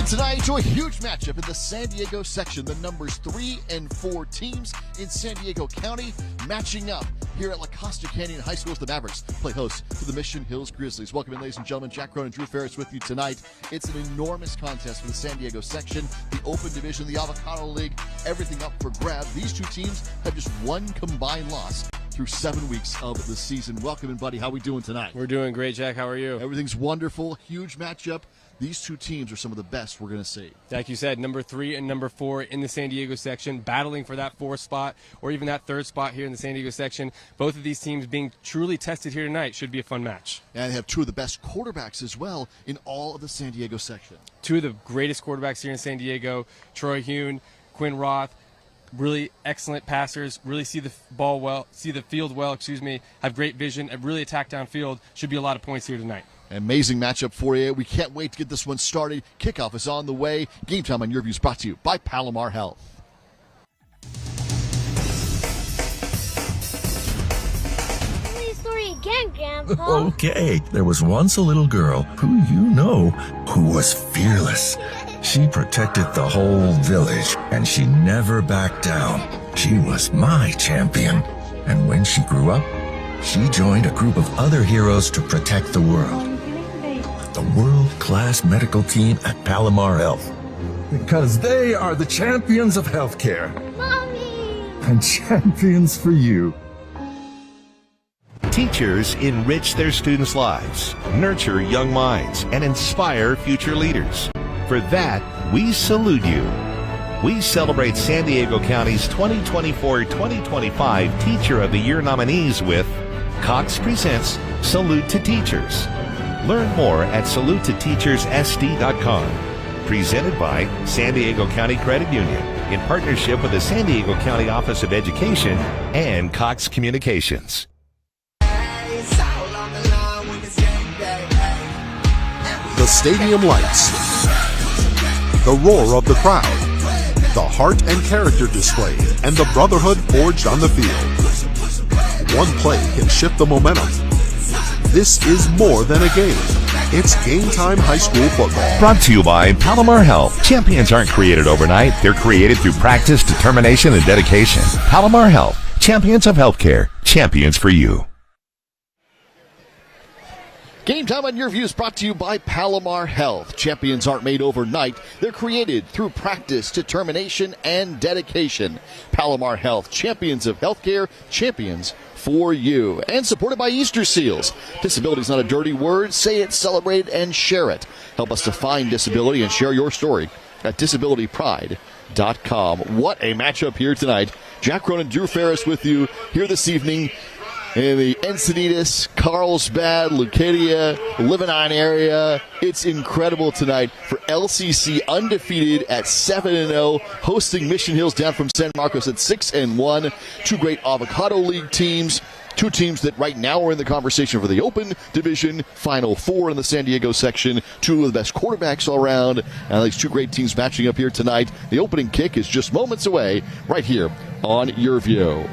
Tonight to a huge matchup in the San Diego section. The numbers 3 and 4 teams in San Diego County matching up here at La Costa Canyon High School as the Mavericks play host to the Mission Hills Grizzlies. Welcome in, ladies and gentlemen. Jack Cronin and Drew Ferris with you tonight. It's an enormous contest for the San Diego section, the Open Division, the Avocado League, everything up for grabs. These two teams have just one combined loss through 7 weeks of the season. Welcome in, buddy. How we doing tonight? We're doing great, Jack. How are you? Everything's wonderful. Huge matchup. These two teams are some of the best we're going to see. Like you said, number 3 and number 4 in the San Diego section, battling for that 4th spot or even that 3rd spot here in the San Diego section. Both of these teams being truly tested here tonight. Should be a fun match. And they have two of the best quarterbacks as well in all of the San Diego section. Two of the greatest quarterbacks here in San Diego, Troy Hune, Quinn Roth. Really excellent passers, really see the ball well, see the field well, have great vision, and really attack downfield. Should be a lot of points here tonight. Amazing matchup for you. We can't wait to get this one started. Kickoff is on the way. Game Time on Your View is brought to you by Palomar Health. Tell me the story again, Grandpa. Okay, there was once a little girl who who was fearless. She protected the whole village, and she never backed down. She was my champion. And when she grew up, she joined a group of other heroes to protect the world. The world-class medical team at Palomar Health. Because they are the champions of healthcare. Mommy! And champions for you. Teachers enrich their students' lives, nurture young minds, and inspire future leaders. For that, we salute you. We celebrate San Diego County's 2024-2025 Teacher of the Year nominees with Cox presents Salute to Teachers. Learn more at salutetoteacherssd.com. Presented by San Diego County Credit Union in partnership with the San Diego County Office of Education and Cox Communications. The stadium lights, the roar of the crowd, the heart and character displayed, and the brotherhood forged on the field. One play can shift the momentum. This is more than a game. It's Game Time High School football. Brought to you by Palomar Health. Champions aren't created overnight. They're created through practice, determination, and dedication. Palomar Health. Champions of healthcare. Champions for you. Game Time on Your View is brought to you by Palomar Health. Champions aren't made overnight. They're created through practice, determination, and dedication. Palomar Health. Champions of healthcare. Champions for you. And supported by Easter Seals. Disability is not a dirty word. Say it, celebrate it, and share it. Help us define disability and share your story at disabilitypride.com. What a matchup here tonight. Jack Cronin, Drew Ferris with you here this evening in the Encinitas, Carlsbad, Leucadia, Lebanon area. It's incredible tonight for LCC, undefeated at 7-0, hosting Mission Hills down from San Marcos at 6-1. Two great Avocado League teams. Two teams that right now are in the conversation for the Open Division, Final Four in the San Diego section. Two of the best quarterbacks all around. And these two great teams matching up here tonight. The opening kick is just moments away right here on Your View.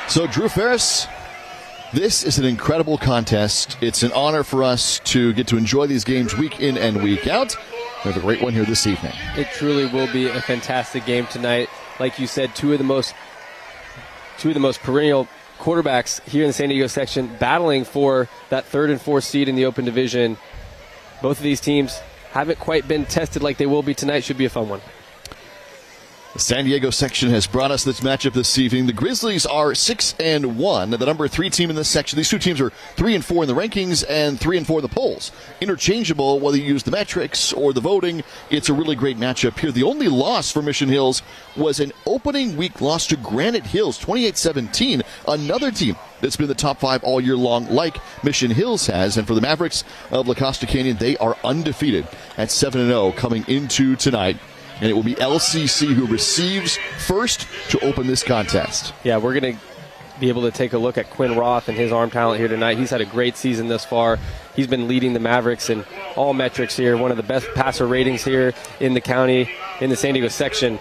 So Drew Ferris, This is an incredible contest. It's an honor for us to get to enjoy these games week in and week out. We have a great one here this evening. It truly will be a fantastic game tonight. Like you said, two of the most perennial quarterbacks here in the San Diego section battling for that 3rd and 4th seed in the Open Division. Both of these teams haven't quite been tested like they will be tonight. Should be a fun one. The San Diego section has brought us this matchup this evening. The Grizzlies are 6-1, the number 3 team in this section. These two teams are 3-4 in the rankings and 3-4 in the polls. Interchangeable, whether you use the metrics or the voting. It's a really great matchup here. The only loss for Mission Hills was an opening week loss to Granite Hills, 28-17. Another team that's been in the top 5 all year long, like Mission Hills has. And for the Mavericks of La Costa Canyon, they are undefeated at 7-0 coming into tonight. And it will be LCC who receives first to open this contest. Yeah, we're going to be able to take a look at Quinn Roth and his arm talent here tonight. He's had a great season thus far. He's been leading the Mavericks in all metrics here, one of the best passer ratings here in the county, in the San Diego section.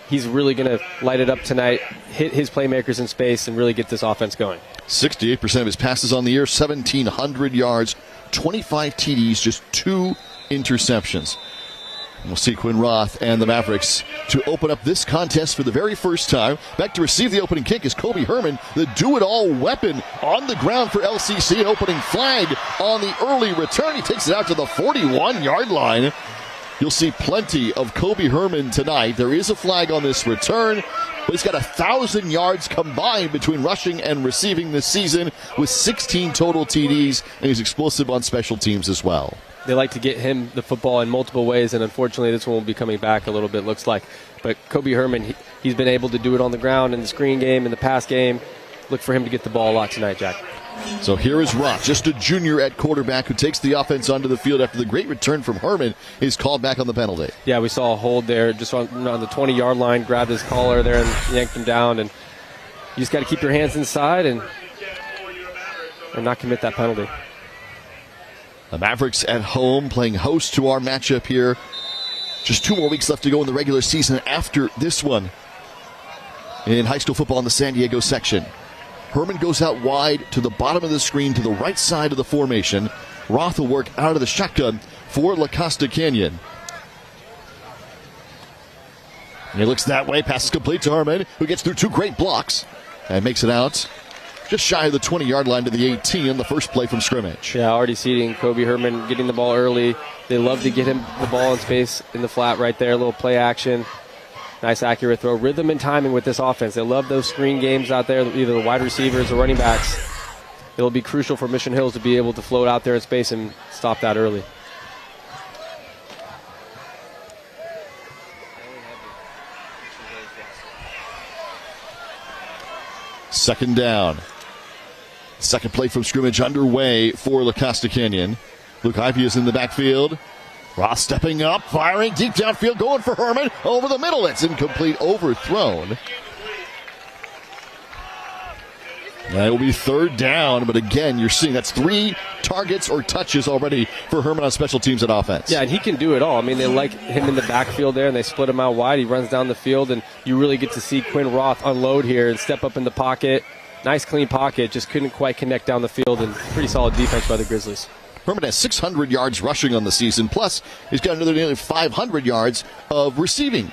He's really going to light it up tonight, hit his playmakers in space, and really get this offense going. 68% of his passes on the year, 1,700 yards, 25 TDs, just 2 interceptions. We'll see Quinn Roth and the Mavericks to open up this contest for the very first time. Back to receive the opening kick is Kobe Herman, the do-it-all weapon on the ground for LCC. An opening flag on the early return. He takes it out to the 41-yard line. You'll see plenty of Kobe Herman tonight. There is a flag on this return, but he's got 1,000 yards combined between rushing and receiving this season with 16 total TDs, and he's explosive on special teams as well. They like to get him the football in multiple ways, and unfortunately this one will be coming back a little bit, looks like. But Kobe Herman, he's been able to do it on the ground in the screen game, in the pass game. Look for him to get the ball a lot tonight, Jack. So here is Roth, just a junior at quarterback who takes the offense onto the field after the great return from Herman is called back on the penalty. Yeah, we saw a hold there just on the 20-yard line, grabbed his collar there and yanked him down. And you just got to keep your hands inside and not commit that penalty. The Mavericks at home playing host to our matchup here. Just 2 more weeks left to go in the regular season after this one in high school football in the San Diego section. Herman goes out wide to the bottom of the screen to the right side of the formation. Roth will work out of the shotgun for La Costa Canyon. And he looks that way. Pass is complete to Herman, who gets through 2 great blocks and makes it out just shy of the 20-yard line to the 18, the first play from scrimmage. Yeah, already seeing Kobe Herman getting the ball early. They love to get him the ball in space in the flat right there, a little play action. Nice accurate throw. Rhythm and timing with this offense. They love those screen games out there, either the wide receivers or running backs. It'll be crucial for Mission Hills to be able to float out there in space and stop that early. Second down. Second play from scrimmage underway for La Costa Canyon. Luke Ivey is in the backfield. Ross stepping up, firing deep downfield, going for Herman. Over the middle, it's incomplete, overthrown. That will be 3rd down, but again, you're seeing that's 3 targets or touches already for Herman on special teams and offense. Yeah, and he can do it all. I mean, they like him in the backfield there, and they split him out wide. He runs down the field, and you really get to see Quinn Roth unload here and step up in the pocket. Nice, clean pocket, just couldn't quite connect down the field, and pretty solid defense by the Grizzlies. Herman has 600 yards rushing on the season, plus he's got another nearly 500 yards of receiving.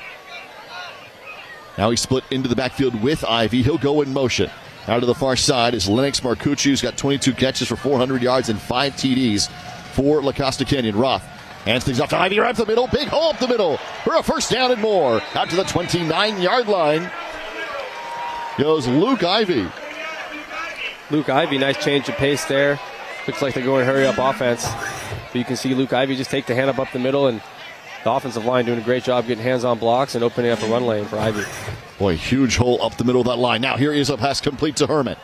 Now he's split into the backfield with Ivey. He'll go in motion. Out to the far side is Lennox Marcucci, who's got 22 catches for 400 yards and 5 TDs for La Costa Canyon. Roth hands things off to Ivey right up the middle. Big hole up the middle for a first down and more. Out to the 29-yard line goes Luke Ivey. Luke Ivey, nice change of pace there. Looks like they're going hurry-up offense. But you can see Luke Ivey just take the hand up the middle, and the offensive line doing a great job getting hands on blocks and opening up a run lane for Ivey. Boy, huge hole up the middle of that line. Now here is a pass complete to Herman.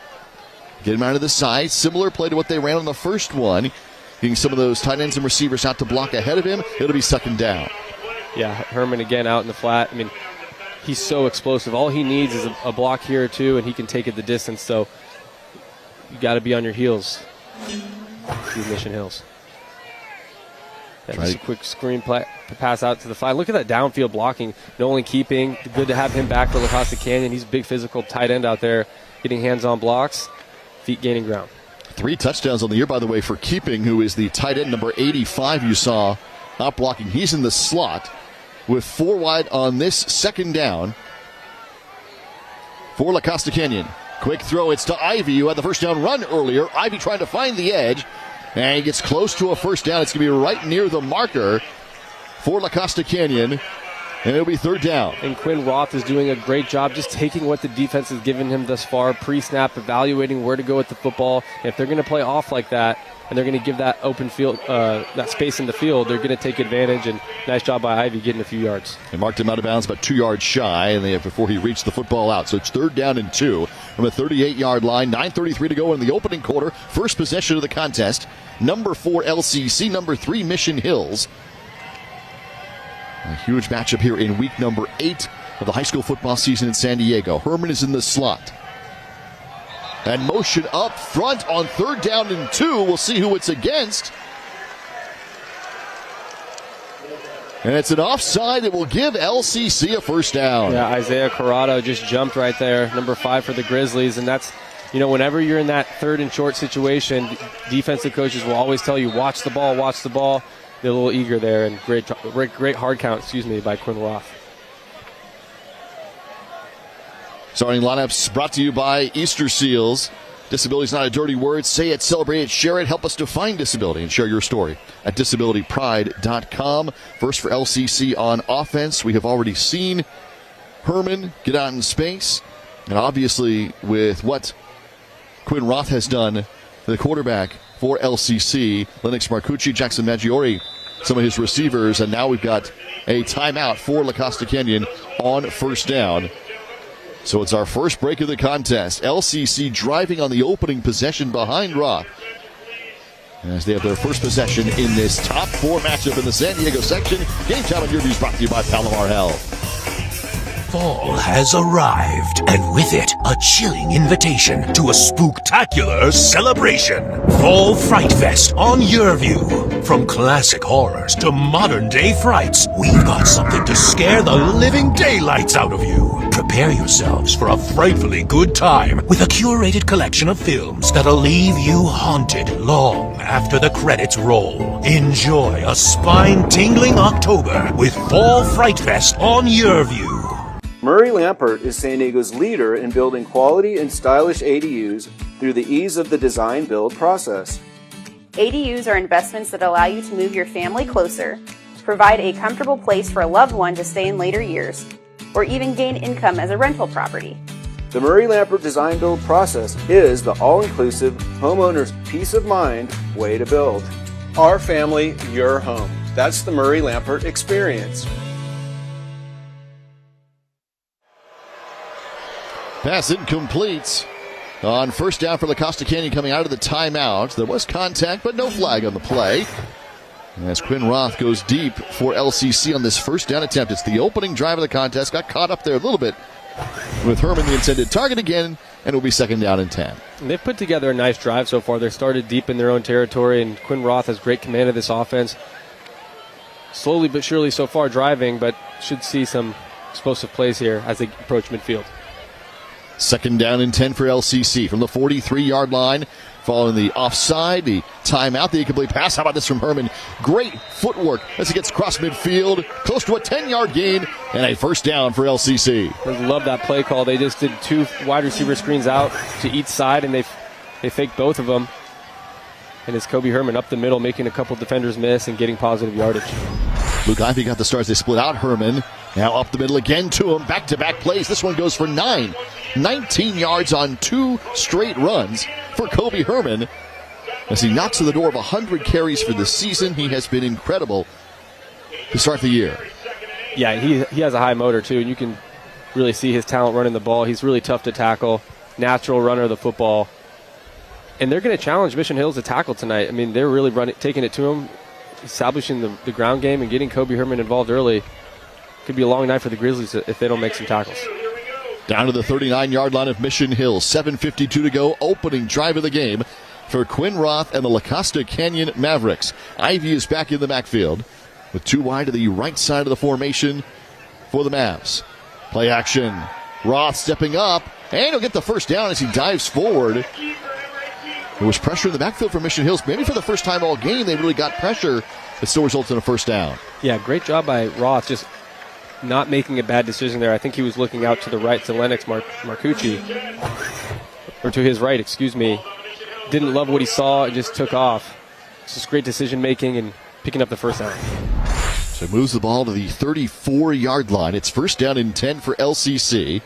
Get him out of the side. Similar play to what they ran on the first one. Getting some of those tight ends and receivers out to block ahead of him. It'll be 2nd down. Yeah, Herman again out in the flat. I mean, he's so explosive. All he needs is a block here or two, and he can take it the distance. So you got to be on your heels. These Mission Hills. Just a quick screen pass out to the flat. Look at that downfield blocking. Nolan keeping. Good to have him back for La Costa Canyon. He's a big physical tight end out there getting hands-on blocks. feet gaining ground. 3 touchdowns on the year, by the way, for Keeping, who is the tight end number 85 you saw out blocking. He's in the slot with 4 wide on this second down for La Costa Canyon. Quick throw, it's to Ivy, who had the first down run earlier. Ivy trying to find the edge, and he gets close to a first down. It's going to be right near the marker for La Costa Canyon, and it'll be 3rd down. And Quinn Roth is doing a great job just taking what the defense has given him thus far, pre-snap, evaluating where to go with the football. And if they're going to play off like that, and they're going to give that open field, that space in the field, they're going to take advantage. And nice job by Ivy getting a few yards. They marked him out of bounds about 2 yards shy, and before he reached the football out. So it's 3rd down and 2 from a 38-yard line. 9:33 to go in the opening quarter. First possession of the contest. Number 4 LCC, number 3 Mission Hills. A huge matchup here in week number 8 of the high school football season in San Diego. Herman is in the slot. And motion up front on 3rd down and 2. We'll see who it's against. And it's an offside that will give LCC a first down. Yeah, Isaiah Corrado just jumped right there, number 5 for the Grizzlies. And that's, whenever you're in that 3rd and short situation, defensive coaches will always tell you, watch the ball, watch the ball. They're a little eager there, and great hard count, by Quinn Roth. Starting lineups brought to you by Easter Seals. Disability is not a dirty word. Say it, celebrate it, share it. Help us define disability and share your story at disabilitypride.com. First for LCC on offense. We have already seen Herman get out in space. And obviously with what Quinn Roth has done, the quarterback for LCC, Lennox Marcucci, Jackson Maggiore, some of his receivers. And now we've got a timeout for La Costa Canyon on 1st down. So it's our first break of the contest. LCC driving on the opening possession behind Roth, as they have their first possession in this top 4 matchup in the San Diego section. Game Time on Your Views brought to you by Palomar Health. Fall has arrived, and with it, a chilling invitation to a spooktacular celebration. Fall Fright Fest on Your View. From classic horrors to modern-day frights, we've got something to scare the living daylights out of you. Prepare yourselves for a frightfully good time with a curated collection of films that'll leave you haunted long after the credits roll. Enjoy a spine-tingling October with Fall Fright Fest on Your View. Murray Lampert is San Diego's leader in building quality and stylish ADUs through the ease of the design-build process. ADUs are investments that allow you to move your family closer, provide a comfortable place for a loved one to stay in later years, or even gain income as a rental property. The Murray Lampert design-build process is the all-inclusive, homeowner's peace of mind way to build. Our family, your home. That's the Murray Lampert experience. Pass incomplete on 1st down for La Costa Canyon coming out of the timeout. There was contact, but no flag on the play. As Quinn Roth goes deep for LCC on this 1st down attempt. It's the opening drive of the contest. Got caught up there a little bit with Herman, the intended target again, and it'll be 2nd down and 10. And they've put together a nice drive so far. They started deep in their own territory, and Quinn Roth has great command of this offense. Slowly but surely so far driving, but should see some explosive plays here as they approach midfield. 2nd down and 10 for LCC from the 43-yard line. Following the offside, the timeout, the incomplete pass. How about this from Herman? Great footwork as he gets across midfield, close to a 10-yard gain, and a 1st down for LCC. I love that play call. They just did 2 wide receiver screens out to each side, and they faked both of them. And it's Kobe Herman up the middle, making a couple defenders miss and getting positive yardage. Luke Ivey got the stars. They split out Herman. Now up the middle again to him. Back-to-back plays. This one goes for 19 yards on 2 straight runs for Kobe Herman. As he knocks on the door of 100 carries for the season, he has been incredible to start the year. Yeah, he has a high motor, too, and you can really see his talent running the ball. He's really tough to tackle, natural runner of the football. And they're going to challenge Mission Hills to tackle tonight. I mean, they're really taking it to him, establishing the ground game and getting Kobe Herman involved early. Could be a long night for the Grizzlies if they don't make some tackles. Down to the 39-yard line of Mission Hills. 7:52 to go. Opening drive of the game for Quinn Roth and the La Costa Canyon Mavericks. Ivy is back in the backfield with 2 wide to the right side of the formation for the Mavs. Play action. Roth stepping up, and he'll get the 1st down as he dives forward. There was pressure in the backfield for Mission Hills. Maybe for the first time all game, they really got pressure. It still results in a first down. Yeah, great job by Roth, just not making a bad decision there. I think he was looking out to the right to Lennox Marcucci, or to his right, excuse me. Didn't love what he saw and just took off. It's just great decision making and picking up the first down. So moves the ball to the 34-yard line. It's first down and 10 for LCC.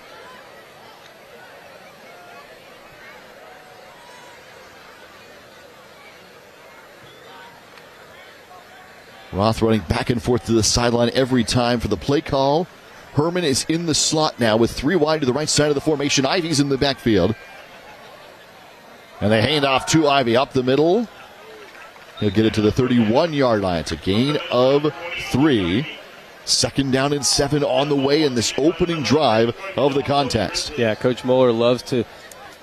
Roth running back and forth to the sideline every time for the play call. Herman is in the slot now with 3 wide to the right side of the formation. Ivy's in the backfield. And they hand off to Ivy up the middle. He'll get it to the 31-yard line. It's a gain of 3. Second down and 7 on the way in this opening drive of the contest. Yeah, Coach Moeller loves to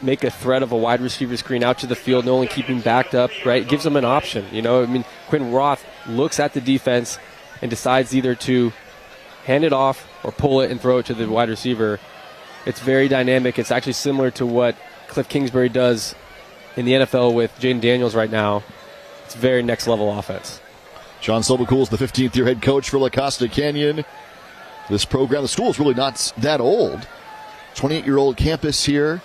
make a threat of a wide receiver screen out to the field, only keep him backed up, right? Gives them an option, you know. I mean, Quinn Roth looks at the defense and decides either to hand it off or pull it and throw it to the wide receiver. It's very dynamic. It's actually similar to what Cliff Kingsbury does in the NFL with Jaden Daniels right now. It's very next-level offense. Sean Sobel is the 15th-year head coach for La Costa Canyon. This program, the school is really not that old. 28-year-old campus here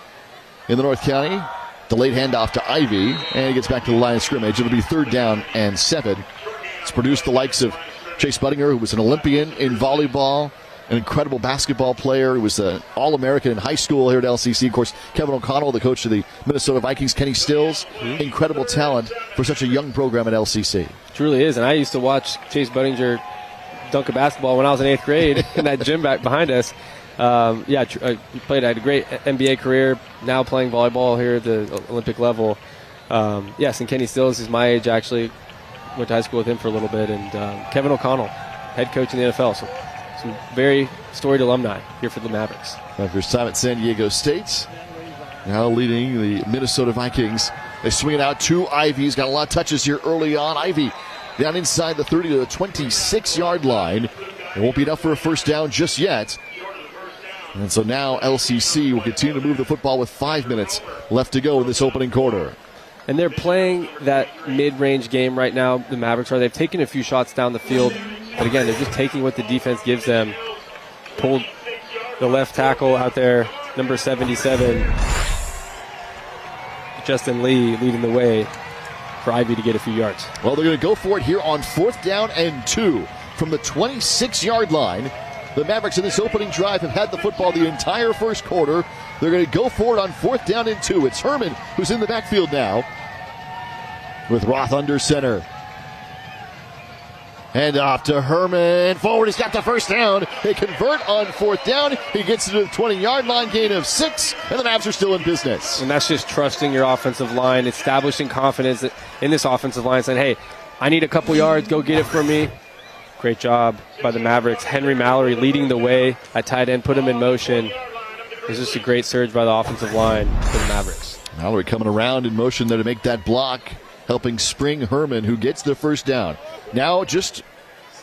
in the North County. Delayed handoff to Ivy, and he gets back to the line of scrimmage. It'll be third down and 7. It's produced the likes of Chase Buttinger, who was an Olympian in volleyball, an incredible basketball player. He was an All-American in high school here at LCC. Of course, Kevin O'Connell, the coach of the Minnesota Vikings. Kenny Stills, incredible talent for such a young program at LCC. Truly is, and I used to watch Chase Buttinger dunk a basketball when I was in 8th grade in that gym back behind us. He played. I had a great NBA career. Now playing volleyball here at the Olympic level. Yes, and Kenny Stills is my age. Actually, went to high school with him for a little bit. And Kevin O'Connell, head coach in the NFL. So some very storied alumni here for the Mavericks. First time at San Diego State. Now leading the Minnesota Vikings. They swing it out to Ivy. He's got a lot of touches here early on. Ivy down inside the 30 to the 26-yard line. It won't be enough for a first down just yet. And so now LCC will continue to move the football with 5 minutes left to go in this opening quarter. And they're playing that mid-range game right now, the Mavericks are. They've taken a few shots down the field. But again, they're just taking what the defense gives them. Pulled the left tackle out there, number 77. Justin Lee leading the way for Ivy to get a few yards. Well, they're going to go for it here on 4th down and 2 from the 26-yard line. The Mavericks in this opening drive have had the football the entire first quarter. They're going to go for it on 4th down and 2. It's Herman who's in the backfield now with Roth under center. Hand off to Herman. Forward, he's got the first down. They convert on 4th down. He gets to the 20-yard line, gain of 6, and the Mavs are still in business. And that's just trusting your offensive line, establishing confidence in this offensive line, saying, hey, I need a couple yards, go get it for me. Great job by the Mavericks. Henry Mallory leading the way at tight end, put him in motion. It was just a great surge by the offensive line for the Mavericks. Mallory coming around in motion there to make that block, helping spring Herman, who gets the first down. Now just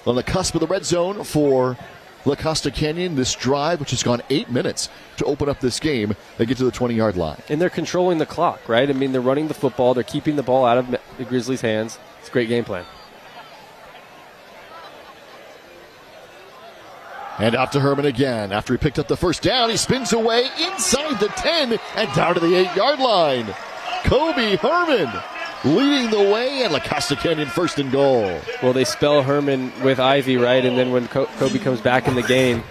on the cusp of the red zone for La Costa Canyon, this drive, which has gone 8 minutes to open up this game. They get to the 20-yard line. And they're controlling the clock, right? I mean, they're running the football. They're keeping the ball out of the Grizzlies' hands. It's a great game plan. And off to Herman again. After he picked up the first down, he spins away inside the 10 and down to the 8-yard line. Kobe Herman leading the way, and La Costa Canyon first and goal. Well, they spell Herman with Ivy, right? And then when Kobe comes back in the game,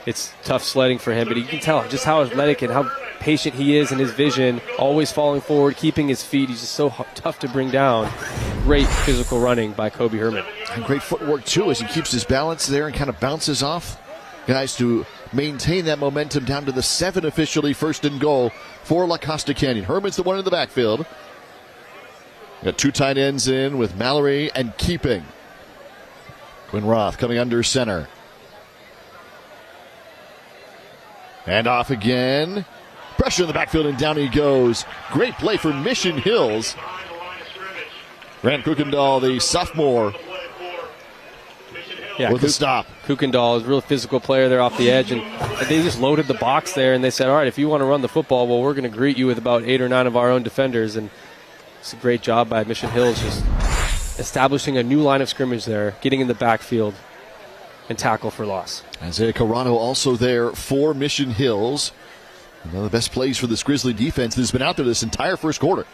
it's tough sledding for him. But you can tell just how athletic and how patient he is in his vision, always falling forward, keeping his feet. He's just so tough to bring down. Great physical running by Kobe Herman. And great footwork, too, as he keeps his balance there and kind of bounces off guys to maintain that momentum down to the 7 officially, first and goal for La Costa Canyon. Herman's the one in the backfield. Got 2 tight ends in with Mallory and Keeping. Quinn Roth coming under center. And off again. Pressure in the backfield and down he goes. Great play for Mission Hills. Grant Kuykendall, the sophomore, with a stop. Kuykendall is a real physical player there off the edge, and they just loaded the box there, and they said, all right, if you want to run the football, well, we're going to greet you with about 8 or 9 of our own defenders, and It's a great job by Mission Hills, just establishing a new line of scrimmage there, getting in the backfield, and tackle for loss. Isaiah Carano also there for Mission Hills. One of the best plays for this Grizzly defense that has been out there this entire first quarter.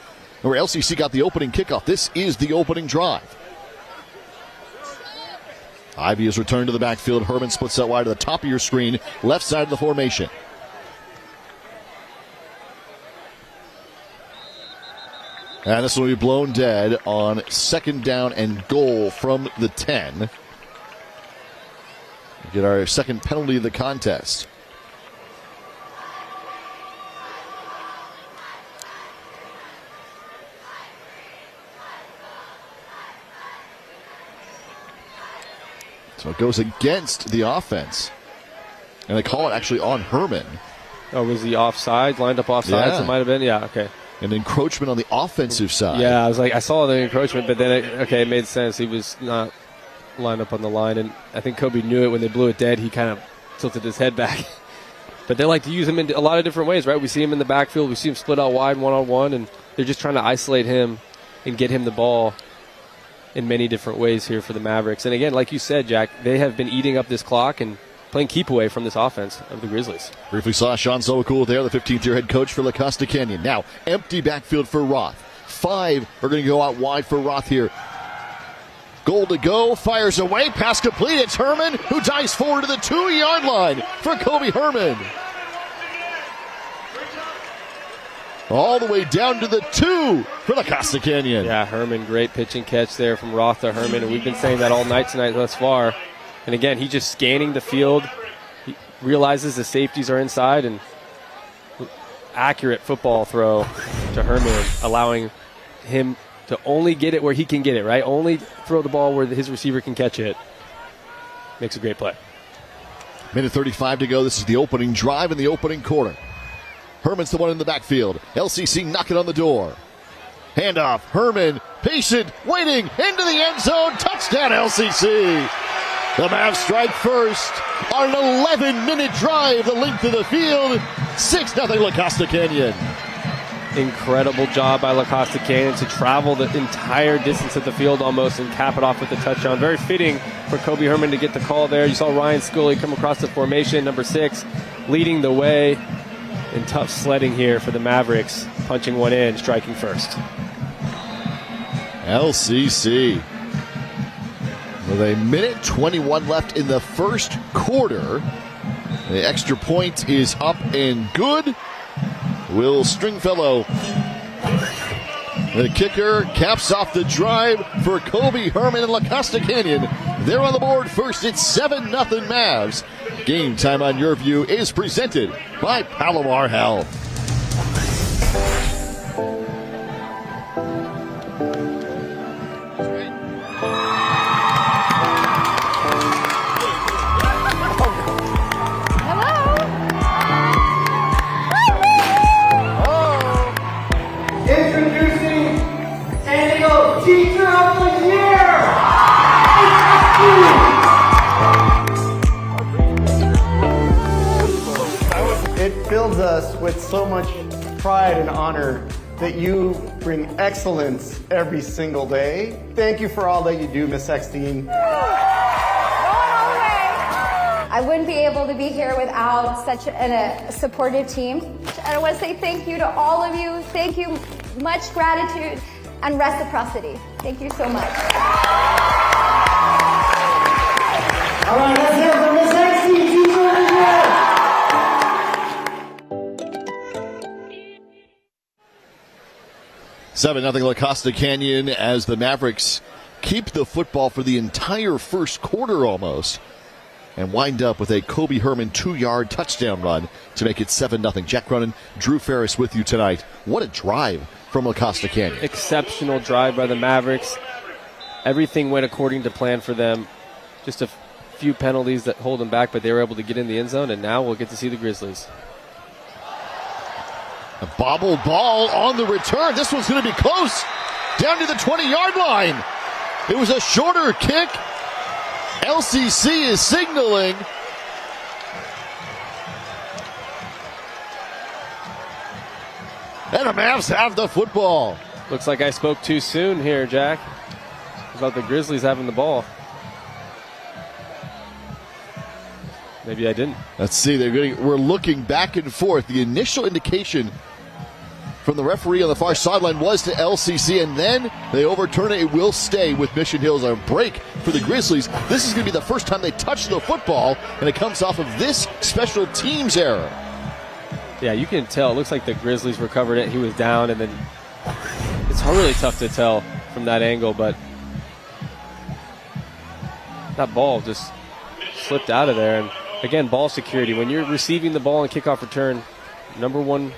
Where LCC got the opening kickoff. This is the opening drive. Ivy is returned to the backfield. Herman splits out wide to the top of your screen, left side of the formation. And this will be blown dead on second down and goal from the 10. We get our second penalty of the contest. So it goes against the offense. And they call it actually on Herman. Oh, was he offside? Lined up offside? Yeah. It might have been? Yeah, okay. An encroachment on the offensive side. Yeah, I saw the encroachment, but then it made sense. He was not lined up on the line, and I think Kobe knew it when they blew it dead. He kind of tilted his head back. But they like to use him in a lot of different ways, right? We see him in the backfield. We see him split out wide one-on-one, and they're just trying to isolate him and get him the ball in many different ways here for the Mavericks. And again, like you said, Jack, they have been eating up this clock and playing keep away from this offense of the Grizzlies. Briefly saw Sean Sowacool there, the 15th-year head coach for La Costa Canyon. Now, empty backfield for Roth. 5 are going to go out wide for Roth here. Goal to go, fires away, pass complete. It's Herman who dives forward to the 2-yard line for Kobe Herman. All the way down to the 2 for La Costa Canyon. Yeah, Herman, great pitch and catch there from Roth to Herman, and we've been saying that all night tonight thus far. And again, he's just scanning the field. He realizes the safeties are inside, and accurate football throw to Herman, allowing him to only get it where he can get it, right? Only throw the ball where his receiver can catch it. Makes a great play. Minute 35 to go. This is the opening drive in the opening quarter. Herman's the one in the backfield. LCC knocking on the door. Handoff. Herman, patient, waiting, into the end zone. Touchdown, LCC. The Mavs strike first on an 11-minute drive the length of the field. 6-0 La Costa Canyon. Incredible job by La Costa Canyon to travel the entire distance of the field almost and cap it off with a touchdown. Very fitting for Kobe Herman to get the call there. You saw Ryan Scully come across the formation, number 6, leading the way. And tough sledding here for the Mavericks, punching one in, striking first. LCC with a minute 21 left in the first quarter. The extra point is up and good. Will Stringfellow, the kicker, caps off the drive for Kobe Herman and La Costa Canyon. They're on the board first. It's 7-0 Mavs. Game Time on Your View is presented by Palomar Health. Introducing San Diego Teacher of the Year! It fills us with so much pride and honor that you bring excellence every single day. Thank you for all that you do, Miss Eckstein. I wouldn't be able to be here without such a supportive team. And I want to say thank you to all of you. Thank you, much gratitude and reciprocity. Thank you so much. All right, let's hear from Miss Eckstein, Teacher of the Year. 7-0 La Costa Canyon as the Mavericks keep the football for the entire first quarter almost and wind up with a Kobe Herman 2-yard touchdown run to make it 7-0. Jack Cronin, Drew Ferris with you tonight. What a drive from La Costa Canyon. Exceptional drive by the Mavericks. Everything went according to plan for them. Just a few penalties that hold them back, but they were able to get in the end zone, and now we'll get to see the Grizzlies. A bobble ball on the return. This one's going to be close. Down to the 20-yard line. It was a shorter kick. LCC is signaling. And the Mavs have the football. Looks like I spoke too soon here, Jack, about the Grizzlies having the ball. Maybe I didn't. Let's see. We're looking back and forth. The initial indication from the referee on the far sideline was to LCC, and then they overturn it. It will stay with Mission Hills. A break for the Grizzlies. This is going to be the first time they touch the football, and it comes off of this special teams error. Yeah, you can tell. It looks like the Grizzlies recovered it. He was down, and then it's really tough to tell from that angle, but that ball just slipped out of there. And again, ball security. When you're receiving the ball and kickoff return, number one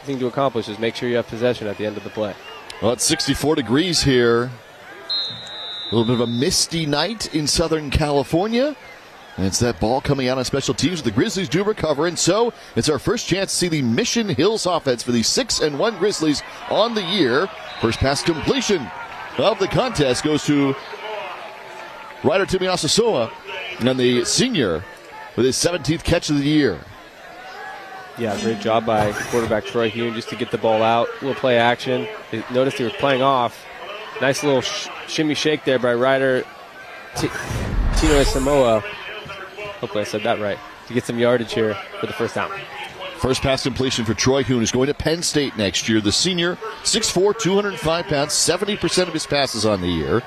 thing to accomplish is make sure you have possession at the end of the play. Well, it's 64 degrees here. A little bit of a misty night in Southern California. And it's that ball coming out on special teams. The Grizzlies do recover, and so it's our first chance to see the Mission Hills offense for the 6-1 Grizzlies on the year. First pass completion of the contest goes to Ryder Tumiasasoa, and the senior with his 17th catch of the year. Yeah, great job by quarterback Troy Hune just to get the ball out. A little play action. Noticed he was playing off. Nice little shimmy shake there by Ryder Tumiasasoa. Hopefully I said that right. To get some yardage here for the first down. First pass completion for Troy Hune, who's going to Penn State next year. The senior, 6'4", 205 pounds, 70% of his passes on the year.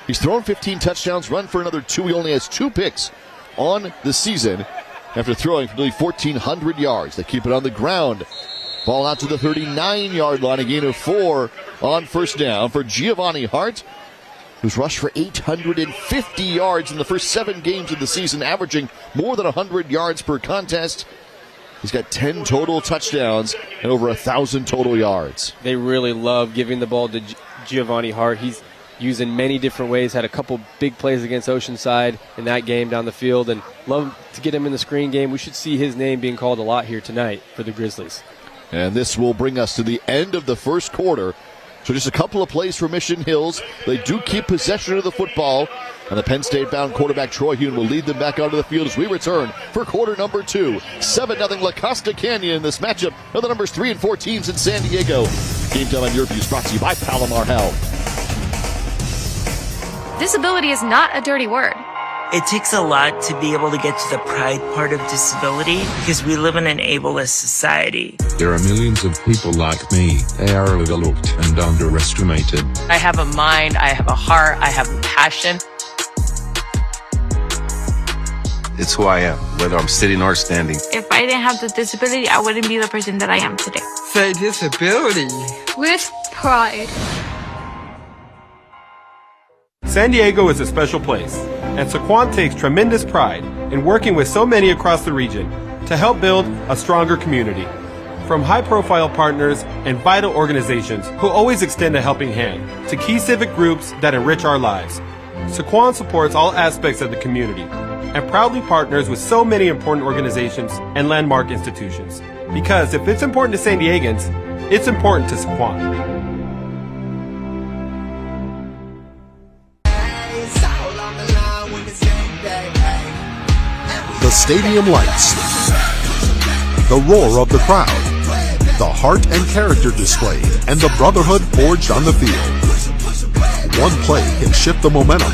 He's thrown 15 touchdowns, run for another 2. He only has 2 picks on the season after throwing for nearly 1,400 yards. They keep it on the ground. Ball out to the 39-yard line, a gain of 4 on first down for Giovanni Hart, who's rushed for 850 yards in the first 7 games of the season, averaging more than 100 yards per contest. He's got 10 total touchdowns and over 1,000 total yards. They really love giving the ball to Giovanni Hart. He's used in many different ways, had a couple big plays against Oceanside in that game down the field, and love to get him in the screen game. We should see his name being called a lot here tonight for the Grizzlies. And this will bring us to the end of the first quarter. So just a couple of plays for Mission Hills. They do keep possession of the football, and the Penn State-bound quarterback Troy Hune will lead them back onto the field as we return for quarter number 2. 7-0 La Costa Canyon. This matchup of the numbers 3 and 4 teams in San Diego. Game Time on Your Views brought to you by Palomar Health. Disability is not a dirty word. It takes a lot to be able to get to the pride part of disability because we live in an ableist society. There are millions of people like me. They are overlooked and underestimated. I have a mind, I have a heart, I have a passion. It's who I am, whether I'm sitting or standing. If I didn't have the disability, I wouldn't be the person that I am today. Say disability. With pride. San Diego is a special place, and Saquon takes tremendous pride in working with so many across the region to help build a stronger community. From high-profile partners and vital organizations who always extend a helping hand to key civic groups that enrich our lives, Saquon supports all aspects of the community and proudly partners with so many important organizations and landmark institutions. Because if it's important to San Diegans, it's important to Saquon. The stadium lights, the roar of the crowd, the heart and character displayed, and the brotherhood forged on the field. One play can shift the momentum.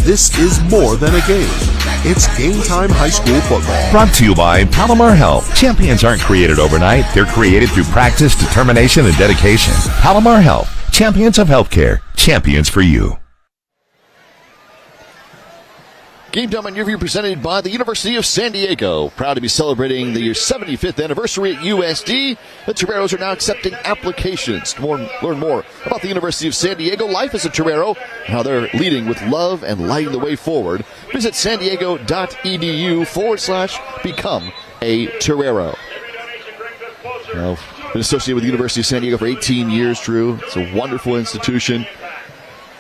This is more than a game. It's Game Time High School football. Brought to you by Palomar Health. Champions aren't created overnight. They're created through practice, determination, and dedication. Palomar Health. Champions of healthcare. Champions for you. Game Time on Your View presented by the University of San Diego. Proud to be celebrating the 75th anniversary at USD. The Toreros are now accepting applications. To learn more about the University of San Diego, life as a Torero, and how they're leading with love and lighting the way forward. Visit sandiego.edu/become a Torero. Now, been associated with the University of San Diego for 18 years, Drew. It's a wonderful institution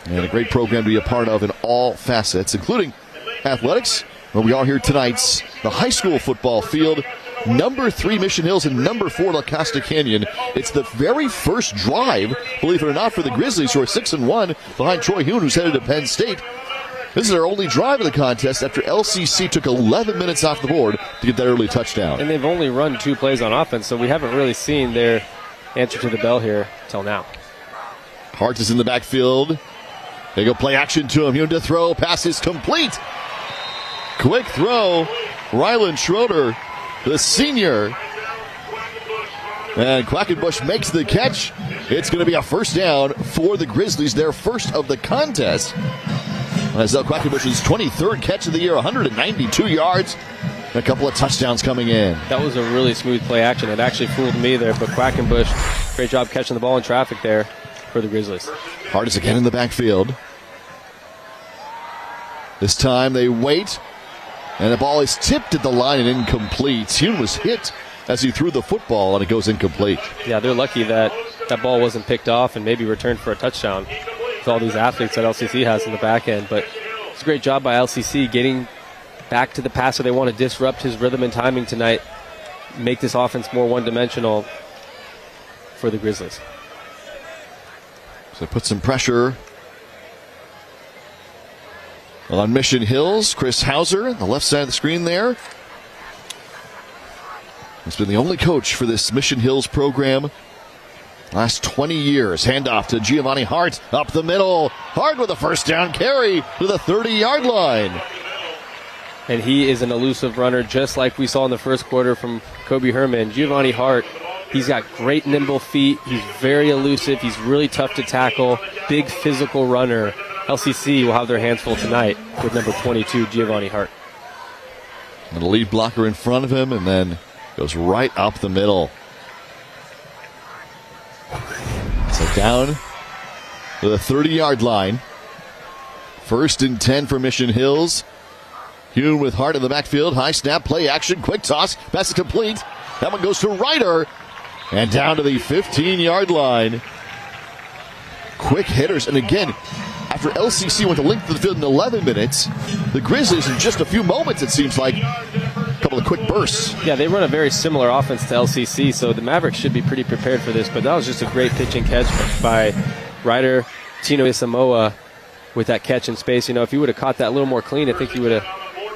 and a great program to be a part of in all facets, including athletics, where we are here tonight's the high school football field. Number 3 Mission Hills and number 4 La Costa Canyon. It's the very first drive, believe it or not, for the Grizzlies, who are 6-1 behind Troy Hune, who's headed to Penn State. This is our only drive of the contest after LCC took 11 minutes off the board to get that early touchdown. And they've only run 2 plays on offense, so we haven't really seen their answer to the bell here till now. Hart is in the backfield. They go play action to him. Hune to throw. Pass is complete. Quick throw. Rylan Schroeder, the senior. And Quackenbush makes the catch. It's going to be a first down for the Grizzlies, their first of the contest. As Quackenbush's 23rd catch of the year, 192 yards. A couple of touchdowns coming in. That was a really smooth play action. It actually fooled me there, but Quackenbush, great job catching the ball in traffic there for the Grizzlies. Hart is again in the backfield. This time they wait, and the ball is tipped at the line and incomplete. Hune was hit as he threw the football, and it goes incomplete. Yeah, they're lucky that that ball wasn't picked off and maybe returned for a touchdown with all these athletes that LCC has in the back end. But it's a great job by LCC getting back to the passer. They want to disrupt his rhythm and timing tonight, make this offense more one-dimensional for the Grizzlies. So put some pressure on Mission Hills. Chris Hauser on the left side of the screen there. He's been the only coach for this Mission Hills program last 20 years. Handoff to Giovanni Hart up the middle. Hart with a first down carry to the 30-yard line. And he is an elusive runner, just like we saw in the first quarter from Kobe Herman. Giovanni Hart, he's got great nimble feet. He's very elusive. He's really tough to tackle. Big physical runner. LCC will have their hands full tonight with number 22, Giovanni Hart. And the lead blocker in front of him, and then goes right up the middle. So down to the 30-yard line. 1st and 10 for Mission Hills. Hune with Hart in the backfield. High snap, play action, quick toss. Pass is complete. That one goes to Ryder. And down to the 15-yard line. Quick hitters. And again, after LCC went the length of the field in 11 minutes, the Grizzlies in just a few moments, it seems like, a couple of quick bursts. Yeah, they run a very similar offense to LCC, so the Mavericks should be pretty prepared for this. But that was just a great pitch and catch by Ryder Tino Isamoa with that catch in space. You know, if he would have caught that a little more clean, I think he would have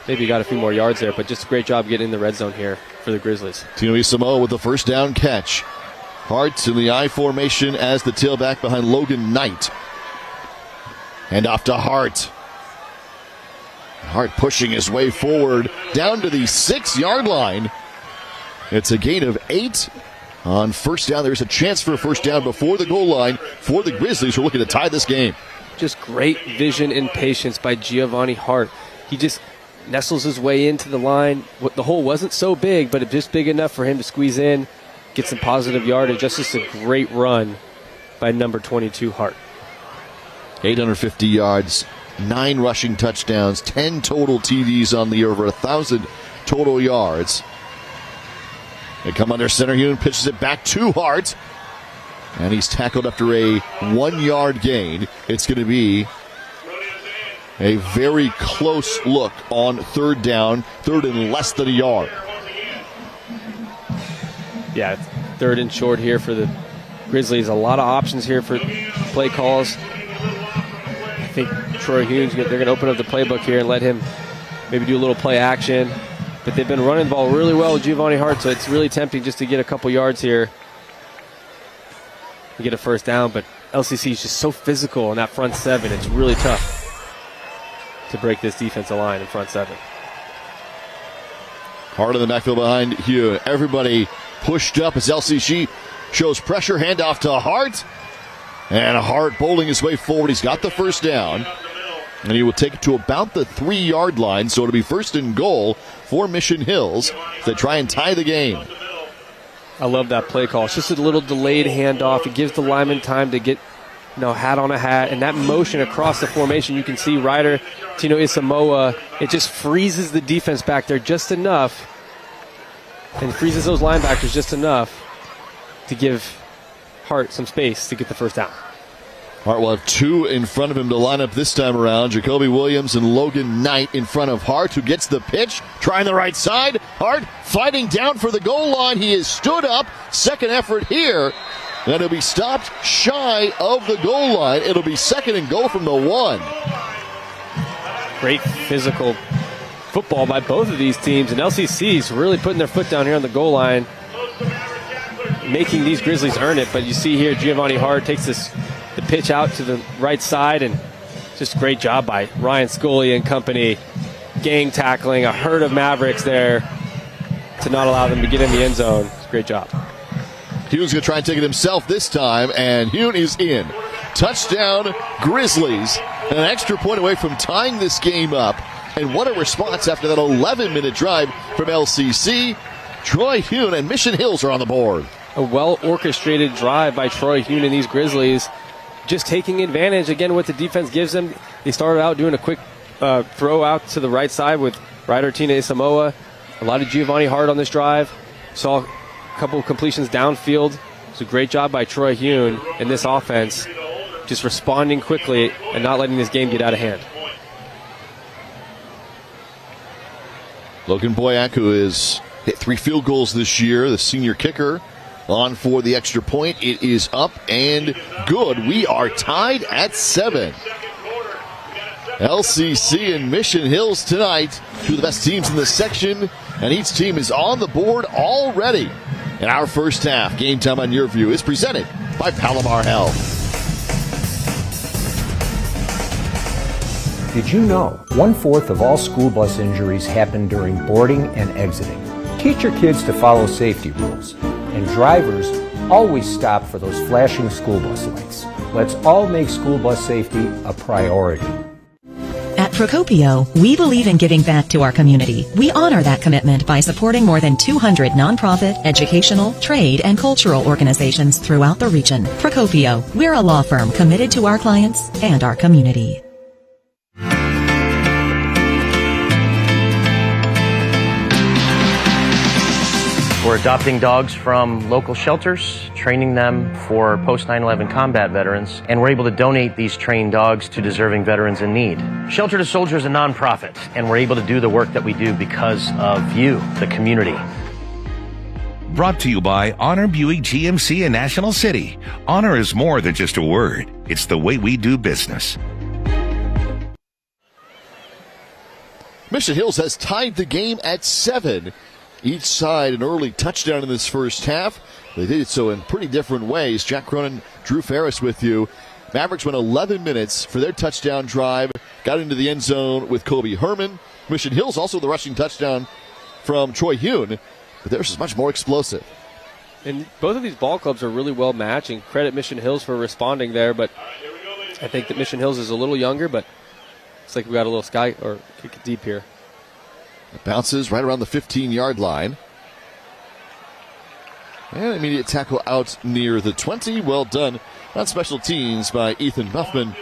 maybe got a few more yards there, but just a great job getting in the red zone here for the Grizzlies. Tino Isamoa with the first down catch. Hart in the I formation as the tailback behind Logan Knight. And off to Hart. Hart pushing his way forward down to the 6-yard line. It's a gain of 8 on first down. There's a chance for a first down before the goal line for the Grizzlies who are looking to tie this game. Just great vision and patience by Giovanni Hart. He just nestles his way into the line. The hole wasn't so big, but just big enough for him to squeeze in, get some positive yardage. Just a great run by number 22, Hart. 850 yards, 9 rushing touchdowns, 10 total TDs on the year, over 1,000 total yards. They come under center. Hune pitches it back to Hart. And he's tackled after a 1-yard gain. It's going to be a very close look on third down, third and less than a yard. Yeah, third and short here for the Grizzlies. A lot of options here for play calls. I think Troy Hune, they're going to open up the playbook here and let him maybe do a little play action. But they've been running the ball really well with Giovanni Hart, so it's really tempting just to get a couple yards here to get a first down. But LCC is just so physical in that front seven. It's really tough to break this defensive line in front seven. Hart in the backfield behind Hune. Everybody pushed up as LCC shows pressure. Handoff to Hart. And Hart bowling his way forward. He's got the first down. And he will take it to about the 3-yard line. So it'll be first and goal for Mission Hills to try and tie the game. I love that play call. It's just a little delayed handoff. It gives the lineman time to get, hat on a hat. And that motion across the formation, you can see Ryder Tino Isamoa, it just freezes the defense back there just enough and freezes those linebackers just enough to give Hart some space to get the first down. Hart will have 2 in front of him to line up this time around. Jacoby Williams and Logan Knight in front of Hart, who gets the pitch, trying the right side. Hart fighting down for the goal line. He is stood up. Second effort here. And it'll be stopped shy of the goal line. It'll be second and goal from the 1. Great physical football by both of these teams. And LCC's really putting their foot down here on the goal line, making these Grizzlies earn it. But you see here, Giovanni Hart takes this the pitch out to the right side, and just a great job by Ryan Scully and company, gang tackling a herd of Mavericks there to not allow them to get in the end zone. It's a great job. Hune's going to try and take it himself this time, and Hune is in. Touchdown, Grizzlies. An extra point away from tying this game up. And what a response after that 11-minute drive from LCC. Troy Hune and Mission Hills are on the board. A well-orchestrated drive by Troy Hune and these Grizzlies, just taking advantage, again, what the defense gives them. They started out doing a quick throw out to the right side with Ryder Tina Isamoa. A lot of Giovanni Hart on this drive. Saw a couple of completions downfield. It's a great job by Troy Hune in this offense, just responding quickly and not letting this game get out of hand. Logan Boyack, who has hit 3 field goals this year, the senior kicker, on for the extra point. It is up and good. We are tied at 7. LCC and Mission Hills tonight, 2 of the best teams in the section, and each team is on the board already. In our first half, Game Time on Your View is presented by Palomar Health. Did you know 1/4 of all school bus injuries happen during boarding and exiting? Teach your kids to follow safety rules. And drivers, always stop for those flashing school bus lights. Let's all make school bus safety a priority. At Procopio, we believe in giving back to our community. We honor that commitment by supporting more than 200 nonprofit, educational, trade, and cultural organizations throughout the region. Procopio, we're a law firm committed to our clients and our community. We're adopting dogs from local shelters, training them for post 9/11 combat veterans, and we're able to donate these trained dogs to deserving veterans in need. Shelter to Soldier is a nonprofit, and we're able to do the work that we do because of you, the community. Brought to you by Honor Buick GMC in National City. Honor is more than just a word. It's the way we do business. Mission Hills has tied the game at 7. Each side an early touchdown in this first half. They did so in pretty different ways. Jack Cronin, Drew Ferris with you. Mavericks went 11 minutes for their touchdown drive. Got into the end zone with Kobe Herman. Mission Hills also the rushing touchdown from Troy Hune. But theirs is much more explosive. And both of these ball clubs are really well matched, and credit Mission Hills for responding there. But I think that Mission Hills is a little younger, but it's like we got a little kick it deep here. It bounces right around the 15-yard line. And immediate tackle out near the 20. Well done on special teams by Ethan Buffman.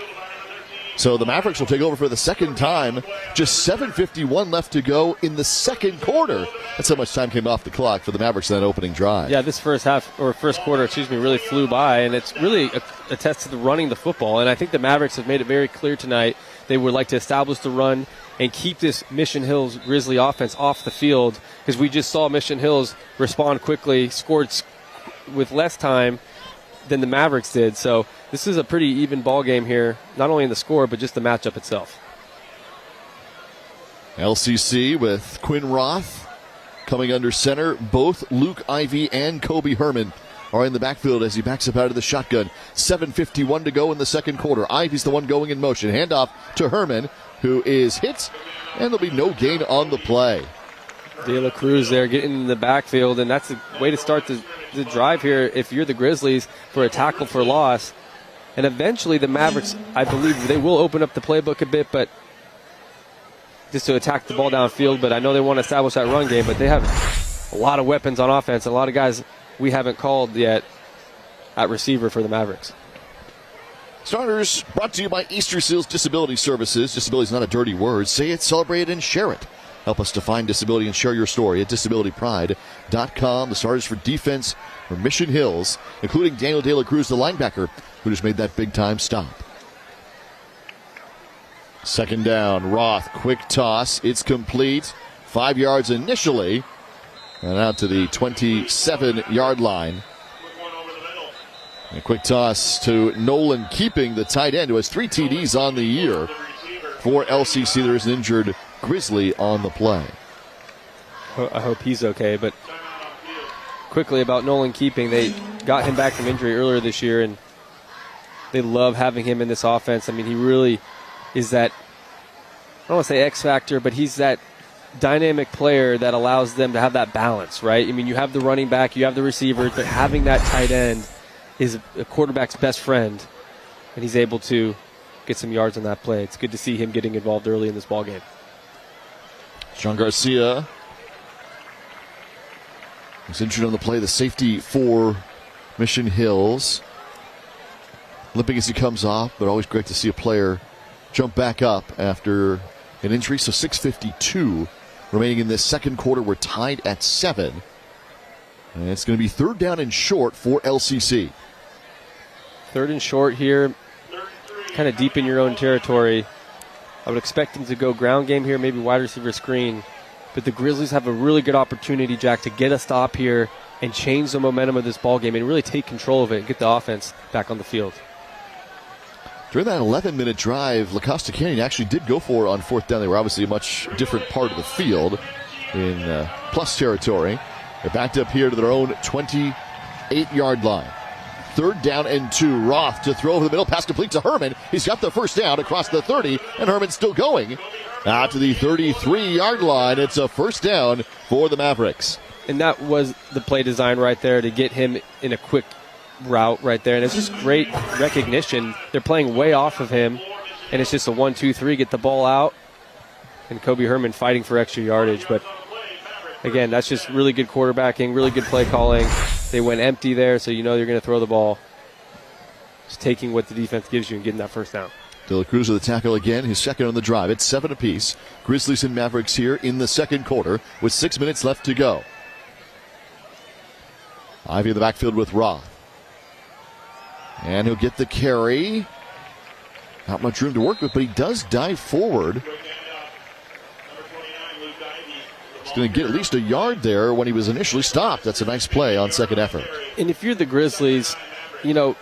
So the Mavericks will take over for the second time. Just 7:51 left to go in the second quarter. That's how much time came off the clock for the Mavericks in that opening drive. Yeah, this first quarter, really flew by, and it's really a test to the running the football. And I think the Mavericks have made it very clear tonight they would like to establish the run and keep this Mission Hills Grizzly offense off the field, because we just saw Mission Hills respond quickly, scored with less time than the Mavericks did. So this is a pretty even ball game here, not only in the score, but just the matchup itself. LCC with Quinn Roth coming under center. Both Luke Ivey and Kobe Herman are in the backfield as he backs up out of the shotgun. 7:51 to go in the second quarter. Ivey's the one going in motion. Handoff to Herman, who is hit, and there'll be no gain on the play. De La Cruz there getting in the backfield, and that's the way to start the drive here if you're the Grizzlies, for a tackle for loss. And eventually the Mavericks, I believe they will open up the playbook a bit, but just to attack the ball downfield. But I know they want to establish that run game, but they have a lot of weapons on offense, a lot of guys we haven't called yet at receiver for the Mavericks. Starters brought to you by Easter Seals Disability Services. Disability is not a dirty word. Say it, celebrate it, and share it. Help us define disability and share your story at disabilitypride.com. The starters for defense for Mission Hills, including Daniel De La Cruz, the linebacker, who just made that big-time stop. Second down, Roth, quick toss. It's complete. 5 yards initially, and out to the 27-yard line. A quick toss to Nolan Keeping, the tight end, who has 3 TDs on the year. For LCC, there is an injured Grizzly on the play. I hope he's okay. But quickly about Nolan Keeping, they got him back from injury earlier this year, and They love having him in this offense. I mean, he really is that, I don't want to say X factor, but he's that dynamic player that allows them to have that balance, right? I mean, you have the running back, you have the receivers, but having that tight end is a quarterback's best friend, and he's able to get some yards on that play. It's good to see him getting involved early in this ballgame. Sean Garcia was injured on the play, the safety for Mission Hills. Limping as he comes off, but always great to see a player jump back up after an injury. So 6:52 remaining in this second quarter. We're tied at 7. And it's going to be 3rd down and short for LCC. 3rd and short here, kind of deep in your own territory. I would expect them to go ground game here, maybe wide receiver screen. But the Grizzlies have a really good opportunity, Jack, to get a stop here and change the momentum of this ballgame and really take control of it and get the offense back on the field. During that 11-minute drive, La Costa Canyon actually did go for it on 4th down. They were obviously a much different part of the field in plus territory. They're backed up here to their own 28-yard line. 3rd down and 2. Roth to throw over the middle. Pass complete to Herman. He's got the first down across the 30, and Herman's still going. Out to the 33-yard line. It's a first down for the Mavericks. And that was the play design right there to get him in a quick route right there. And it's just great recognition. They're playing way off of him, and it's just a 1-2-3, get the ball out. And Kobe Herman fighting for extra yardage. But, again, that's just really good quarterbacking, really good play calling. They went empty there, so you know you're going to throw the ball. Just taking what the defense gives you and getting that first down. De La Cruz with the tackle again, his second on the drive. It's 7 apiece. Grizzlies and Mavericks here in the second quarter with 6 minutes left to go. Ivy in the backfield with Roth. And he'll get the carry. Not much room to work with, but he does dive forward. He's going to get at least a yard there when he was initially stopped. That's a nice play on second effort. And if you're the Grizzlies, you know,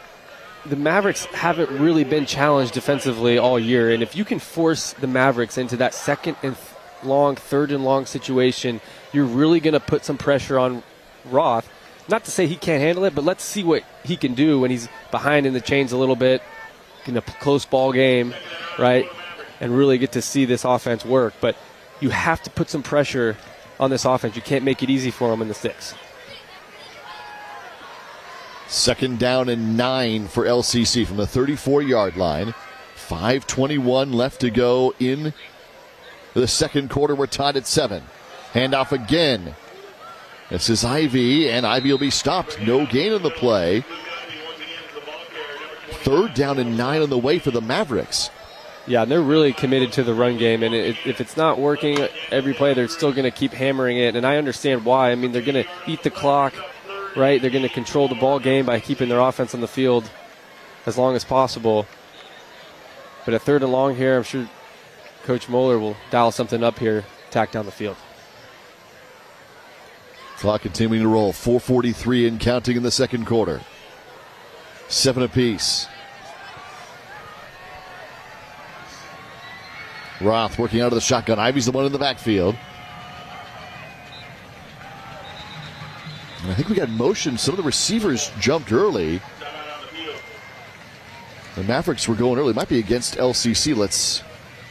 the Mavericks haven't really been challenged defensively all year. And if you can force the Mavericks into that second and long, 3rd and long situation, you're really going to put some pressure on Roth. Not to say he can't handle it, but let's see what he can do when he's behind in the chains a little bit in a close ball game, right? And really get to see this offense work. But you have to put some pressure on this offense. You can't make it easy for them in the sticks. 2nd down and 9 for LCC from the 34-yard line. 5:21 left to go in the second quarter. We're tied at 7. Handoff again. This is Ivy, and Ivy will be stopped. No gain on the play. 3rd down and 9 on the way for the Mavericks. Yeah, and they're really committed to the run game, and if it's not working every play, they're still going to keep hammering it, and I understand why. I mean, they're going to eat the clock, right? They're going to control the ball game by keeping their offense on the field as long as possible. But a 3rd and long here, I'm sure Coach Moeller will dial something up here, tack down the field. Clock continuing to roll. 4:43 and counting in the second quarter. 7 apiece. Roth working out of the shotgun. Ivy's the one in the backfield. And I think we got motion. Some of the receivers jumped early. The Mavericks were going early. Might be against LCC. Let's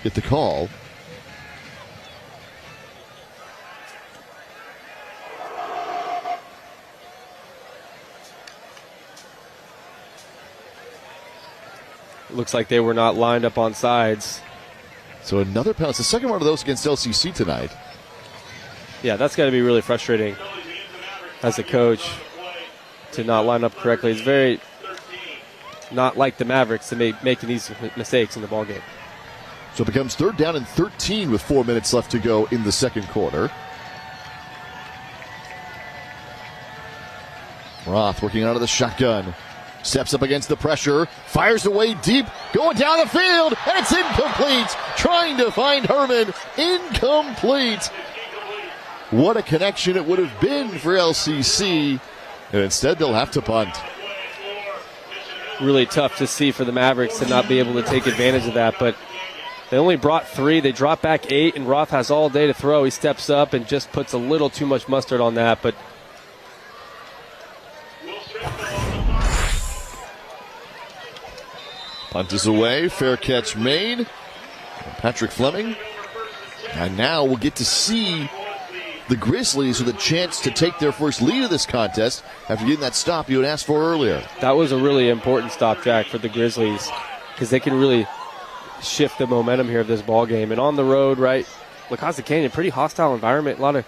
get the call. Looks like they were not lined up on sides. So another penalty. It's the second one of those against LCC tonight. Yeah, that's got to be really frustrating as a coach to not line up correctly. It's very not like the Mavericks to making these mistakes in the ballgame. So it becomes 3rd down and 13 with 4 minutes left to go in the second quarter. Roth working out of the shotgun. Steps up against the pressure, fires away deep, going down the field, and it's incomplete. Trying to find Herman, incomplete. What a connection it would have been for LCC, and instead they'll have to punt. Really tough to see for the Mavericks to not be able to take advantage of that, but they only brought 3. They dropped back 8, and Roth has all day to throw. He steps up and just puts a little too much mustard on that, but Punt is away. Fair catch made. Patrick Fleming. And now we'll get to see the Grizzlies with a chance to take their first lead of this contest after getting that stop you had asked for earlier. That was a really important stop, Jack, for the Grizzlies because they can really shift the momentum here of this ball game. And on the road, right, La Costa Canyon, pretty hostile environment. A lot of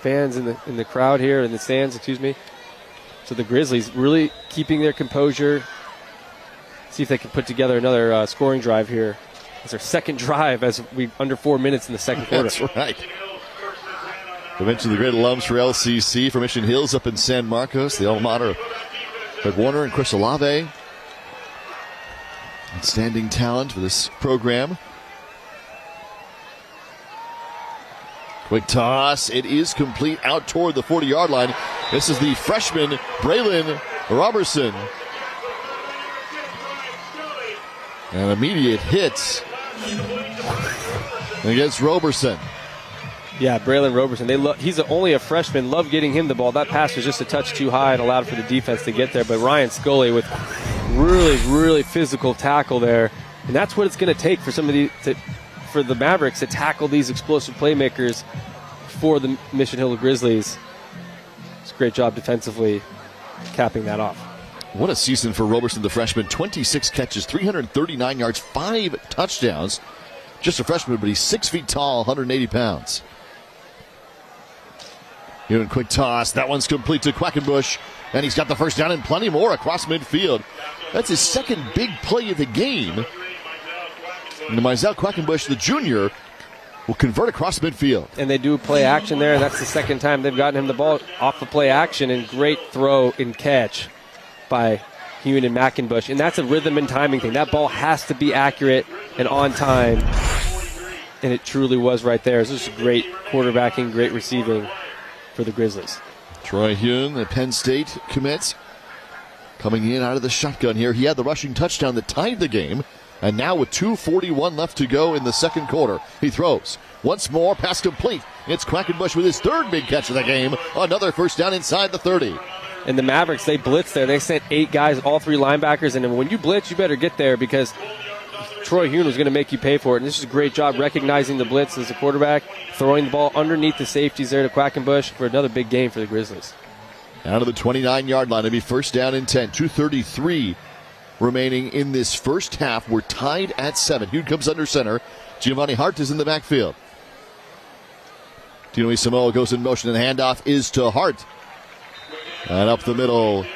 fans in the crowd here, in the stands, excuse me. So the Grizzlies really keeping their composure. See if they can put together another scoring drive here. It's their second drive as we under 4 minutes in the second quarter. That's right. We mentioned the great alums for LCC, for Mission Hills up in San Marcos, the alma mater of Fred Warner and Chris Olave. Outstanding talent for this program. Quick toss. It is complete out toward the 40-yard line. This is the freshman, Braylon Robertson. An immediate hit against Robertson. Yeah, Braylon Robertson. He's only a freshman. Love getting him the ball. That pass was just a touch too high and allowed for the defense to get there. But Ryan Scully with really, really physical tackle there. And that's what it's going to take for for the Mavericks to tackle these explosive playmakers for the Mission Hill Grizzlies. It's a great job defensively capping that off. What a season for Robertson, the freshman. 26 catches, 339 yards, 5 touchdowns. Just a freshman, but he's 6 feet tall, 180 pounds. Doing quick toss. That one's complete to Quackenbush. And he's got the first down and plenty more across midfield. That's his second big play of the game. And Mizell Quackenbush, the junior, will convert across midfield. And they do play action there, and that's the second time they've gotten him the ball off the play action, and great throw and catch by Hewen and Mackinbush. And that's a rhythm and timing thing. That ball has to be accurate and on time. And it truly was right there. This is great quarterbacking, great receiving for the Grizzlies. Troy Hewen, the Penn State commit, coming in out of the shotgun here. He had the rushing touchdown that tied the game. And now with 2:41 left to go in the second quarter, he throws. Once more, pass complete. It's Quackenbush with his third big catch of the game. Another first down inside the 30. And the Mavericks, they blitzed there. They sent 8 guys, all 3 linebackers. And when you blitz, you better get there because Troy Hewen was going to make you pay for it. And this is a great job recognizing the blitz as a quarterback, throwing the ball underneath the safeties there to Quackenbush for another big game for the Grizzlies. Down to the 29-yard line. It'll be first down and 10. 2:33 remaining in this first half. We're tied at 7. Hewen comes under center. Giovanni Hart is in the backfield. Tino Samoa goes in motion, and the handoff is to Hart. And up the middle.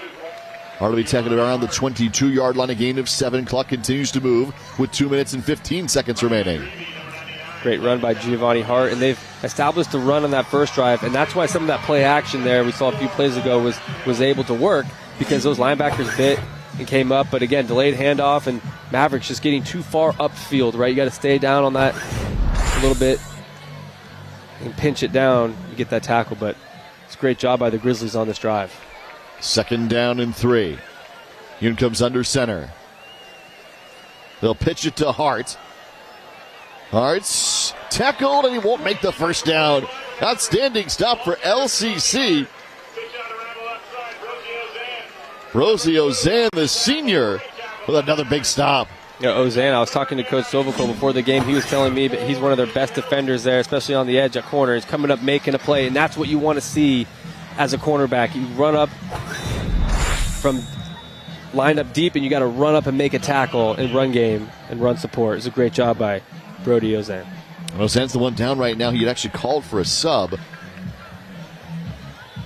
Hart will be taken around the 22-yard line. A gain of 7. Clock continues to move with 2 minutes and 15 seconds remaining. Great run by Giovanni Hart, and they've established a run on that first drive, and that's why some of that play action there we saw a few plays ago was able to work because those linebackers bit and came up, but again, delayed handoff, and Mavericks just getting too far upfield, right? You got to stay down on that a little bit and pinch it down to get that tackle, but it's a great job by the Grizzlies on this drive. Second down and 3. Hewen comes under center. They'll pitch it to Hart. Hart's tackled, and he won't make the first down. Outstanding stop for LCC. Rosie Ozan, the senior, with another big stop. Yeah, Ozan, I was talking to Coach Sovaco before the game. He was telling me that he's one of their best defenders there, especially on the edge at corner. He's coming up making a play, and that's what you want to see as a cornerback. You run up from line up deep, and you got to run up and make a tackle in run game and run support. It's a great job by Brody Ozan. Ozan's the one down right now. He had actually called for a sub.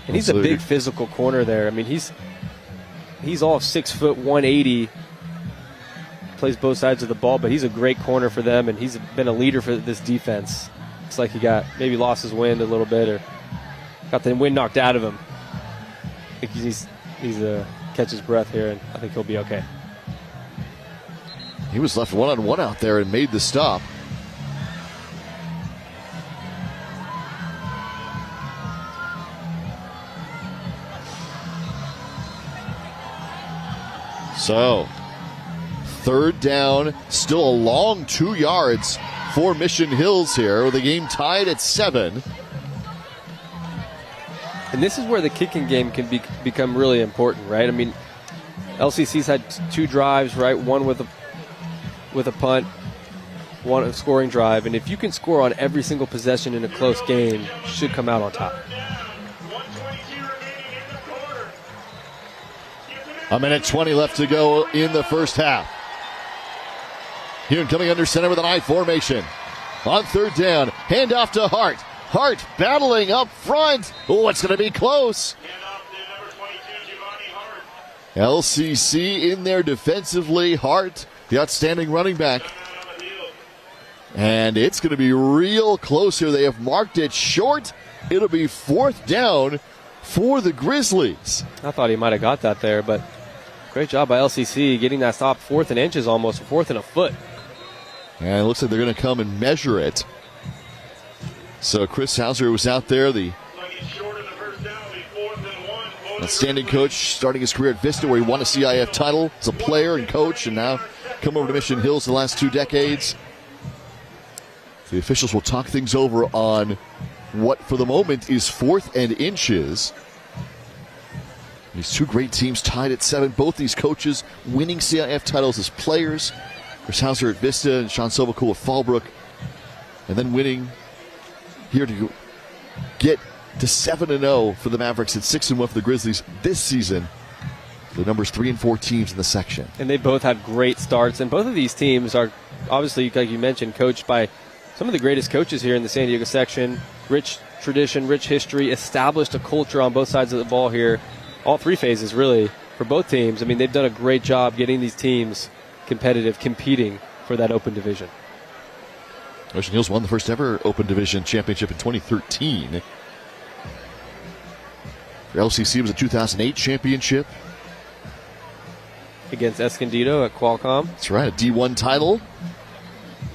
And he's a big physical corner there. I mean, he's all 6 foot 180. Plays both sides of the ball, but he's a great corner for them, and he's been a leader for this defense. Looks like he maybe lost his wind a little bit, or got the wind knocked out of him. I think he's catch his breath here, and I think he'll be okay. He was left one-on-one out there and made the stop. So, third down, still a long 2 yards for Mission Hills here, with the game tied at 7. And this is where the kicking game can become really important, right? I mean, LCC's had 2 drives, right? One with with a punt, one scoring drive, and if you can score on every single possession in a close game, you should come out on top. A minute 20 left to go in the first half. Hune coming under center with an I formation. On third down, handoff to Hart. Hart battling up front. Oh, it's going to be close. LCC in there defensively. Hart, the outstanding running back. And it's going to be real close here. They have marked it short. It'll be fourth down for the Grizzlies. I thought he might have got that there, but great job by LCC getting that stop, 4th and inches almost, 4th and a foot. And it looks like they're going to come and measure it. So Chris Hauser was out there, the outstanding coach, starting his career at Vista, where he won a CIF title as a player and coach, and now come over to Mission Hills the last 2 decades. The officials will talk things over on what, for the moment, is 4th and inches. These 2 great teams tied at 7. Both these coaches winning CIF titles as players. Chris Hauser at Vista and Sean Sobel at Fallbrook. And then winning here to get to 7-0 for the Mavericks and 6-1 for the Grizzlies this season. The numbers 3 and 4 teams in the section. And they both had great starts. And both of these teams are obviously, like you mentioned, coached by some of the greatest coaches here in the San Diego section. Rich tradition, rich history, established a culture on both sides of the ball here. All 3 phases, really, for both teams. I mean, they've done a great job getting these teams competitive, competing for that open division. Mission Hills won the first ever open division championship in 2013. For LCC was a 2008 championship. Against Escondido at Qualcomm. That's right, a D1 title.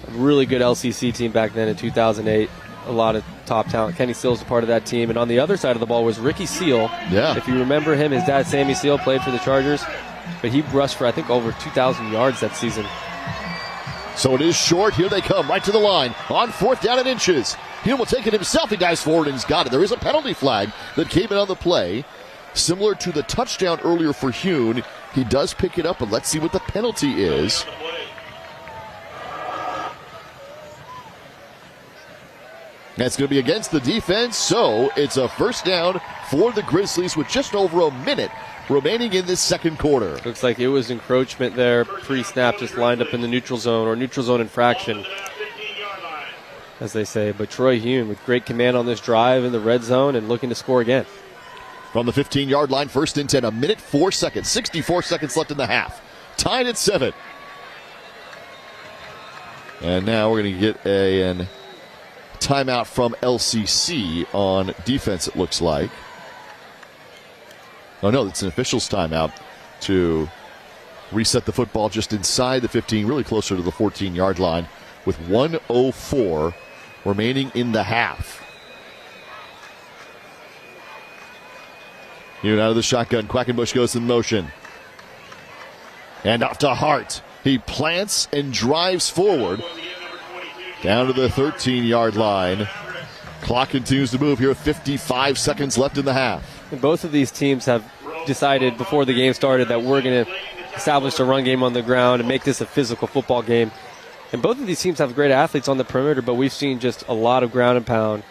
A really good LCC team back then in 2008. A lot of top talent. Kenny Steele's a part of that team. And on the other side of the ball was Ricky Seal. Yeah. If you remember him, his dad, Sammy Seal, played for the Chargers. But he rushed for, I think, over 2,000 yards that season. So it is short. Here they come, right to the line. On 4th down and inches. Hune will take it himself. He dives forward and he's got it. There is a penalty flag that came in on the play. Similar to the touchdown earlier for Hune. He does pick it up, but let's see what the penalty is. That's going to be against the defense, so it's a first down for the Grizzlies with just over a minute remaining in this second quarter. Looks like it was encroachment there, pre-snap, just lined up in the neutral zone, or neutral zone infraction, as they say. But Troy Hune with great command on this drive in the red zone and looking to score again. From the 15-yard line, 1st and 10, a minute 4 seconds, 64 seconds left in the half. Tied at 7. And now we're going to get an timeout from LCC on defense, it looks like. Oh, no, it's an official's timeout to reset the football just inside the 15, really closer to the 14-yard line, with 1:04 remaining in the half. Hune out of the shotgun. Quackenbush goes in motion. And off to Hart. He plants and drives forward down to the 13-yard line. Clock continues to move here. 55 seconds left in the half. And both of these teams have decided before the game started that we're going to establish a run game on the ground and make this a physical football game. And both of these teams have great athletes on the perimeter, but we've seen just a lot of ground and pound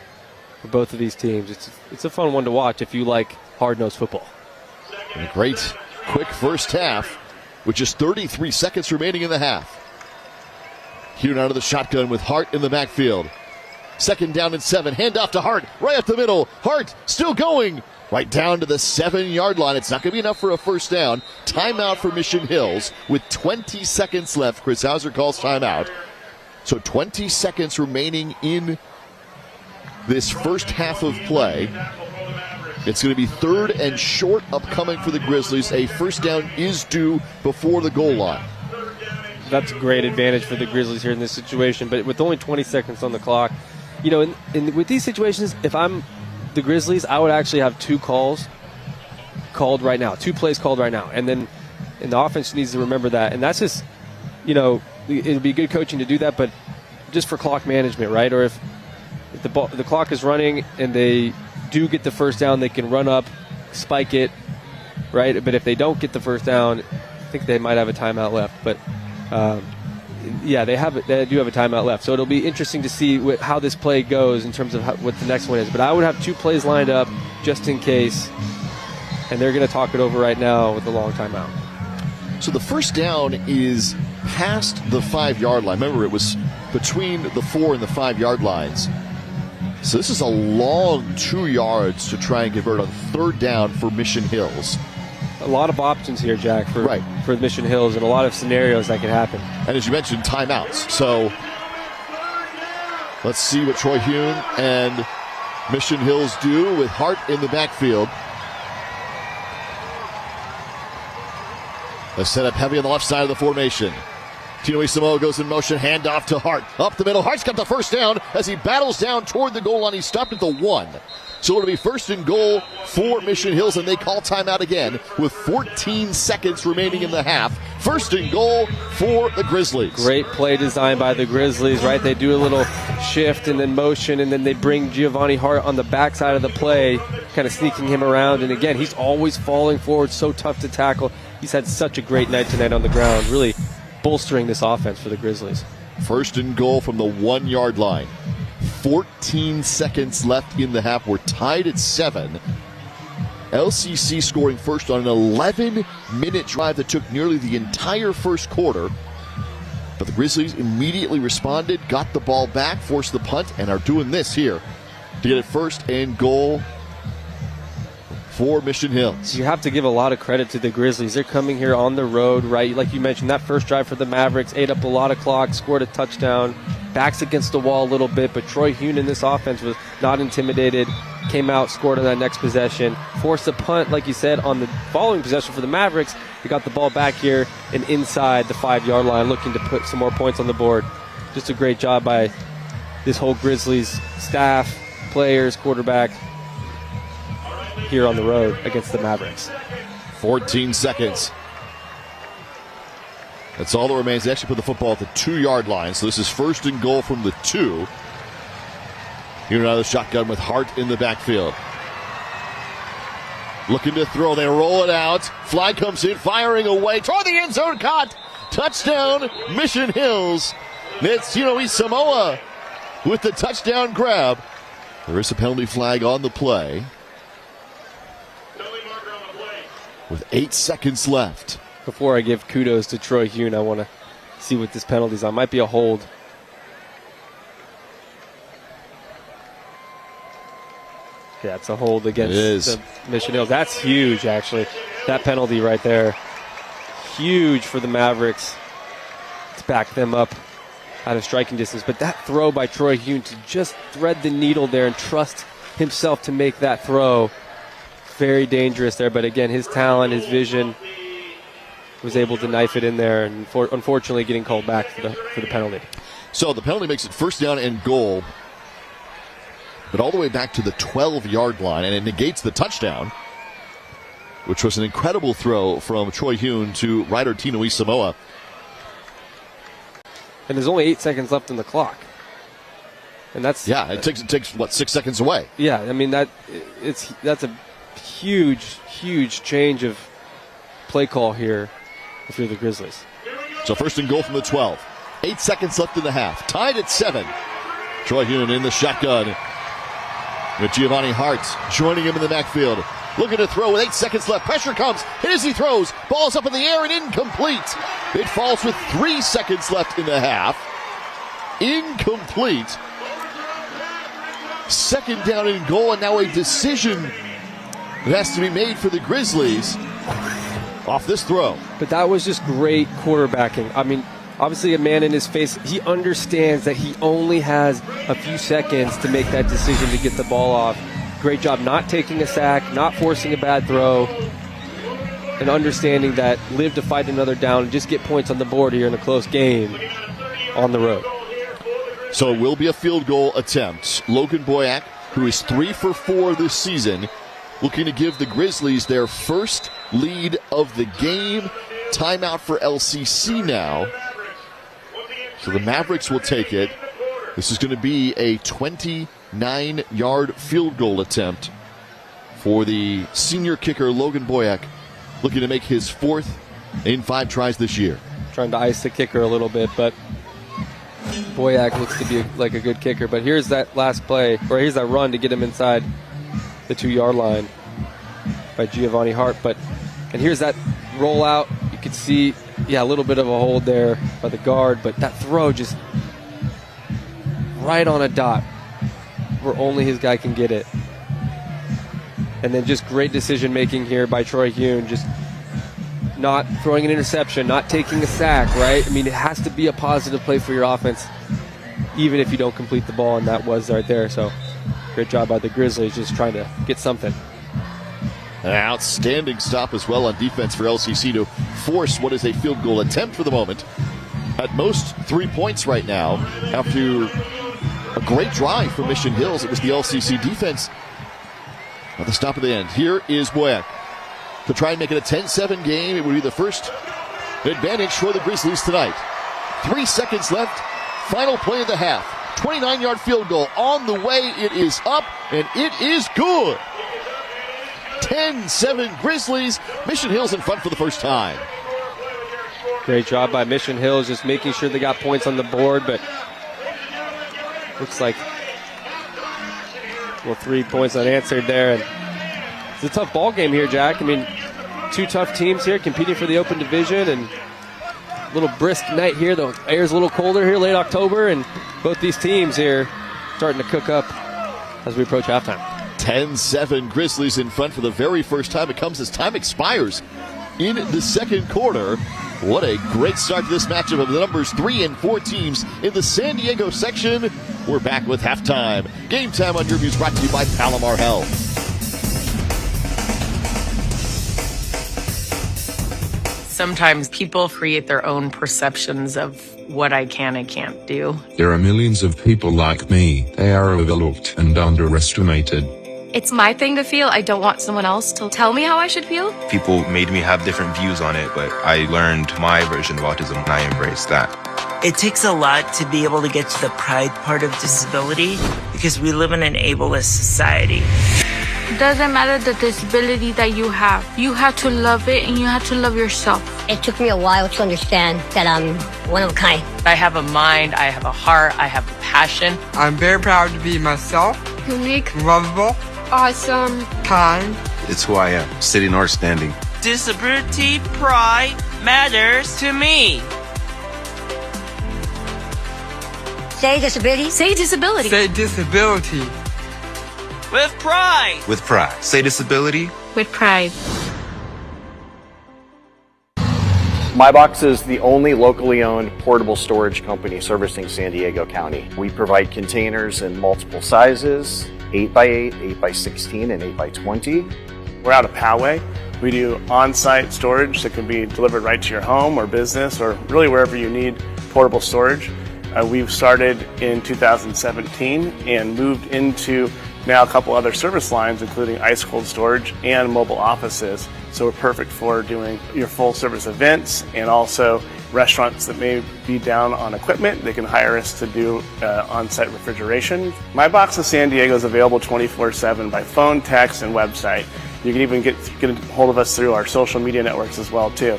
for both of these teams. It's a fun one to watch if you like hard-nosed football. And a great, quick first half with just 33 seconds remaining in the half. Hune out of the shotgun with Hart in the backfield. 2nd down and 7. Handoff to Hart right up the middle. Hart still going right down to the 7-yard line. It's not going to be enough for a first down. Timeout for Mission Hills with 20 seconds left. Chris Hauser calls timeout. So 20 seconds remaining in this first half of play. It's going to be 3rd and short upcoming for the Grizzlies. A first down is due before the goal line. That's a great advantage for the Grizzlies here in this situation, but with only 20 seconds on the clock, you know, with these situations, if I'm the Grizzlies, I would actually have 2 calls called right now, 2 plays called right now, and the offense needs to remember that, and that's just, you know, it would be good coaching to do that, but just for clock management, right? Or if the clock is running and they do get the first down, they can run up, spike it, right? But if they don't get the first down, I think they might have a timeout left, but Yeah, they do have a timeout left. So it'll be interesting to see how this play goes in terms of what the next one is. But I would have 2 plays lined up just in case. And they're going to talk it over right now with a long timeout. So the first down is past the 5-yard line. Remember, it was between the 4 and the 5-yard lines. So this is a long 2 yards to try and convert on third down for Mission Hills. A lot of options here, Jack, for Mission Hills, and a lot of scenarios that could happen. And as you mentioned, timeouts. So let's see what Troy Hune and Mission Hills do with Hart in the backfield. A setup heavy on the left side of the formation. Tino Samoa goes in motion, handoff to Hart. Up the middle, Hart's got the first down as he battles down toward the goal line. He's stopped at the 1. So it'll be first and goal for Mission Hills, and they call timeout again with 14 seconds remaining in the half. First and goal for the Grizzlies. Great play design by the Grizzlies, right? They do a little shift and then motion, and then they bring Giovanni Hart on the backside of the play, kind of sneaking him around. And again, he's always falling forward, so tough to tackle. He's had such a great night tonight on the ground, really bolstering this offense for the Grizzlies. First and goal from the 1-yard line. 14 seconds left in the half. We're tied at 7. LCC scoring first on an 11-minute drive that took nearly the entire first quarter. But the Grizzlies immediately responded, got the ball back, forced the punt, and are doing this here to get it first and goal for Mission Hills. You have to give a lot of credit to the Grizzlies. They're coming here on the road, right? Like you mentioned, that first drive for the Mavericks ate up a lot of clock, scored a touchdown, backs against the wall a little bit, but Troy Hune in this offense was not intimidated, came out, scored on that next possession, forced a punt, like you said, on the following possession for the Mavericks. They got the ball back here and inside the 5-yard line, looking to put some more points on the board. Just a great job by this whole Grizzlies staff, players, quarterback, here on the road against the Mavericks. 14 seconds. That's all that remains. They actually put the football at the 2-yard line, so this is first and goal from the 2. Here another shotgun with Hart in the backfield. Looking to throw. They roll it out. Fly comes in, firing away toward the end zone. Caught. Touchdown, Mission Hills. It's Tino Samoa with the touchdown grab. There is a penalty flag on the play. With 8 seconds left. Before I give kudos to Troy Hune, I want to see what this penalty's on. Might be a hold. Yeah, it's a hold against the Mission Hills. That's huge, actually. That penalty right there. Huge for the Mavericks to back them up out of striking distance. But that throw by Troy Hune to just thread the needle there and trust himself to make that throw. Very dangerous there, but again, his talent, his vision, was able to knife it in there, and unfortunately getting called back for the penalty. So the penalty makes it first down and goal, but all the way back to the 12-yard line, and it negates the touchdown, which was an incredible throw from Troy Hune to rider Tino Samoa. And there's only 8 seconds left on the clock. And that's it takes what, 6 seconds away. Yeah, I mean that's a huge change of play call here if you're the Grizzlies. So first and goal from the 12. 8 seconds left in the half. Tied at 7. Troy Hune in the shotgun with Giovanni Hart joining him in the backfield. Looking to throw with 8 seconds left. Pressure comes. Hit as he throws. Ball's up in the air and incomplete. It falls with 3 seconds left in the half. Incomplete. Second down and goal, and now a decision that has to be made for the Grizzlies off this throw. But that was just great quarterbacking. I mean, obviously a man in his face, he understands that he only has a few seconds to make that decision to get the ball off. Great job not taking a sack, not forcing a bad throw, and understanding that live to fight another down and just get points on the board here in a close game on the road. So it will be a field goal attempt. Logan Boyack, who is 3 for 4 this season, looking to give the Grizzlies their first lead of the game. Timeout for LCC now. So the Mavericks will take it. This is going to be a 29-yard field goal attempt for the senior kicker Logan Boyack, looking to make his 4th in 5 tries this year. Trying to ice the kicker a little bit, but Boyack looks to be like a good kicker, but here's that last play, or here's that run to get him inside the 2-yard line by Giovanni Hart. And here's that rollout. You can see, a little bit of a hold there by the guard, but that throw just right on a dot where only his guy can get it. And then just great decision making here by Troy Hune, just not throwing an interception, not taking a sack, right? I mean, it has to be a positive play for your offense, even if you don't complete the ball, and that was right there. So great job by the Grizzlies, just trying to get something. An outstanding stop as well on defense for LCC to force what is a field goal attempt for the moment. At most 3 points right now after a great drive from Mission Hills. It was the LCC defense at the stop of the end. Here is Boyack to try and make it a 10-7 game. It would be the first advantage for the Grizzlies tonight. 3 seconds left. Final play of the half. 29-yard field goal on the way. It is up, and it is good. 10-7 Grizzlies. Mission Hills in front for the first time. Great job by Mission Hills, just making sure they got points on the board, but looks like 3 points unanswered there. And it's a tough ball game here, Jack. I mean, 2 tough teams here competing for the open division, and a little brisk night here. The air's a little colder here, late October, and both these teams here starting to cook up as we approach halftime. 10-7 Grizzlies in front for the very first time. It comes as time expires in the second quarter. What a great start to this matchup of the numbers 3 and 4 teams in the San Diego section. We're back with halftime. Game Time on Your Views brought to you by Palomar Health. Sometimes people create their own perceptions of what I can and can't do. There are millions of people like me. They are overlooked and underestimated. It's my thing to feel. I don't want someone else to tell me how I should feel. People made me have different views on it, but I learned my version of autism and I embraced that. It takes a lot to be able to get to the pride part of disability because we live in an ableist society. It doesn't matter the disability that you have. You have to love it and you have to love yourself. It took me a while to understand that I'm one of a kind. I have a mind, I have a heart, I have a passion. I'm very proud to be myself. Unique. Lovable. Awesome. Kind. It's who I am, sitting or standing. Disability pride matters to me. Say disability. Say disability. Say disability. With pride. With pride. Say disability. With pride. MyBox is the only locally owned portable storage company servicing San Diego County. We provide containers in multiple sizes, 8x8, 8x16, and 8x20. We're out of Poway. We do on-site storage that can be delivered right to your home or business or really wherever you need portable storage. We've started in 2017 and moved into now a couple other service lines, including ice cold storage and mobile offices. So we're perfect for doing your full service events and also restaurants that may be down on equipment. They can hire us to do on-site refrigeration. MyBox of San Diego is available 24/7 by phone, text, and website. You can even get a hold of us through our social media networks as well too.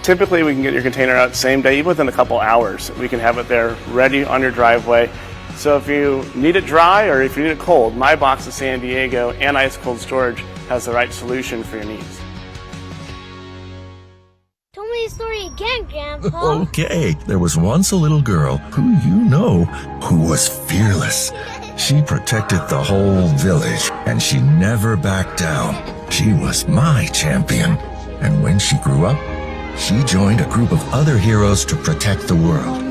Typically, we can get your container out same day, even within a couple hours. We can have it there ready on your driveway. So if you need it dry or if you need it cold, MyBox of San Diego and Ice Cold Storage has the right solution for your needs. Tell me the story again, Grandpa. Okay, there was once a little girl who was fearless. She protected the whole village, and she never backed down. She was my champion. And when she grew up, she joined a group of other heroes to protect the world.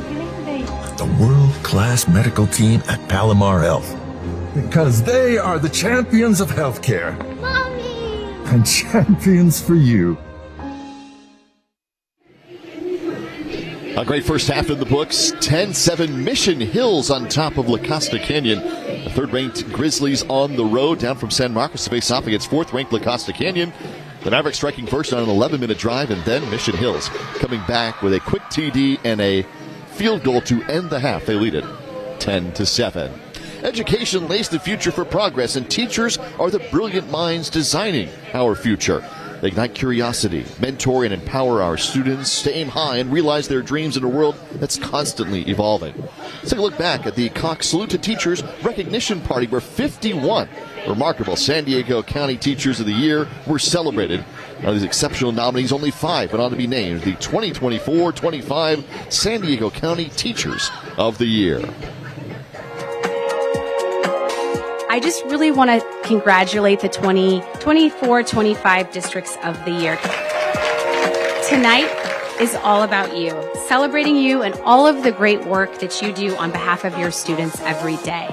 The world-class medical team at Palomar Health. Because they are the champions of healthcare. Mommy! And champions for you. A great first half in the books. 10-7 Mission Hills on top of La Costa Canyon. The third-ranked Grizzlies on the road down from San Marcos to face off against fourth-ranked La Costa Canyon. The Mavericks striking first on an 11-minute drive, and then Mission Hills coming back with a quick TD and a field goal to end the half. They lead it 10-7. Education lays the future for progress, and teachers are the brilliant minds designing our future. They ignite curiosity, mentor and empower our students to aim high and realize their dreams in a world that's constantly evolving. Let's take a look back at the Cox Salute to Teachers recognition party where 51 remarkable San Diego County Teachers of the Year were celebrated. Now, these exceptional nominees, only 5 went on to be named the 2024-25 San Diego County Teachers of the Year. I just really want to congratulate the 2024-25 Districts of the Year. Tonight is all about you, celebrating you and all of the great work that you do on behalf of your students every day.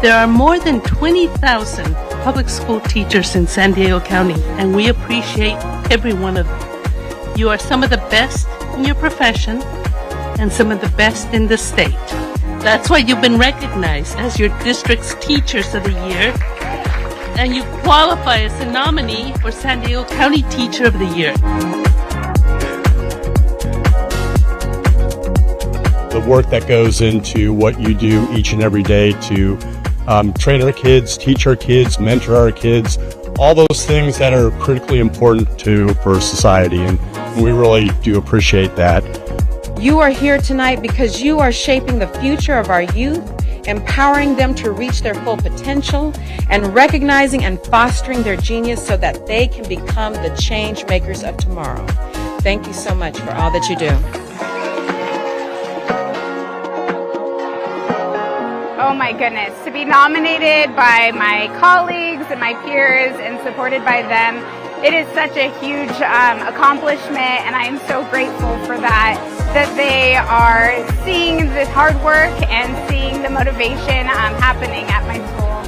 There are more than 20,000 public school teachers in San Diego County, and we appreciate every one of them. You are some of the best in your profession and some of the best in the state. That's why you've been recognized as your district's Teachers of the Year, and you qualify as a nominee for San Diego County Teacher of the Year. The work that goes into what you do each and every day to train our kids, teach our kids, mentor our kids, all those things that are critically important for society, and we really do appreciate that. You are here tonight because you are shaping the future of our youth, empowering them to reach their full potential, and recognizing and fostering their genius so that they can become the change makers of tomorrow. Thank you so much for all that you do. Oh my goodness, to be nominated by my colleagues and my peers and supported by them, it is such a huge accomplishment, and I am so grateful for that they are seeing this hard work and seeing the motivation happening at my school.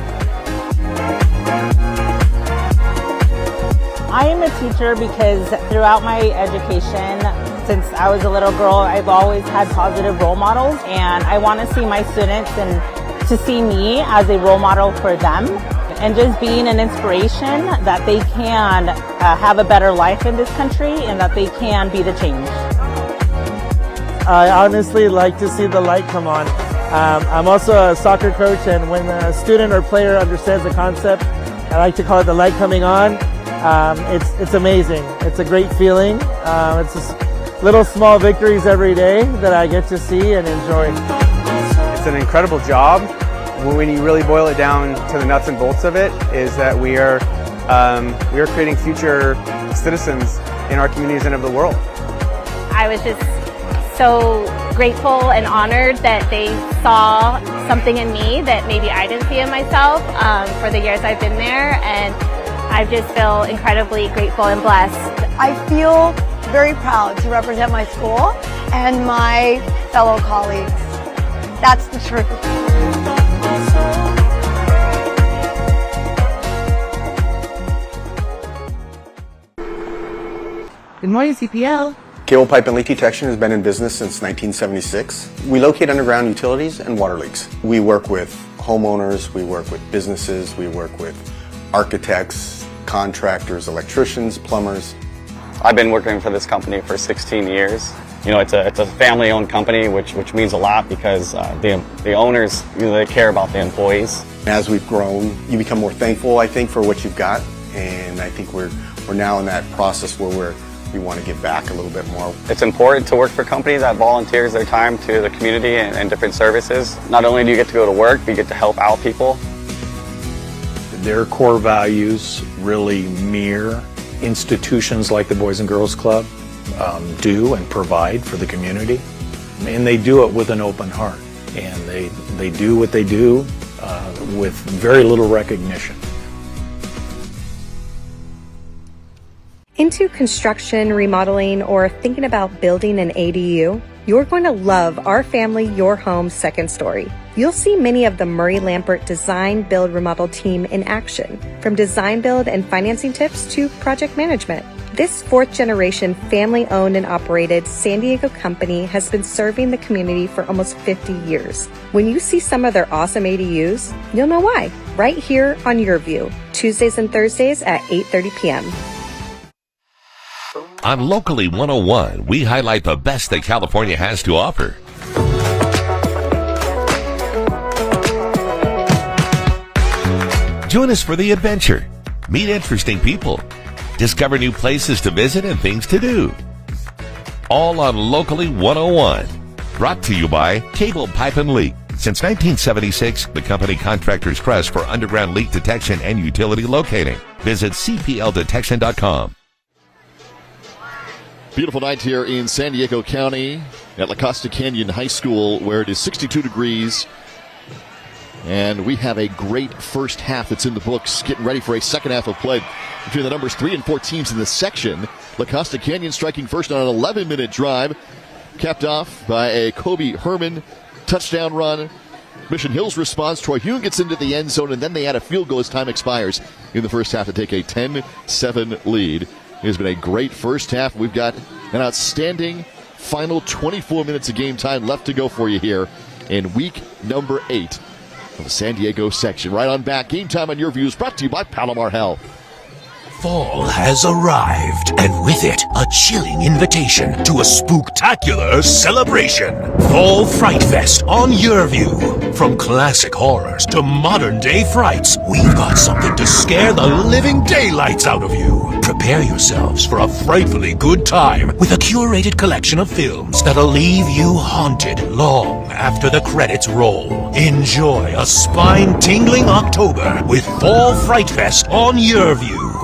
I am a teacher because throughout my education, since I was a little girl, I've always had positive role models, and I want to see my students and to see me as a role model for them, and just being an inspiration that they can have a better life in this country and that they can be the change. I honestly like to see the light come on. I'm also a soccer coach, and when a student or player understands the concept, I like to call it the light coming on. It's amazing. It's a great feeling. It's just little small victories every day that I get to see and enjoy. It's an incredible job. When you really boil it down to the nuts and bolts of it, is that we are creating future citizens in our communities and of the world. I was just so grateful and honored that they saw something in me that maybe I didn't see in myself for the years I've been there, and I just feel incredibly grateful and blessed. I feel very proud to represent my school and my fellow colleagues. That's the truth. Good morning, CPL. Cable pipe and leak detection has been in business since 1976. We locate underground utilities and water leaks. We work with homeowners, we work with businesses, we work with architects, contractors, electricians, plumbers. I've been working for this company for 16 years. You know, it's a family-owned company, which means a lot because the owners, they care about the employees. As we've grown, you become more thankful, I think, for what you've got, and I think we're now in that process where we want to give back a little bit more. It's important to work for a company that volunteers their time to the community and different services. Not only do you get to go to work, but you get to help out people. Their core values really mirror institutions like the Boys and Girls Club do and provide for the community. And they do it with an open heart. And they do what they do with very little recognition. Into construction, remodeling, or thinking about building an ADU? You're going to love Our Family, Your Home Second Story. You'll see many of the Murray Lampert Design, Build, Remodel team in action, from design build and financing tips to project management. This fourth-generation, family-owned and operated San Diego company has been serving the community for almost 50 years. When you see some of their awesome ADUs, you'll know why. Right here on Your View, Tuesdays and Thursdays at 8:30 p.m. On Locally 101, we highlight the best that California has to offer. Join us for the adventure. Meet interesting people. Discover new places to visit and things to do. All on Locally 101. Brought to you by Cable Pipe and Leak. Since 1976, the company contractors trust for underground leak detection and utility locating. Visit cpldetection.com. Beautiful night here in San Diego County at La Costa Canyon High School, where it is 62 degrees. And we have a great first half that's in the books, getting ready for a second half of play between the numbers 3 and 4 teams in this section. La Costa Canyon striking first on an 11-minute drive, capped off by a Kobe Herman touchdown run. Mission Hills responds. Troy Hume gets into the end zone, and then they add a field goal as time expires in the first half to take a 10-7 lead. It has been a great first half. We've got an outstanding final 24 minutes of game time left to go for you here in week number 8 of the San Diego section. Right on back. Game time on your views brought to you by Palomar Health. Fall has arrived, and with it, a chilling invitation to a spooktacular celebration. Fall Fright Fest on your view. From classic horrors to modern-day frights, we've got something to scare the living daylights out of you. Prepare yourselves for a frightfully good time with a curated collection of films that'll leave you haunted long after the credits roll. Enjoy a spine-tingling October with Fall Fright Fest on your view.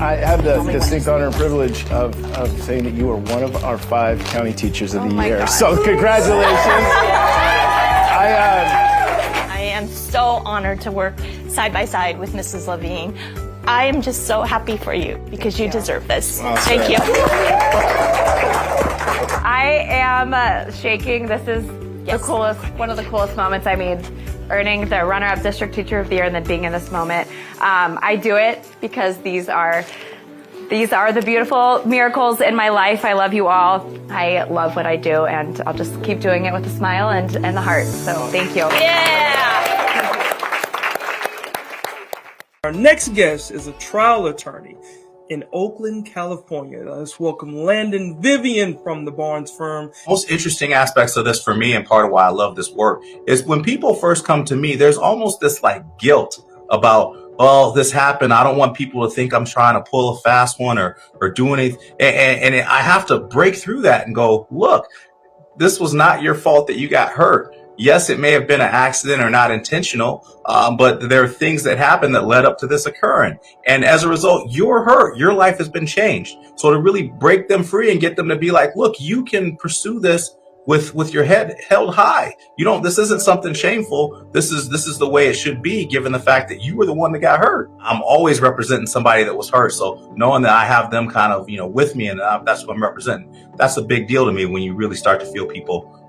I have the distinct honor and privilege of saying that you are one of our 5 county teachers of the year. God. So congratulations. I am so honored to work side by side with Mrs. Levine. I am just so happy for you because you deserve this. Awesome. Thank you. I am shaking. This is one of the coolest moments. I mean, earning the runner-up district teacher of the year and then being in this moment. I do it because these are the beautiful miracles in my life. I love you all. I love what I do, and I'll just keep doing it with a smile and the heart. So thank you. Yeah. Our next guest is a trial attorney in Oakland, California. Let's welcome Landon Vivian from the Barnes firm. Most interesting aspects of this for me, and part of why I love this work, is when people first come to me, there's almost this like guilt about, oh, this happened. I don't want people to think I'm trying to pull a fast one or do anything. And I have to break through that and go, look, this was not your fault that you got hurt. Yes, it may have been an accident or not intentional, but there are things that happened that led up to this occurring. And as a result, you're hurt. Your life has been changed. So to really break them free and get them to be like, look, you can pursue this with your head held high. This isn't something shameful. This is the way it should be, given the fact that you were the one that got hurt. I'm always representing somebody that was hurt. So knowing that I have them kind of, with me, and that's what I'm representing, that's a big deal to me when you really start to feel people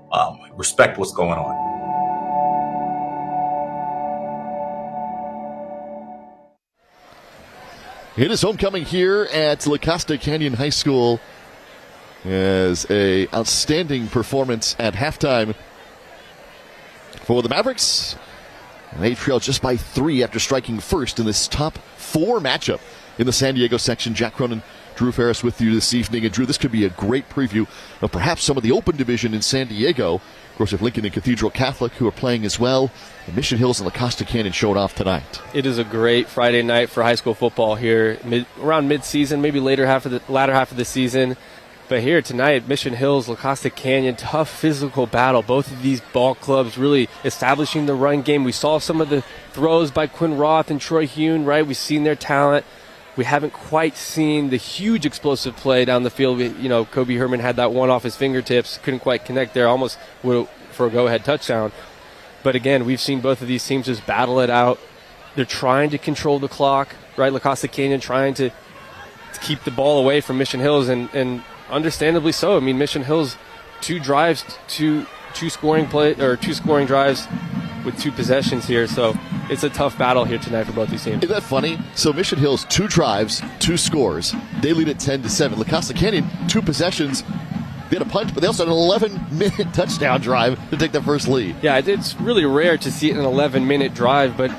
respect what's going on. It is homecoming here at La Costa Canyon High School as a outstanding performance at halftime for the Mavericks. And they trail just by 3 after striking first in this top 4 matchup in the San Diego section. Jack Cronin, Drew Ferris with you this evening. And Drew, this could be a great preview of perhaps some of the open division in San Diego. Of course, with Lincoln and Cathedral Catholic, who are playing as well. And Mission Hills and La Costa Canyon showed off tonight. It is a great Friday night for high school football here, around mid-season, maybe latter half of the season. But here tonight, Mission Hills, La Costa Canyon, tough physical battle. Both of these ball clubs really establishing the run game. We saw some of the throws by Quinn Roth and Troy Hune, right? We've seen their talent. We haven't quite seen the huge explosive play down the field. Kobe Herman had that one off his fingertips, couldn't quite connect there, almost for a go-ahead touchdown. But again, we've seen both of these teams just battle it out. They're trying to control the clock, right? La Costa Canyon trying to keep the ball away from Mission Hills, and understandably so. I mean, Mission Hills, 2 drives, two scoring drives with 2 possessions here. So it's a tough battle here tonight for both these teams. Isn't that funny? So Mission Hills, 2 drives, 2 scores. They lead at 10-7. La Costa Canyon, 2 possessions, They had a punch, but they also had an 11-minute touchdown drive to take the first lead. Yeah, it's really rare to see an 11-minute drive, but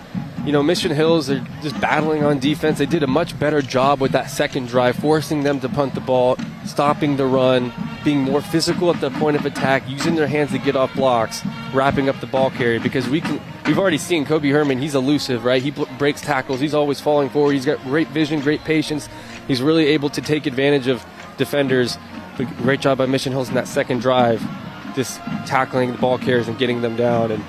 Mission Hills are just battling on defense. They did a much better job with that second drive, forcing them to punt the ball, stopping the run, being more physical at the point of attack, using their hands to get off blocks, wrapping up the ball carrier. Because we've already seen Kobe Herman. He's elusive, right? He breaks tackles. He's always falling forward. He's got great vision, great patience. He's really able to take advantage of defenders. But great job by Mission Hills in that second drive, just tackling the ball carriers and getting them down and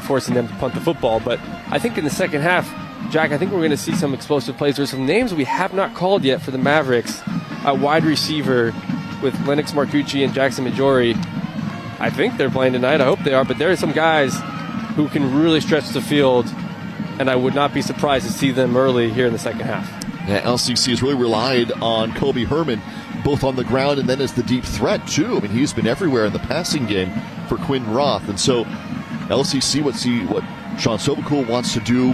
forcing them to punt the football. But I think in the second half, Jack, I think we're going to see some explosive plays. There's some names we have not called yet for the Mavericks. A wide receiver with Lennox Marcucci and Jackson Majori. I think they're playing tonight. I hope they are. But there are some guys who can really stretch the field, and I would not be surprised to see them early here in the second half. Yeah, LCC has really relied on Kobe Herman, both on the ground and then as the deep threat, too. I mean, he's been everywhere in the passing game for Quinn Roth. And so LCC, let's see what Sean Sobekul wants to do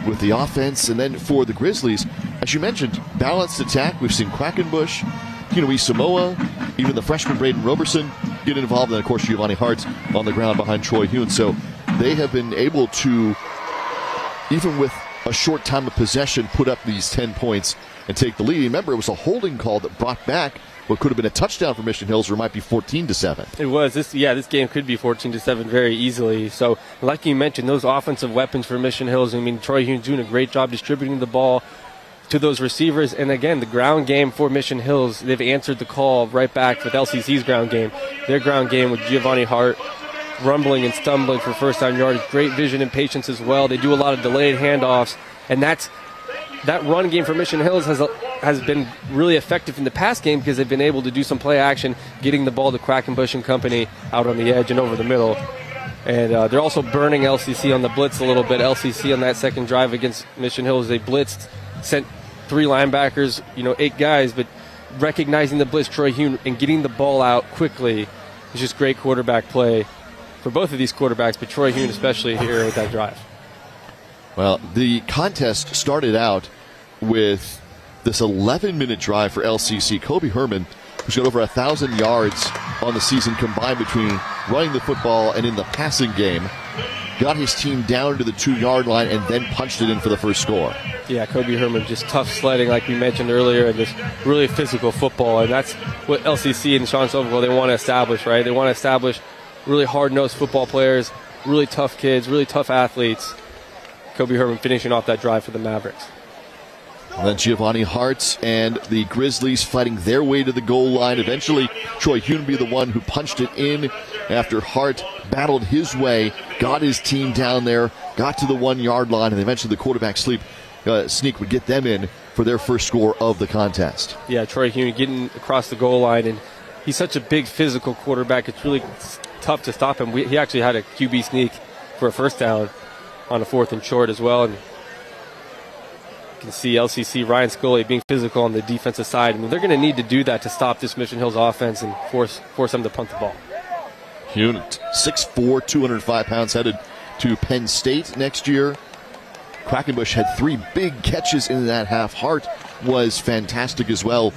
with the offense. And then for the Grizzlies, as you mentioned, balanced attack. We've seen Quackenbush, Kinui Samoa, even the freshman Braden Roberson get involved. And, of course, Giovanni Hart's on the ground behind Troy Hune. So they have been able to, even with a short time of possession, put up these 10 points and take the lead. Remember, it was a holding call that brought back what could have been a touchdown for Mission Hills, or it might be 14-7. It was. This game could be 14-7 very easily. So, like you mentioned, those offensive weapons for Mission Hills, I mean, Troy Hune's doing a great job distributing the ball to those receivers. And again, the ground game for Mission Hills, they've answered the call right back with LCC's ground game. Their ground game with Giovanni Hart rumbling and stumbling for first down yardage. Great vision and patience as well. They do a lot of delayed handoffs, and that run game for Mission Hills has been really effective in the pass game because they've been able to do some play action, getting the ball to Quackenbush and company out on the edge and over the middle. And they're also burning LCC on the blitz a little bit. LCC on that second drive against Mission Hills, they blitzed, sent 3 linebackers, 8 guys, but recognizing the blitz, Troy Hune, and getting the ball out quickly is just great quarterback play for both of these quarterbacks, but Troy Hune especially here with that drive. Well, the contest started out with this 11-minute drive for LCC. Kobe Herman, who's got over 1,000 yards on the season combined between running the football and in the passing game, got his team down to the 2-yard line and then punched it in for the first score. Yeah, Kobe Herman, just tough sledding like we mentioned earlier, and just really physical football. And that's what LCC and Sean Sobekul, they want to establish, right? They want to establish really hard-nosed football players, really tough kids, really tough athletes. Kobe Herman finishing off that drive for the Mavericks. And then Giovanni Hart and the Grizzlies fighting their way to the goal line. Eventually, Troy Hune be the one who punched it in after Hart battled his way, got his team down there, got to the 1-yard line, and eventually the quarterback sneak would get them in for their first score of the contest. Yeah, Troy Hune getting across the goal line, and he's such a big physical quarterback. It's really tough to stop him. He actually had a QB sneak for a first down on a 4th and short as well. And you can see LCC, Ryan Scully being physical on the defensive side. I mean, they're going to need to do that to stop this Mission Hills offense and force them to punt the ball. Hune, 6'4", 205 pounds, headed to Penn State next year. Quackenbush had 3 big catches in that half. Hart was fantastic as well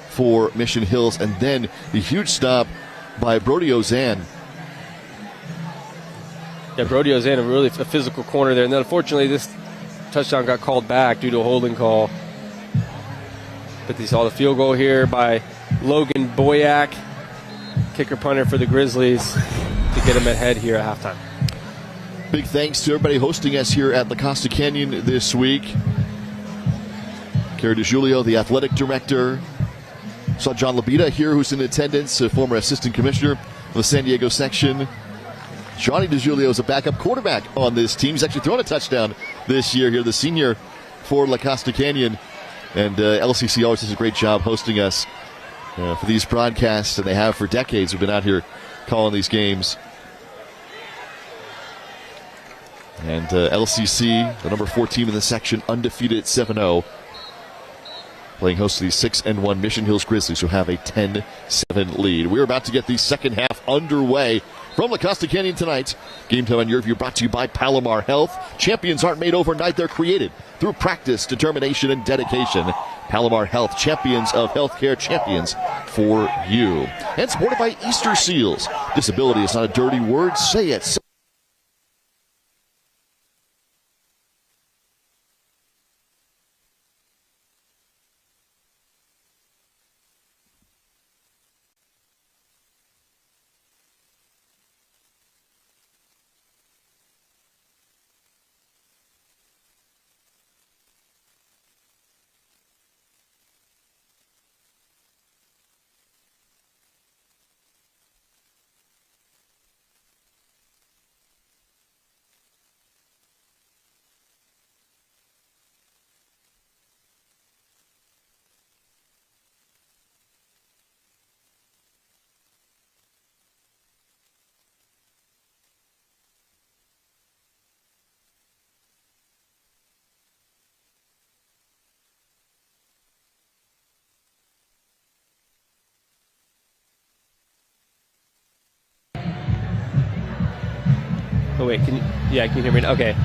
for Mission Hills. And then the huge stop by Brody Ozan. Yeah, Brody Ozan, a physical corner there. And then unfortunately, this touchdown got called back due to a holding call. But they saw the field goal here by Logan Boyack, kicker punter for the Grizzlies, to get them ahead here at halftime. Big thanks to everybody hosting us here at La Costa Canyon this week. Cara DiGiulio, the athletic director. Saw John Labita here, who's in attendance, a former assistant commissioner of the San Diego section. Johnny DiGiulio is a backup quarterback on this team. He's actually thrown a touchdown this year here, the senior for La Costa Canyon. And LCC always does a great job hosting us for these broadcasts, and they have for decades. We've been out here calling these games. And LCC, the number 4 team in the section, undefeated at 7-0. Playing host to the 6-1 Mission Hills Grizzlies, who have a 10-7 lead. We're about to get the second half underway from La Costa Canyon tonight. Game Time on Your View brought to you by Palomar Health. Champions aren't made overnight, they're created through practice, determination, and dedication. Palomar Health, champions of healthcare, champions for you. And supported by Easter Seals. Disability is not a dirty word. Say it. Oh wait, can you hear me? Okay.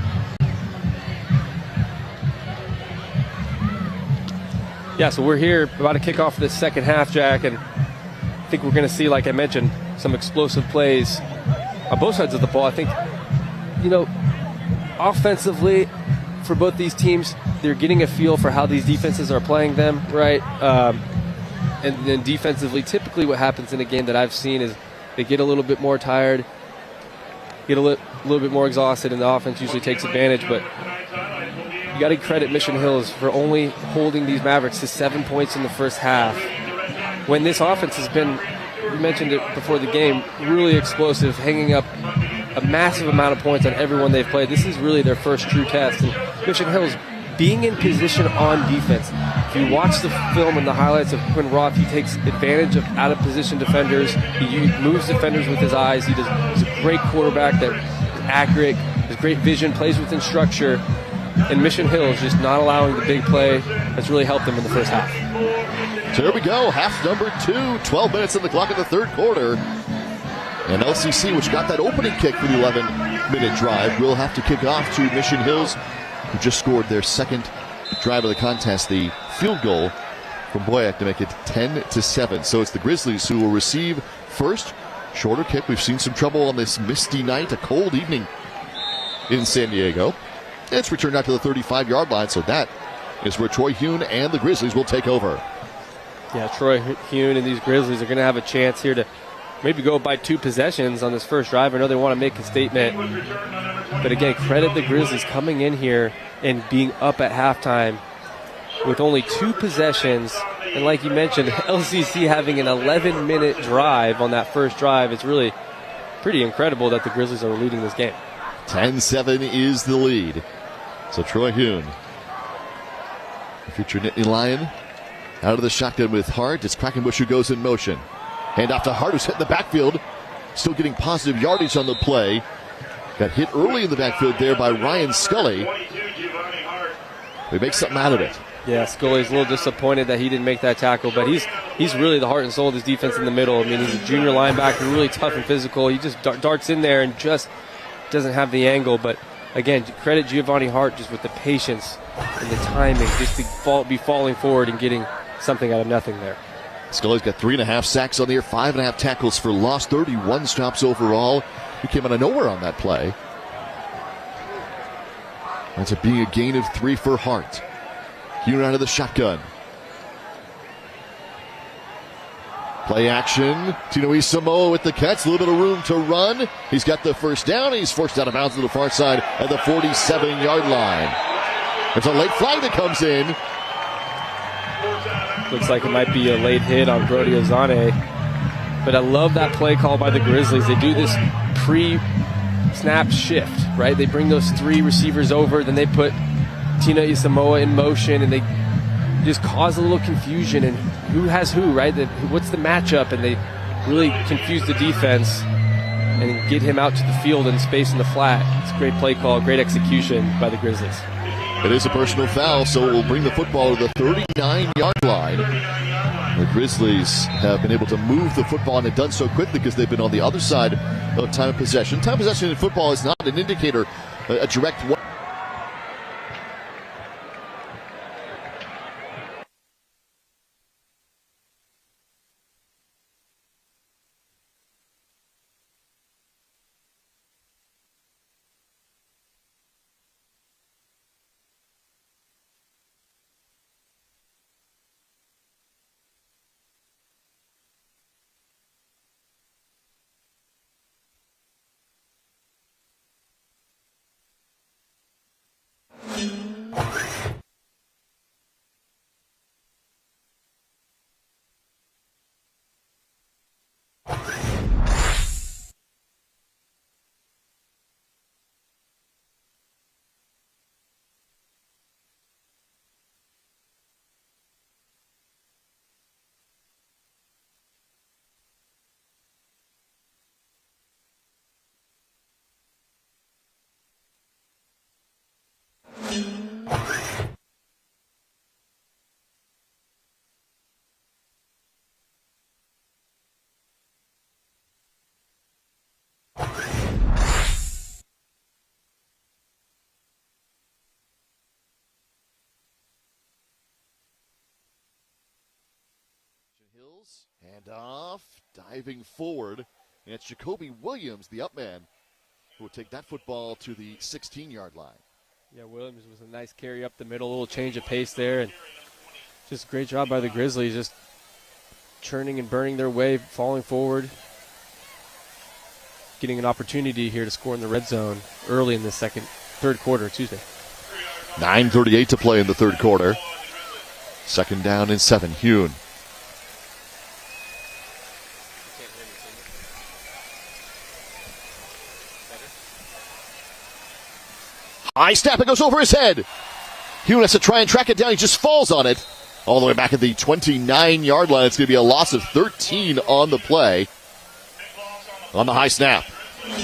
Yeah, so we're here about to kick off this second half, Jack, and I think we're going to see, like I mentioned, some explosive plays on both sides of the ball. I think, offensively, for both these teams, they're getting a feel for how these defenses are playing them, right? And then defensively, typically what happens in a game that I've seen is they get a little bit more tired, get a little bit more exhausted, and the offense usually takes advantage. But you got to credit Mission Hills for only holding these Mavericks to 7 points in the first half, when this offense has been, you mentioned it before the game, really explosive, hanging up a massive amount of points on everyone they've played. This is really their first true test. And Mission Hills being in position on defense. If you watch the film and the highlights of Quinn Roth, he takes advantage of out-of-position defenders. He moves defenders with his eyes. He's a great quarterback that is accurate, has great vision, plays within structure. And Mission Hills just not allowing the big play has really helped them in the first half. So here we go, half number 2, 12 minutes on the clock in the third quarter. And LCC, which got that opening kick for the 11-minute drive, will have to kick off to Mission Hills, who just scored their second drive of the contest, the field goal from Boyack to make it 10-7. So it's the Grizzlies who will receive first. Shorter kick. We've seen some trouble on this misty night, a cold evening in San Diego. It's returned out to the 35-yard line, so that is where Troy Hune and the Grizzlies will take over. Yeah, Troy Hune and these Grizzlies are going to have a chance here to maybe go by 2 possessions on this first drive. I know they want to make a statement. But again, credit the Grizzlies coming in here and being up at halftime with only 2 possessions. And like you mentioned, LCC having an 11-minute drive on that first drive. It's really pretty incredible that the Grizzlies are leading this game. 10-7 is the lead. So Troy Hune, the future Nittany Lion, out of the shotgun with Hart. It's Quackenbush who goes in motion. Hand off to Hart, who's hit in the backfield. Still getting positive yardage on the play. Got hit early in the backfield there by Ryan Scully. We make something out of it. Yeah, Scully's a little disappointed that he didn't make that tackle, but he's really the heart and soul of his defense in the middle. I mean, he's a junior linebacker, really tough and physical. He just darts in there and just doesn't have the angle. But again, credit Giovanni Hart just with the patience and the timing, just to be falling forward and getting something out of nothing there. Scully's got 3.5 sacks on the year, 5.5 tackles for loss, 31 stops overall. He came out of nowhere on that play. Ends up being a gain of 3 for Hart. Hune out of the shotgun. Play action. Tino Samoa with the catch. A little bit of room to run. He's got the first down. He's forced out of bounds to the far side at the 47-yard line. There's a late flag that comes in. Looks like it might be a late hit on Brody Ozane. But I love that play call by the Grizzlies. They do this pre-snap shift, right? They bring those 3 receivers over, then they put Tina Isamoa in motion, and they just cause a little confusion and who has who, right? What's the matchup? And they really confuse the defense and get him out to the field and space in the flat. It's a great play call, great execution by the Grizzlies. It is a personal foul, so it will bring the football to the 39-yard line. The Grizzlies have been able to move the football, and have done so quickly because they've been on the other side of time of possession. Time of possession in football is not an indicator, a direct one. Hand off, diving forward. And it's Jacoby Williams, the up man, who will take that football to the 16-yard line. Yeah, Williams was a nice carry up the middle, a little change of pace there, and just a great job by the Grizzlies, just churning and burning their way, falling forward, getting an opportunity here to score in the red zone early in the third quarter. 9:38 to play in the third quarter. Second down and 7. Hune. High snap, it goes over his head. Hune has to try and track it down. He just falls on it. All the way back at the 29-yard line. It's going to be a loss of 13 on the play. On the high snap.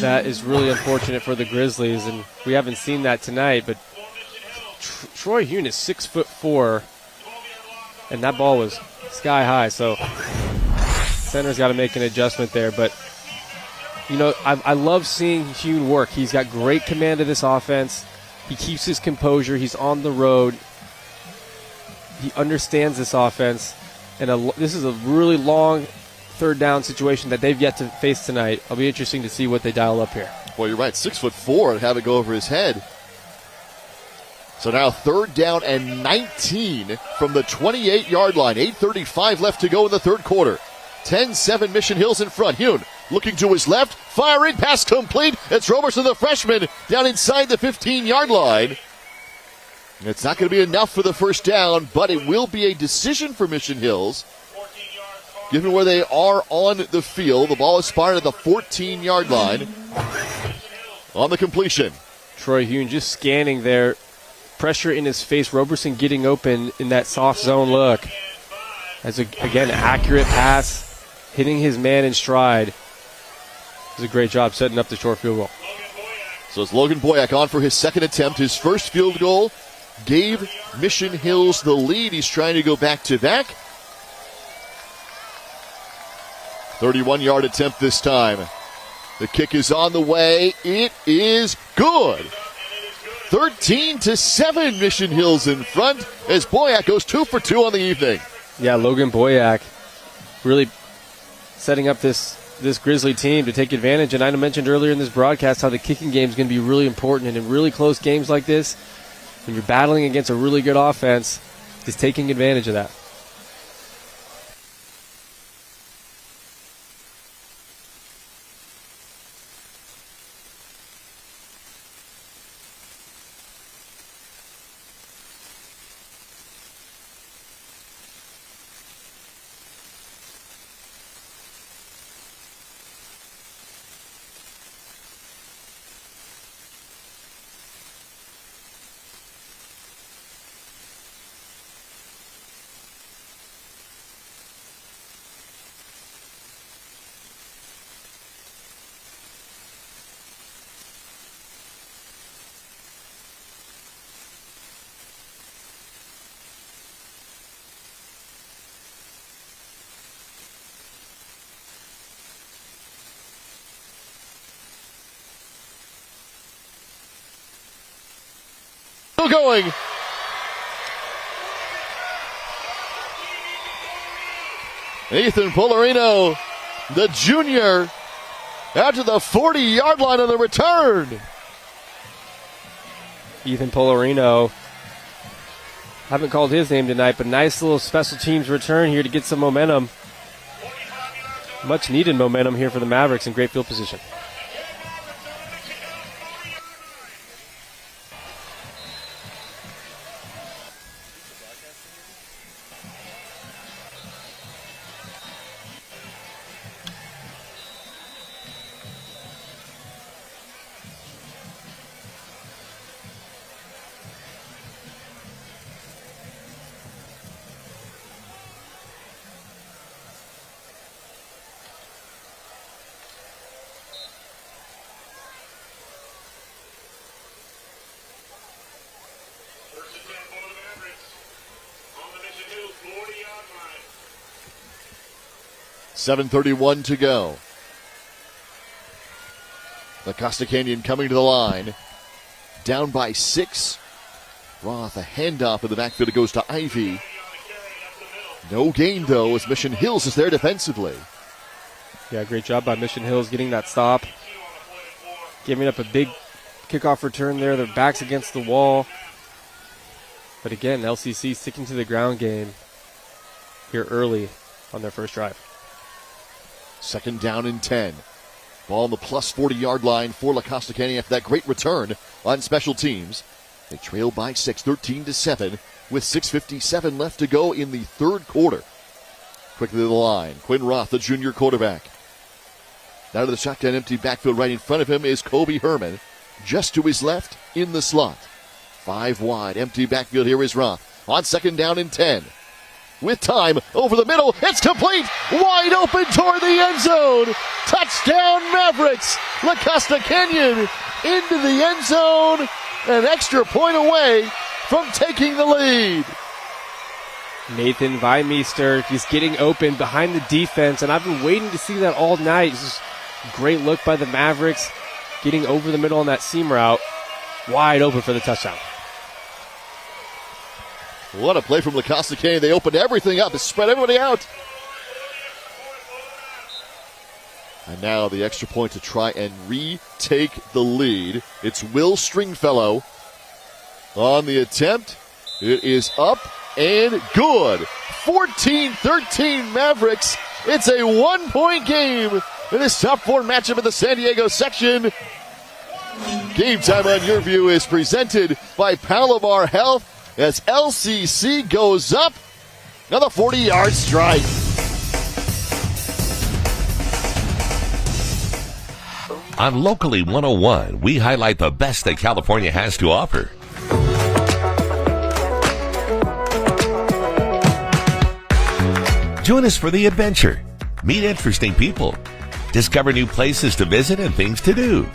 That is really unfortunate for the Grizzlies, and we haven't seen that tonight, but Troy Hune is 6'4", and that ball was sky high, so center's got to make an adjustment there. But, you know, I love seeing Hune work. He's got great command of this offense. He keeps his composure. He's on the road. He understands this offense, and this is a really long third down situation that they've yet to face tonight. It'll be interesting to see what they dial up here. Well, you're right, 6'4", and have it go over his head. So now third down and 19 from the 28-yard line. 8:35 left to go in the third quarter. 10-7 Mission Hills in front. Hune looking to his left, firing, pass complete. It's Roberson, the freshman, down inside the 15-yard line. It's not going to be enough for the first down, but it will be a decision for Mission Hills. Given where they are on the field, the ball is spotted at the 14-yard line. On the completion. Troy Hune just scanning there. Pressure in his face. Roberson getting open in that soft zone look. As again, accurate pass, hitting his man in stride. It was a great job setting up the short field goal. So it's Logan Boyack on for his second attempt. His first field goal gave Mission Hills the lead. He's trying to go back-to-back. 31-yard attempt this time. The kick is on the way. It is good. 13-7 Mission Hills in front as Boyack goes 2 for 2 on the evening. Yeah, Logan Boyack really setting up this Grizzly team to take advantage. And I mentioned earlier in this broadcast how the kicking game is going to be really important. And in really close games like this, when you're battling against a really good offense, is taking advantage of that. Going. Ethan Polarino, the junior, out to the 40-yard line on the return. Ethan Polarino, haven't called his name tonight, but nice little special teams return here to get some momentum. Much needed momentum here for the Mavericks in great field position. .7:31 to go. La Costa Canyon coming to the line. Down by 6. Roth, a handoff in the backfield. It goes to Ivy. No gain, though, as Mission Hills is there defensively. Yeah, great job by Mission Hills getting that stop. Giving up a big kickoff return there. Their backs against the wall. But again, LCC sticking to the ground game here early on their first drive. 2nd down and 10. Ball on the plus 40-yard line for La Costa Canyon after that great return on special teams. They trail by 6, 13-7, with 6:57 left to go in the third quarter. Quickly to the line, Quinn Roth, the junior quarterback. Now to the shotgun empty backfield right in front of him is Kobe Herman. Just to his left in the slot. 5 wide, empty backfield. Here is Roth on 2nd down and 10. With time, over the middle, it's complete! Wide open toward the end zone! Touchdown Mavericks! La Costa Canyon into the end zone, an extra point away from taking the lead. Nathan Weimeister just getting open behind the defense, and I've been waiting to see that all night. Just great look by the Mavericks, getting over the middle on that seam route. Wide open for the touchdown. What a play from La Costa Canyon. They opened everything up. They spread everybody out. And now the extra point to try and retake the lead. It's Will Stringfellow on the attempt. It is up and good. 14-13 Mavericks. It's a 1-point game in this top 4 matchup in the San Diego section. Game Time on Your View is presented by Palomar Health as LCC goes up. Another 40-yard strike. On Locally 101, we highlight the best that California has to offer. Join us for the adventure. Meet interesting people. Discover new places to visit and things to do.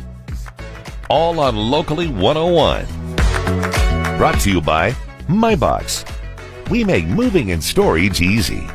All on Locally 101. Brought to you by MyBox. We make moving and storage easy.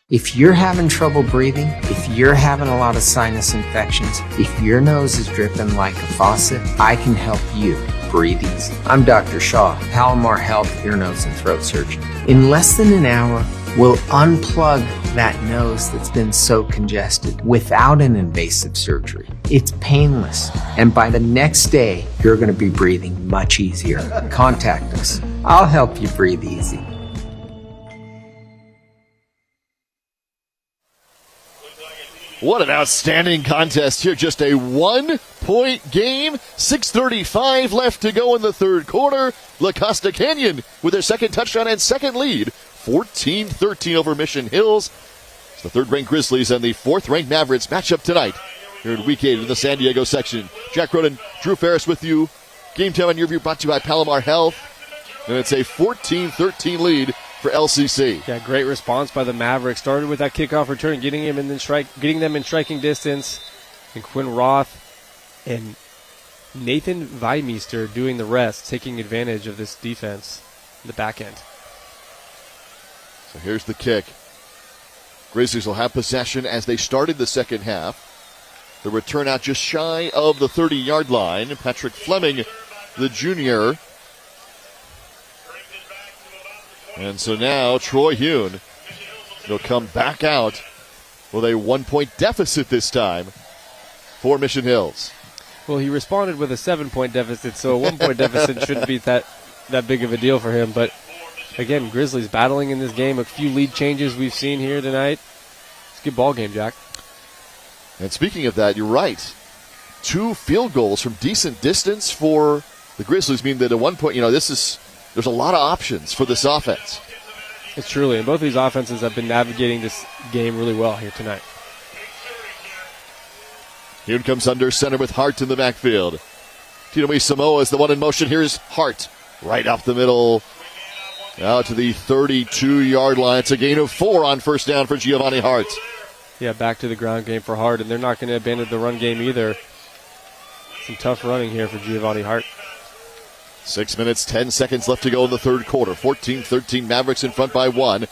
If you're having trouble breathing, if you're having a lot of sinus infections, if your nose is dripping like a faucet, I can help you breathe easy. I'm Dr. Shaw, Palomar Health, ear, nose, and throat surgeon. In less than an hour, we'll unplug that nose that's been so congested without an invasive surgery. It's painless. And by the next day, you're going to be breathing much easier. Contact us. I'll help you breathe easy. What an outstanding contest here. Just a 1-point game. 6:35 left to go in the third quarter. La Costa Canyon with their second touchdown and second lead. 14-13 over Mission Hills. It's the third-ranked Grizzlies and the fourth-ranked Mavericks match up tonight here in Week 8 in the San Diego section. Jack Roden, Drew Ferris with you. Game Time on Your View brought to you by Palomar Health. And it's a 14-13 lead for LCC. Yeah, great response by the Mavericks. Started with that kickoff return, getting them in striking distance. And Quinn Roth and Nathan Weimeister doing the rest, taking advantage of this defense in the back end. So here's the kick. Grizzlies will have possession as they started the second half. The return out just shy of the 30-yard line. Patrick Fleming, the junior. And so now Troy Hune will come back out with a 1-point deficit this time for Mission Hills. Well, he responded with a 7-point deficit, so a 1-point deficit shouldn't be that big of a deal for him. But again, Grizzlies battling in this game. A few lead changes we've seen here tonight. It's a good ball game, Jack. And speaking of that, you're right. 2 field goals from decent distance for the Grizzlies mean that at one point, there's a lot of options for this offense. It's truly, and both of these offenses have been navigating this game really well here tonight. Here comes under center with Hart in the backfield. Tinoi Samoa is the one in motion. Here's Hart right up the middle. Out to the 32-yard line. It's a gain of 4 on first down for Giovanni Hart. Yeah, back to the ground game for Hart, and they're not going to abandon the run game either. Some tough running here for Giovanni Hart. 6 minutes, 10 seconds left to go in the third quarter. 14-13 Mavericks in front by 1.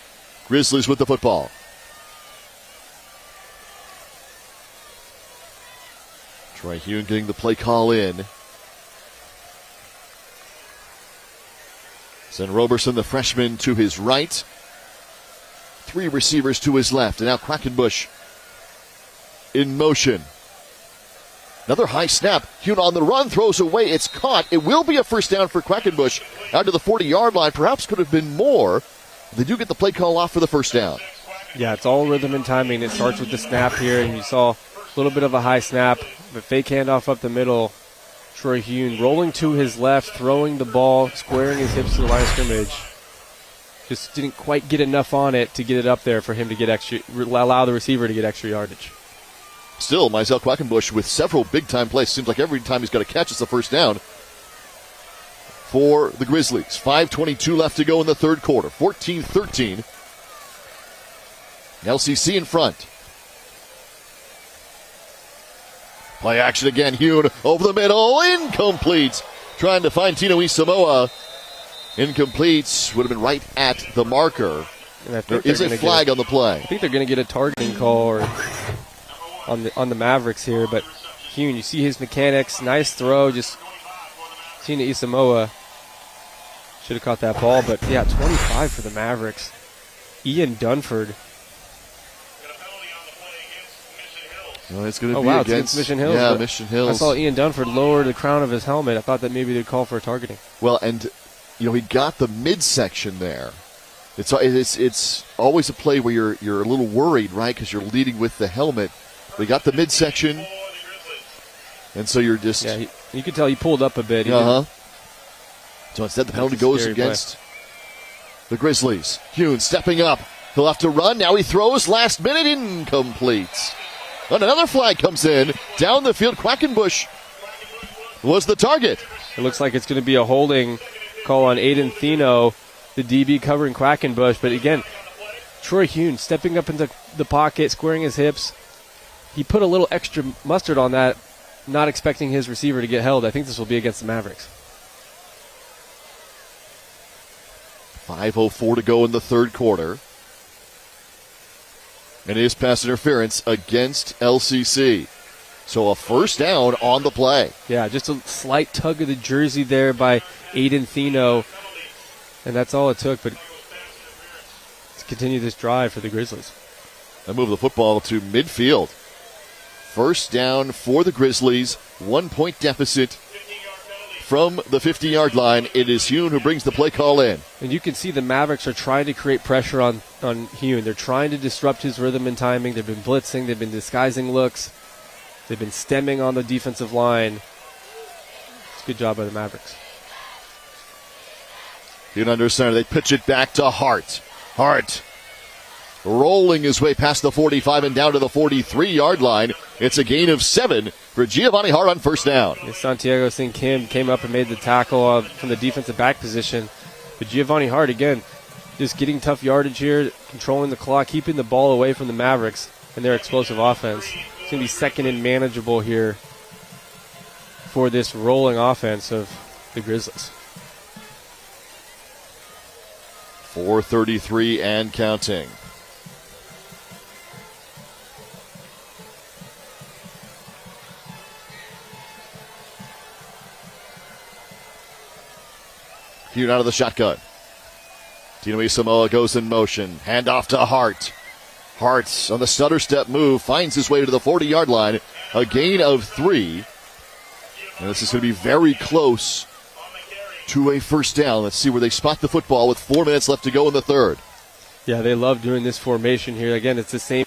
Grizzlies with the football. Troy Hune getting the play call in. Send Roberson, the freshman, to his right. 3 receivers to his left. And now Quackenbush in motion. Another high snap. Hune on the run, throws away. It's caught. It will be a first down for Quackenbush. Out to the 40-yard line. Perhaps could have been more. They do get the play call off for the first down. Yeah, it's all rhythm and timing. It starts with the snap here, and you saw a little bit of a high snap, but fake handoff up the middle. Troy Hune rolling to his left, throwing the ball, squaring his hips to the line of scrimmage. Just didn't quite get enough on it to get it up there for him to get extra, allow the receiver to get extra yardage. Still, Mizell Quackenbush with several big-time plays. Seems like every time he's got a catch, it's the first down for the Grizzlies. 5:22 left to go in the third quarter. 14-13. LCC in front. Play action again. Hune over the middle. Incomplete. Trying to find Tino Isamoa. Incomplete. Would have been right at the marker. There is a flag on the play. I think they're going to get a targeting call on the Mavericks here, but Hune, you see his mechanics. Nice throw. Just Tina Isamoa should have caught that ball, but yeah, 25 for the Mavericks. Ian Dunford. Well, it's going to be wow, against Mission Hills. Yeah, Mission Hills. I saw Ian Dunford lower the crown of his helmet. I thought that maybe they'd call for a targeting. Well, and he got the midsection there. It's always a play where you're a little worried, right? Because you're leading with the helmet. We got the midsection, and so you're just. Yeah, you could tell he pulled up a bit. So instead, the penalty goes against the Grizzlies. Hune stepping up. He'll have to run. Now he throws. Last minute, incomplete. And another flag comes in. Down the field, Quackenbush was the target. It looks like it's going to be a holding call on Aiden Thino, the DB covering Quackenbush. But again, Troy Hune stepping up into the pocket, squaring his hips. He put a little extra mustard on that, not expecting his receiver to get held. I think this will be against the Mavericks. 5:04 to go in the third quarter. And it is pass interference against LCC. So a first down on the play. Yeah, just a slight tug of the jersey there by Aiden Thino. And that's all it took. But let's continue this drive for the Grizzlies. They move the football to midfield. First down for the Grizzlies. 1 point deficit from the 50-yard line. It is Hune who brings the play call in. And you can see the Mavericks are trying to create pressure on Hune. They're trying to disrupt his rhythm and timing. They've been blitzing. They've been disguising looks. They've been stemming on the defensive line. It's a good job by the Mavericks. Hune under center. They pitch it back to Hart. Hart rolling his way past the 45 and down to the 43-yard line. It's a gain of 7 for Giovanni Hart on first down. Santiago St. Kim came up and made the tackle from the defensive back position. But Giovanni Hart, again, just getting tough yardage here, controlling the clock, keeping the ball away from the Mavericks and their explosive offense. It's going to be second and manageable here for this rolling offense of the Grizzlies. 4:33 and counting. Hune out of the shotgun. Tino Isamoa goes in motion. Hand off to Hart. Hart on the stutter step move finds his way to the 40-yard line. A gain of 3. And this is going to be very close to a first down. Let's see where they spot the football with 4 minutes left to go in the third. Yeah, they love doing this formation here. Again, it's the same.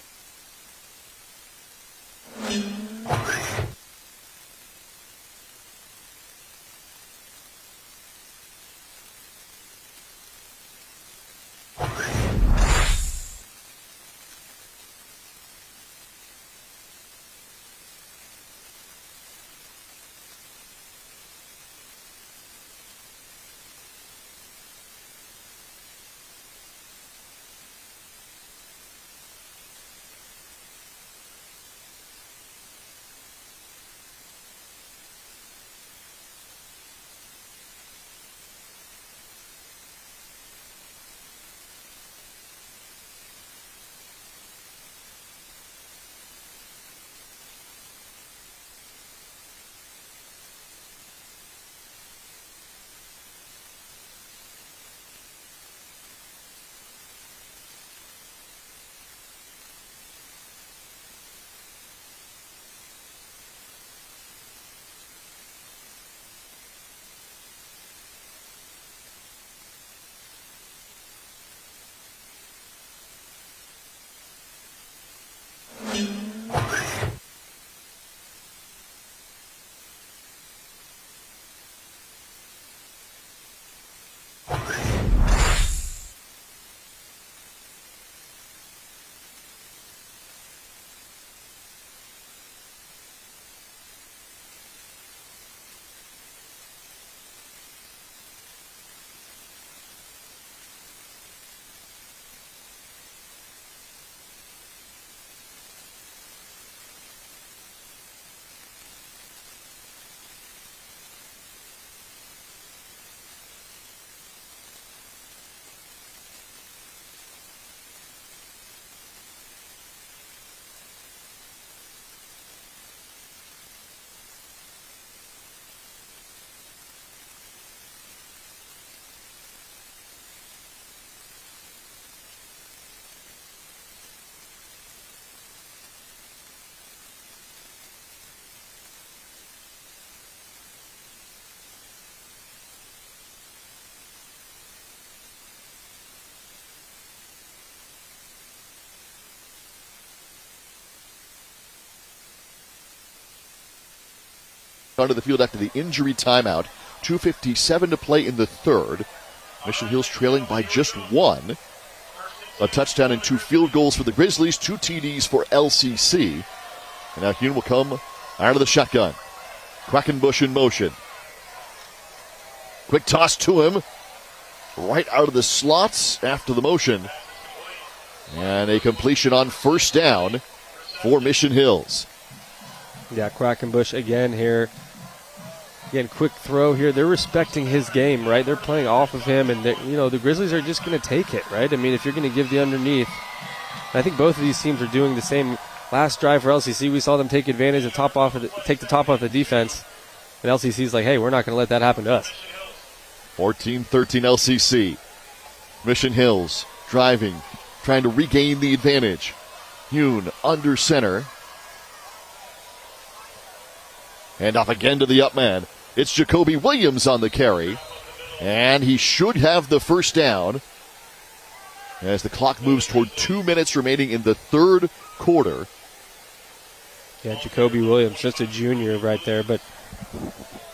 onto the field after the injury timeout. 2:57 to play in the third. Mission Hills trailing by just one. A touchdown and 2 field goals for the Grizzlies, 2 TDs for LCC. And now Hune will come out of the shotgun. Quackenbush in motion. Quick toss to him. Right out of the slots after the motion. And a completion on first down for Mission Hills. Yeah, Quackenbush again here. Again, quick throw here. They're respecting his game, right? They're playing off of him, and the Grizzlies are just going to take it, right? I mean, if you're going to give the underneath, I think both of these teams are doing the same. Last drive for LCC, we saw them take advantage and take the top off the defense, and LCC's like, hey, we're not going to let that happen to us. 14-13 LCC. Mission Hills driving, trying to regain the advantage. Hune under center. And off again to the up man. It's Jacoby Williams on the carry. And he should have the first down as the clock moves toward 2 minutes remaining in the third quarter. Yeah, Jacoby Williams, just a junior right there, but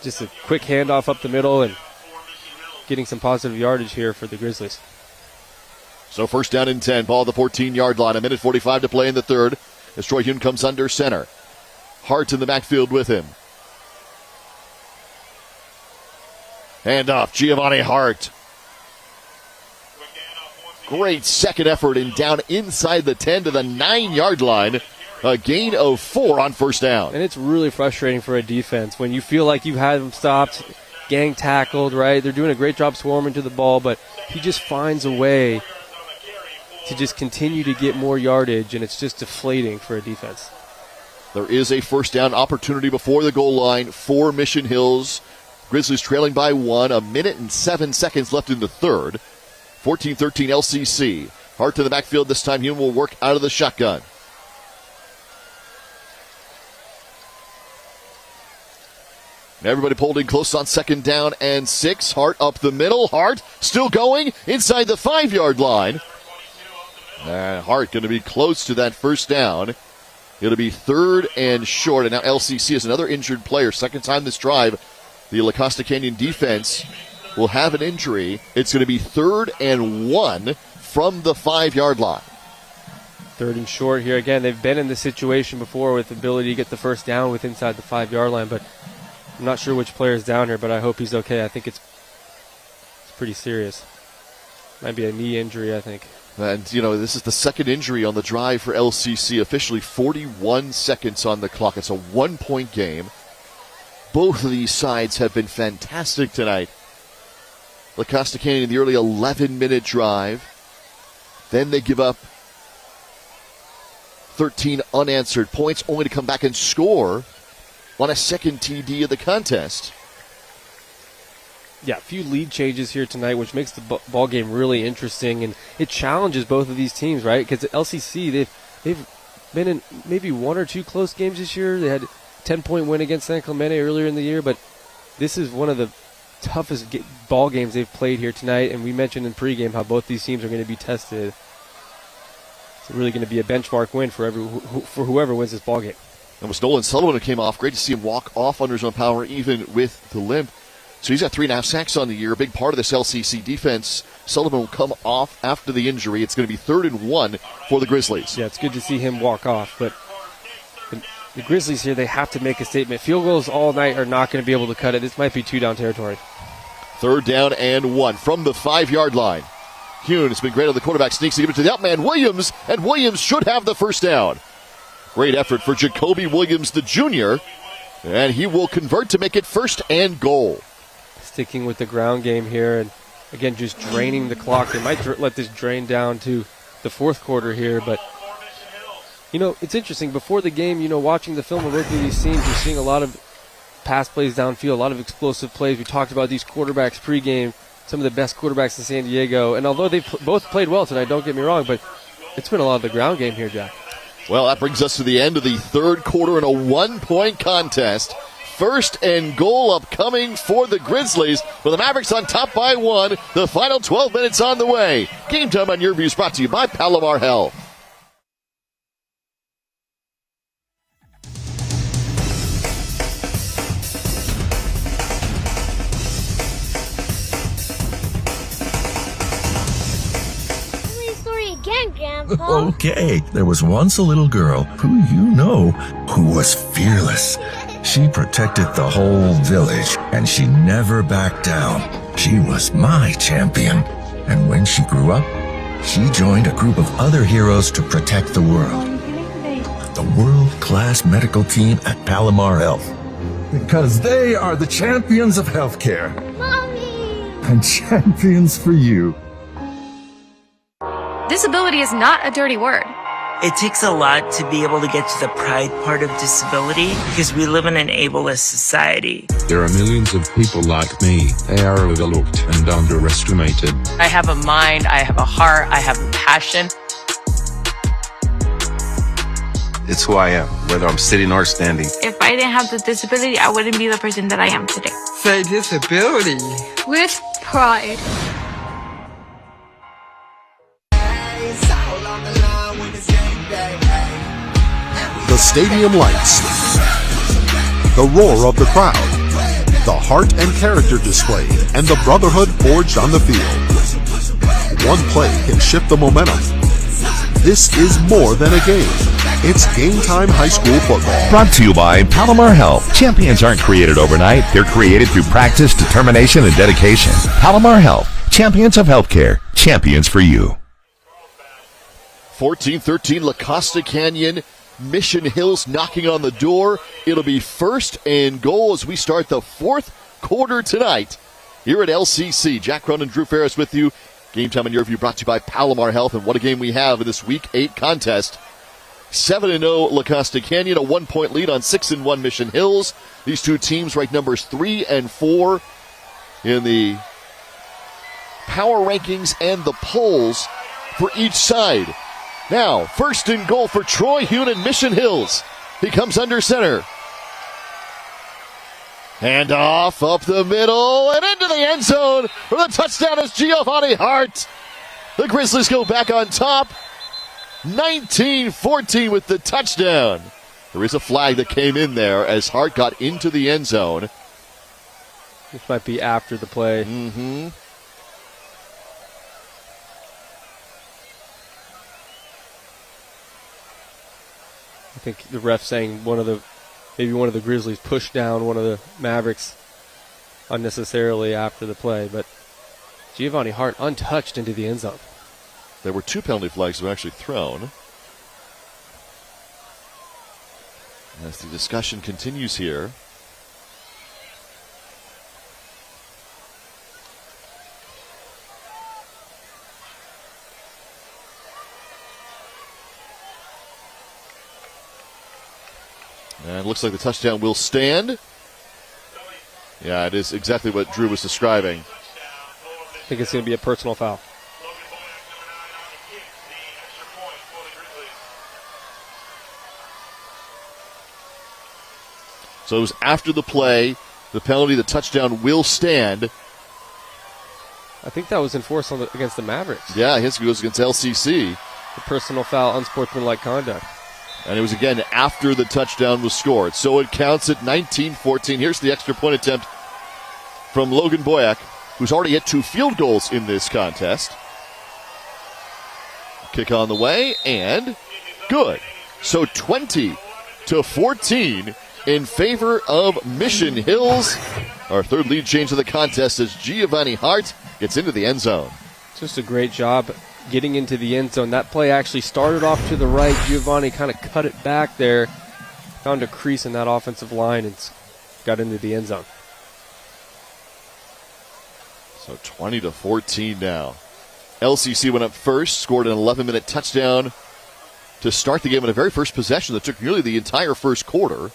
just a quick handoff up the middle and getting some positive yardage here for the Grizzlies. So first down and 10, ball at the 14-yard line. 1:45 to play in the third as Troy Hune comes under center. Hart in the backfield with him. Hand off, Giovanni Hart. Great second effort and down inside the 10 to the 9-yard line. A gain of 4 on first down. And it's really frustrating for a defense when you feel like you had them stopped, gang tackled, right? They're doing a great job swarming to the ball, but he just finds a way to just continue to get more yardage, and it's just deflating for a defense. There is a first down opportunity before the goal line for Mission Hills. Grizzlies trailing by 1, 1:07 left in the third. 14-13 LCC. Hart to the backfield this time. Hune will work out of the shotgun. Everybody pulled in close on second down and 6. Hart up the middle. Hart still going inside the 5-yard line. And Hart going to be close to that first down. It'll be third and short. And now LCC is another injured player. Second time this drive, the La Costa Canyon defense will have an injury. It's going to be third and 1 from the 5-yard line. Third and short here. Again, they've been in this situation before with the ability to get the first down with inside the 5-yard line, but I'm not sure which player is down here, but I hope he's okay. I think it's pretty serious. Might be a knee injury, I think. And, this is the second injury on the drive for LCC. Officially 41 seconds on the clock. It's a 1-point game. Both of these sides have been fantastic tonight. La Costa Canyon, the early 11-minute drive. Then they give up 13 unanswered points, only to come back and score on a second TD of the contest. Yeah, a few lead changes here tonight, which makes the ball game really interesting, and it challenges both of these teams, right? Because at LCC, they've been in maybe 1 or 2 close games this year. They had a 10-point win against San Clemente earlier in the year, but this is one of the toughest ball games they've played here tonight, and we mentioned in pregame how both these teams are going to be tested. It's really going to be a benchmark win for whoever wins this ball game. It was Nolan Sullivan who came off. Great to see him walk off under his own power, even with the limp. So he's got 3.5 sacks on the year. A big part of this LCC defense. Sullivan will come off after the injury. It's going to be third and 1 for the Grizzlies. Yeah, it's good to see him walk off. But the Grizzlies here, they have to make a statement. Field goals all night are not going to be able to cut it. This might be 2-down territory. Third down and 1 from the 5-yard line. Hune has been great on the quarterback. Sneaks to give it to the up man, Williams. And Williams should have the first down. Great effort for Jacoby Williams, the junior. And he will convert to make it first and goal. Sticking with the ground game here. And, again, just draining the clock. They might let this drain down to the fourth quarter here. But, it's interesting. Before the game, watching the film and working with these teams, you're seeing a lot of pass plays downfield, a lot of explosive plays. We talked about these quarterbacks pregame, some of the best quarterbacks in San Diego. And although they've both played well tonight, don't get me wrong, but it's been a lot of the ground game here, Jack. Well, that brings us to the end of the third quarter in a 1-point contest. First and goal upcoming for the Grizzlies, with the Mavericks on top by 1. The final 12 minutes on the way. Game Time on Your Views brought to you by Palomar Health. Okay, there was once a little girl who who was fearless. She protected the whole village, and she never backed down. She was my champion. And when she grew up, she joined a group of other heroes to protect the world. The world-class medical team at Palomar Health. Because they are the champions of healthcare. Mommy! And champions for you. Disability is not a dirty word. It takes a lot to be able to get to the pride part of disability because we live in an ableist society. There are millions of people like me. They are overlooked and underestimated. I have a mind, I have a heart, I have a passion. It's who I am, whether I'm sitting or standing. If I didn't have the disability, I wouldn't be the person that I am today. Say disability. With pride. The stadium lights, the roar of the crowd, the heart and character displayed, and the brotherhood forged on the field. One play can shift the momentum. This is more than a game. It's Game Time High School Football. Brought to you by Palomar Health. Champions aren't created overnight. They're created through practice, determination, and dedication. Palomar Health. Champions of healthcare. Champions for you. 14-13 La Costa Canyon. Mission Hills knocking on the door. It'll be 1st and goal as we start the 4th quarter tonight here at LCC. Jack Cronin, Drew Ferris with you. Game Time in Your View brought to you by Palomar Health. And what a game we have in this Week 8 contest. 7-0 La Costa Canyon, a 1-point lead on 6-1 Mission Hills. These two teams rank numbers 3 and 4 in the power rankings and the polls for each side. Now, 1st and goal for Troy Hunan, Mission Hills. He comes under center. Hand off up the middle and into the end zone for the touchdown is Giovanni Hart. The Grizzlies go back on top. 19-14 with the touchdown. There is a flag that came in there as Hart got into the end zone. This might be after the play. Mm-hmm. I think the ref saying maybe one of the Grizzlies pushed down one of the Mavericks unnecessarily after the play, but Giovanni Hart untouched into the end zone. There were 2 penalty flags that were actually thrown. As the discussion continues here. And it looks like the touchdown will stand. Yeah, it is exactly what Drew was describing. I think it's going to be a personal foul. So it was after the play. The penalty, the touchdown will stand. I think that was enforced against the Mavericks. Yeah, his goes against LCC. The personal foul, unsportsmanlike conduct. And it was again after the touchdown was scored. So it counts at 19-14. Here's the extra point attempt from Logan Boyack, who's already hit 2 field goals in this contest. Kick on the way, and good. So 20-14 in favor of Mission Hills. Our 3rd lead change of the contest as Giovanni Hart gets into the end zone. Just a great job getting into the end zone. That play actually started off to the right. Giovanni kind of cut it back there, found a crease in that offensive line, and got into the end zone. So 20-14 now. LCC went up first, scored an 11-minute touchdown to start the game in the very first possession that took nearly the entire first quarter.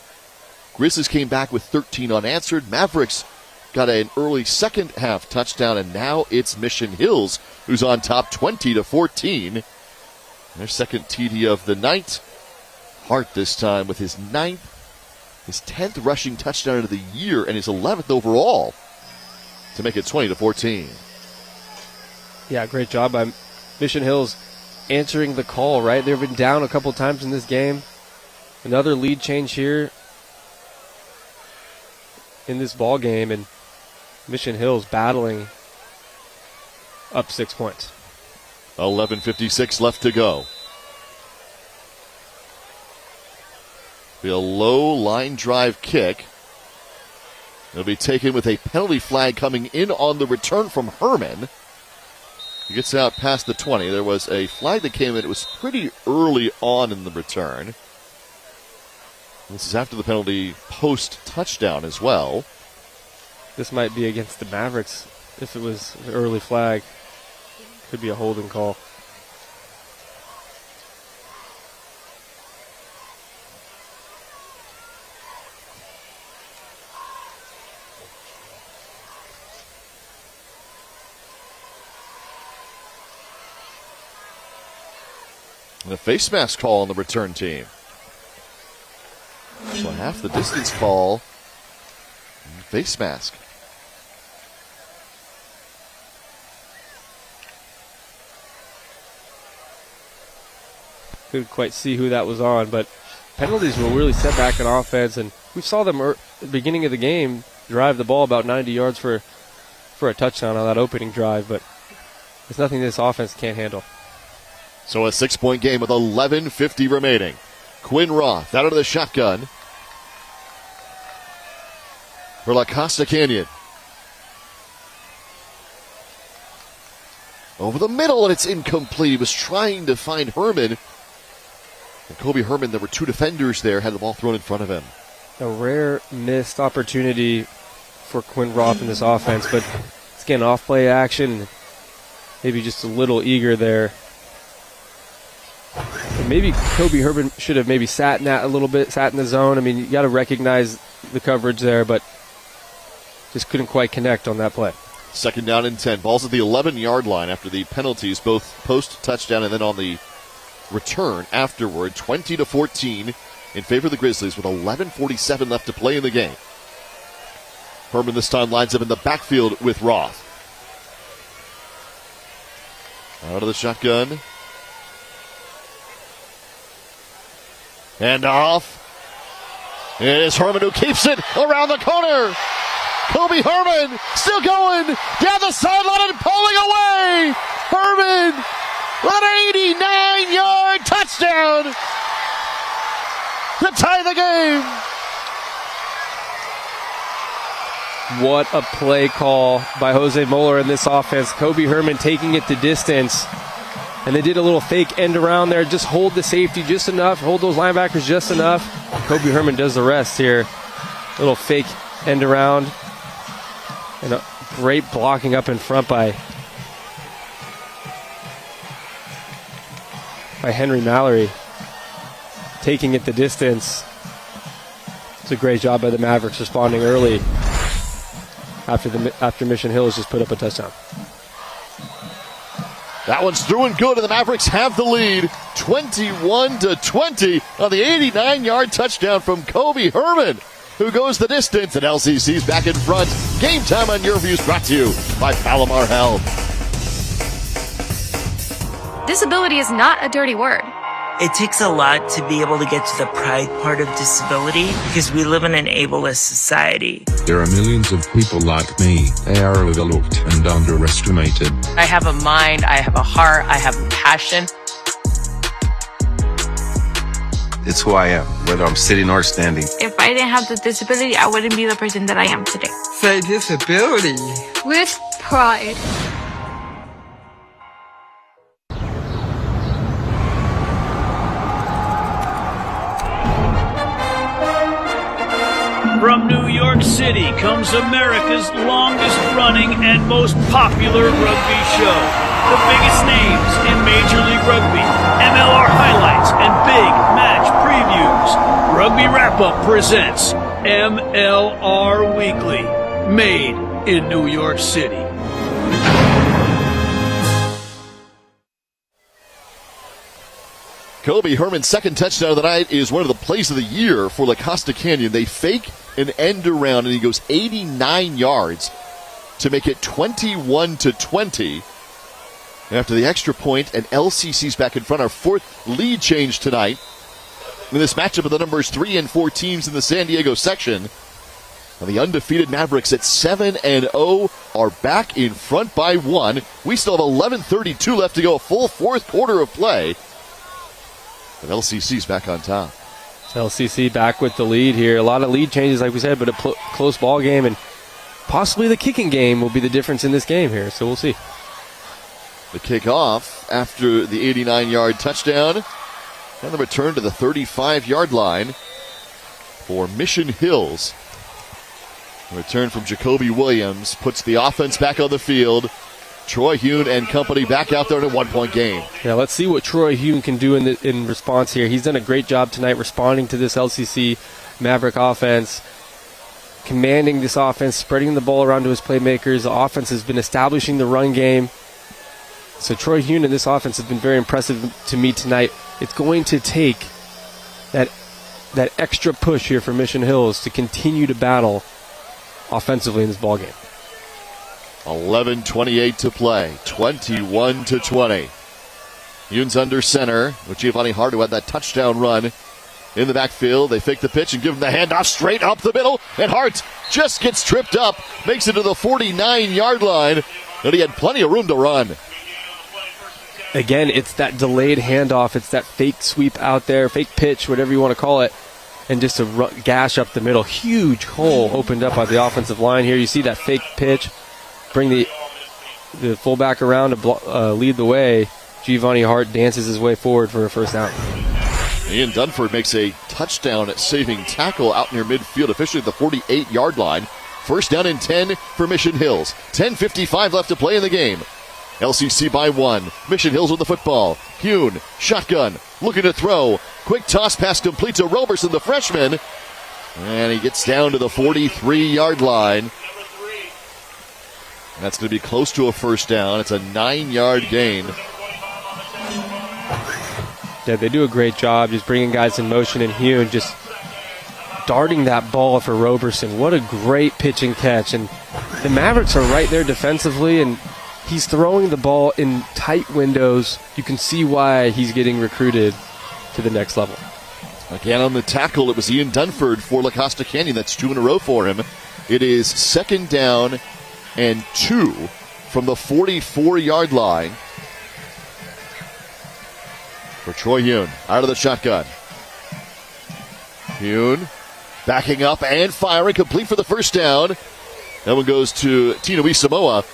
Grizzlies came back with 13 unanswered. Mavericks got an early second half touchdown, and now it's Mission Hills who's on top 20-14. Their second TD of the night. Hart this time with his 10th rushing touchdown of the year and his 11th overall to make it 20-14. Yeah, great job by Mission Hills answering the call, right? They've been down a couple times in this game. Another lead change here in this ball game, and Mission Hills battling up 6 points. 11:56 left to go. Be a low line drive kick. It'll be taken with a penalty flag coming in on the return from Herman. He gets out past the 20. There was a flag that came in. It was pretty early on in the return. This is after the penalty post-touchdown as well. This might be against the Mavericks if it was an early flag. Could be a holding call. And a face mask call on the return team. So half the distance call. Face mask. Couldn't quite see who that was on, but penalties will really set back an offense, and we saw them at the beginning of the game drive the ball about 90 yards for a touchdown on that opening drive, but there's nothing this offense can't handle. So a 6-point game with 11:50 remaining. Quinn Roth out of the shotgun for La Costa Canyon. Over the middle, and it's incomplete. He was trying to find Herman. And Kobe Herman, there were two defenders there, had the ball thrown in front of him. A rare missed opportunity for Quinn Roth in this offense, but it's getting off-play action. Maybe just a little eager there. And maybe Kobe Herman should have maybe sat in that a little bit, sat in the zone. I mean, you got to recognize the coverage there, but just couldn't quite connect on that play. 2nd down and 10. Ball's at the 11-yard line after the penalties, both post-touchdown and then on the return afterward. 20-14 in favor of the Grizzlies with 11:47 left to play in the game. Herman this time lines up in the backfield with Roth. Out of the shotgun. And off. It is Herman who keeps it around the corner. Kobe Herman still going down the sideline and pulling away. Herman with an 89-yard touchdown to tie the game. What a play call by Jose Moeller in this offense. Kobe Herman taking it the distance. And they did a little fake end around there. Just hold the safety just enough. Hold those linebackers just enough. Kobe Herman does the rest here. Little fake end around. And a great blocking up in front by Henry Mallory. Taking it the distance. It's a great job by the Mavericks responding early after Mission Hills just put up a touchdown. That one's through and good, and the Mavericks have the lead, 21-20 on the 89-yard touchdown from Kobe Herman, who goes the distance, and LCC's back in front. Game time on Your Views brought to you by Palomar Health. Disability is not a dirty word. It takes a lot to be able to get to the pride part of disability because we live in an ableist society. There are millions of people like me. They are overlooked and underestimated. I have a mind, I have a heart, I have a passion. It's who I am, whether I'm sitting or standing. If I didn't have the disability, I wouldn't be the person that I am today. Say disability With pride. From New York City comes America's longest running and most popular rugby show. The biggest names in Major League Rugby, MLR highlights, and big match previews. Rugby Wrap-Up presents MLR Weekly, made in New York City. Kobe Herman's second touchdown of the night is one of the plays of the year for La Costa Canyon. They fake an end around, and he goes 89 yards to make it 21-20. After the extra point, and LCC's back in front. Our fourth lead change tonight in this matchup of the numbers 3 and 4 teams in the San Diego section. And the undefeated Mavericks at 7-0 are back in front by 1. We still have 11:32 left to go, a full fourth quarter of play. But LCC's back on top. LCC back with the lead here. A lot of lead changes, like we said, but a close ball game, and possibly the kicking game will be the difference in this game here, so we'll see. The kickoff after the 89-yard touchdown, and the return to the 35-yard line for Mission Hills. The return from Jacoby Williams puts the offense back on the field. Troy Hune and company back out there in a 1-point game. Yeah, let's see what Troy Hune can do in response here. He's done a great job tonight responding to this LCC Maverick offense, commanding this offense, spreading the ball around to his playmakers. The offense has been establishing the run game. So Troy Hune and this offense has been very impressive to me tonight. It's going to take that extra push here for Mission Hills to continue to battle offensively in this ballgame. 11:28 to play, 21-20. Hune's under center with Giovanni Hart, who had that touchdown run in the backfield. They fake the pitch and give him the handoff straight up the middle, and Hart just gets tripped up, makes it to the 49-yard line, and he had plenty of room to run. Again, it's that delayed handoff. It's that fake sweep out there, fake pitch, whatever you want to call it, and just a gash up the middle. Huge hole opened up by the offensive line here. You see that fake pitch. Bring the fullback around to lead the way. Giovanni Hart dances his way forward for a first down. Ian Dunford makes a touchdown-saving tackle out near midfield, officially at the 48-yard line. First down and 10 for Mission Hills. 10:55 left to play in the game. LCC by 1. Mission Hills with the football. Hune, shotgun, looking to throw. Quick toss pass complete to Roberson, the freshman. And he gets down to the 43-yard line. That's going to be close to a first down. It's a 9-yard gain. Yeah, they do a great job just bringing guys in motion, and Hune just darting that ball for Roberson. What a great pitch and catch. And the Mavericks are right there defensively, and he's throwing the ball in tight windows. You can see why he's getting recruited to the next level. Again on the tackle, it was Ian Dunford for La Costa Canyon. That's 2 in a row for him. It is second down and 2 from the 44-yard line for Troy Hune. Out of the shotgun. Hune backing up and firing, complete for the first down. That one goes to Tino Isamoa,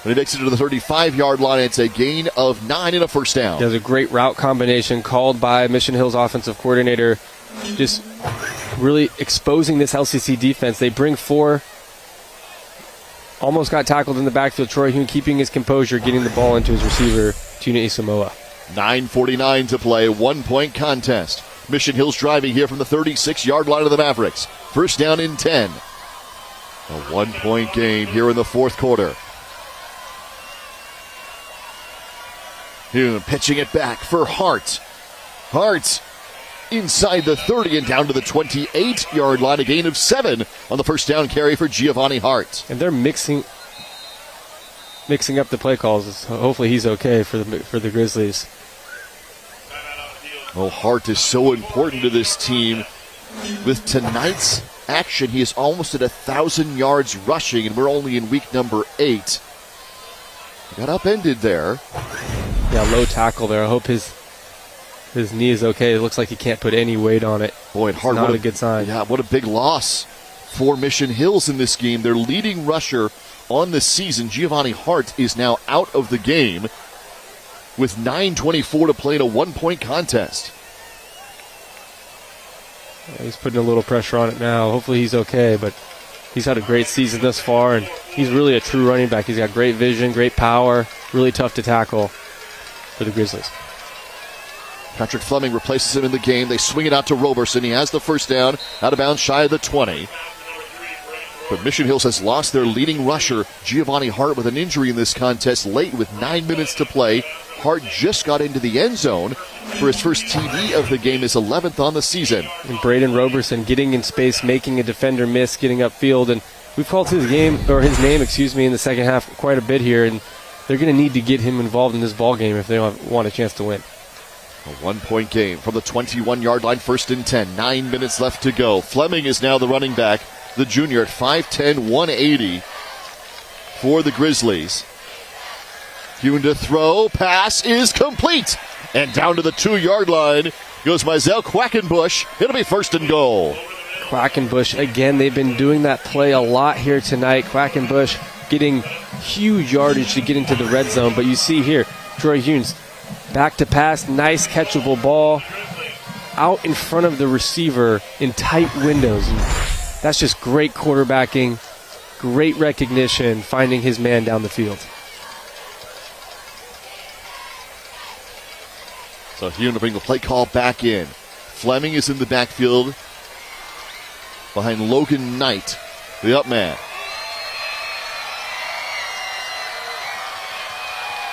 and he makes it to the 35-yard line. It's a gain of 9 and a first down. There's a great route combination called by Mission Hills offensive coordinator, just really exposing this LCC defense. They bring 4. Almost got tackled in the backfield. Troy Hune keeping his composure, getting the ball into his receiver, Tina Isamoa. 9:49 to play, 1-point contest. Mission Hills driving here from the 36-yard line of the Mavericks. First down and 10. A 1-point game here in the fourth quarter. Hune pitching it back for Hart. Hart inside the 30 and down to the 28-yard line. A gain of 7 on the first down carry for Giovanni Hart. And they're mixing up the play calls. Hopefully he's okay for the Grizzlies. Oh, Hart is so important to this team. With tonight's action, he is almost at 1,000 yards rushing, and we're only in week number 8. Got upended there. Yeah, low tackle there. I hope his knee is okay. It looks like he can't put any weight on it. Boy, it's Hart, not a good sign. Yeah, what a big loss for Mission Hills in this game. Their leading rusher on the season, Giovanni Hart, is now out of the game with 9:24 to play in a 1-point contest. He's putting a little pressure on it now. Hopefully he's okay, but he's had a great season thus far, and he's really a true running back. He's got great vision, great power, really tough to tackle for the Grizzlies. Patrick Fleming replaces him in the game. They swing it out to Roberson. He has the first down, out of bounds, shy of the 20. But Mission Hills has lost their leading rusher, Giovanni Hart, with an injury in this contest late with 9 minutes to play. Hart just got into the end zone for his first TD of the game, his 11th on the season. And Braden Roberson getting in space, making a defender miss, getting upfield. And we've called his name, in the second half quite a bit here. And they're going to need to get him involved in this ball game if they want a chance to win. A 1-point game from the 21-yard line, first and 10. 9 minutes left to go. Fleming is now the running back, the junior at 5'10", 180 for the Grizzlies. Hune to throw. Pass is complete. And down to the 2-yard line goes Mizell Quackenbush. It'll be 1st and goal. Quackenbush, again, they've been doing that play a lot here tonight. Quackenbush getting huge yardage to get into the red zone. But you see here, Troy Hunes, back to pass, nice catchable ball out in front of the receiver in tight windows. And that's just great quarterbacking, great recognition, finding his man down the field. So Hune to bring the play call back in. Fleming is in the backfield behind Logan Knight, the up man.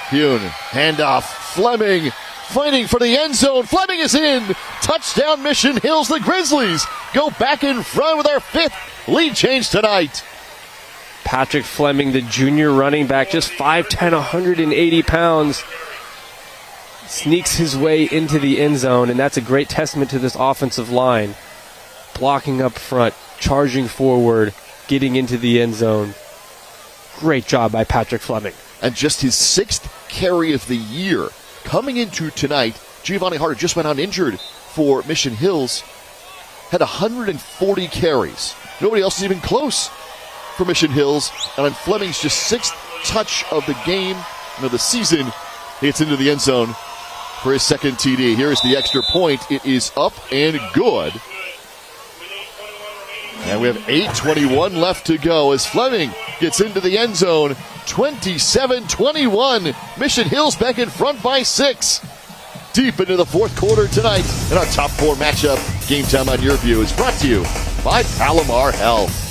Hune, handoff, Fleming fighting for the end zone. Fleming is in. Touchdown Mission Hills. The Grizzlies go back in front with our 5th lead change tonight. Patrick Fleming, the junior running back, just 5'10", 180 pounds, sneaks his way into the end zone, and that's a great testament to this offensive line. Blocking up front, charging forward, getting into the end zone. Great job by Patrick Fleming. And just his 6th carry of the year. Coming into tonight, Giovanni Harder just went on injured for Mission Hills. Had 140 carries. Nobody else is even close for Mission Hills. And on Fleming's just 6th touch of the game and of the season, it's into the end zone for his 2nd TD. Here is the extra point. It is up and good. And we have 8:21 left to go as Fleming gets into the end zone. 27-21. Mission Hills back in front by 6. Deep into the 4th quarter tonight. And our top 4 matchup, Game Time on Your View, is brought to you by Palomar Health.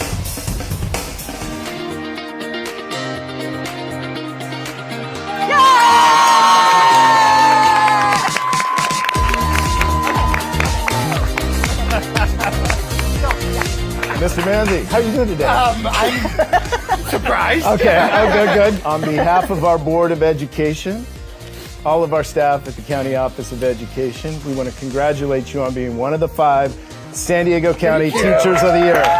Mr. Manzi, how are you doing today? I'm surprised. Okay, good. On behalf of our Board of Education, all of our staff at the County Office of Education, we want to congratulate you on being one of the 5 San Diego County Teachers of the Year. Oh,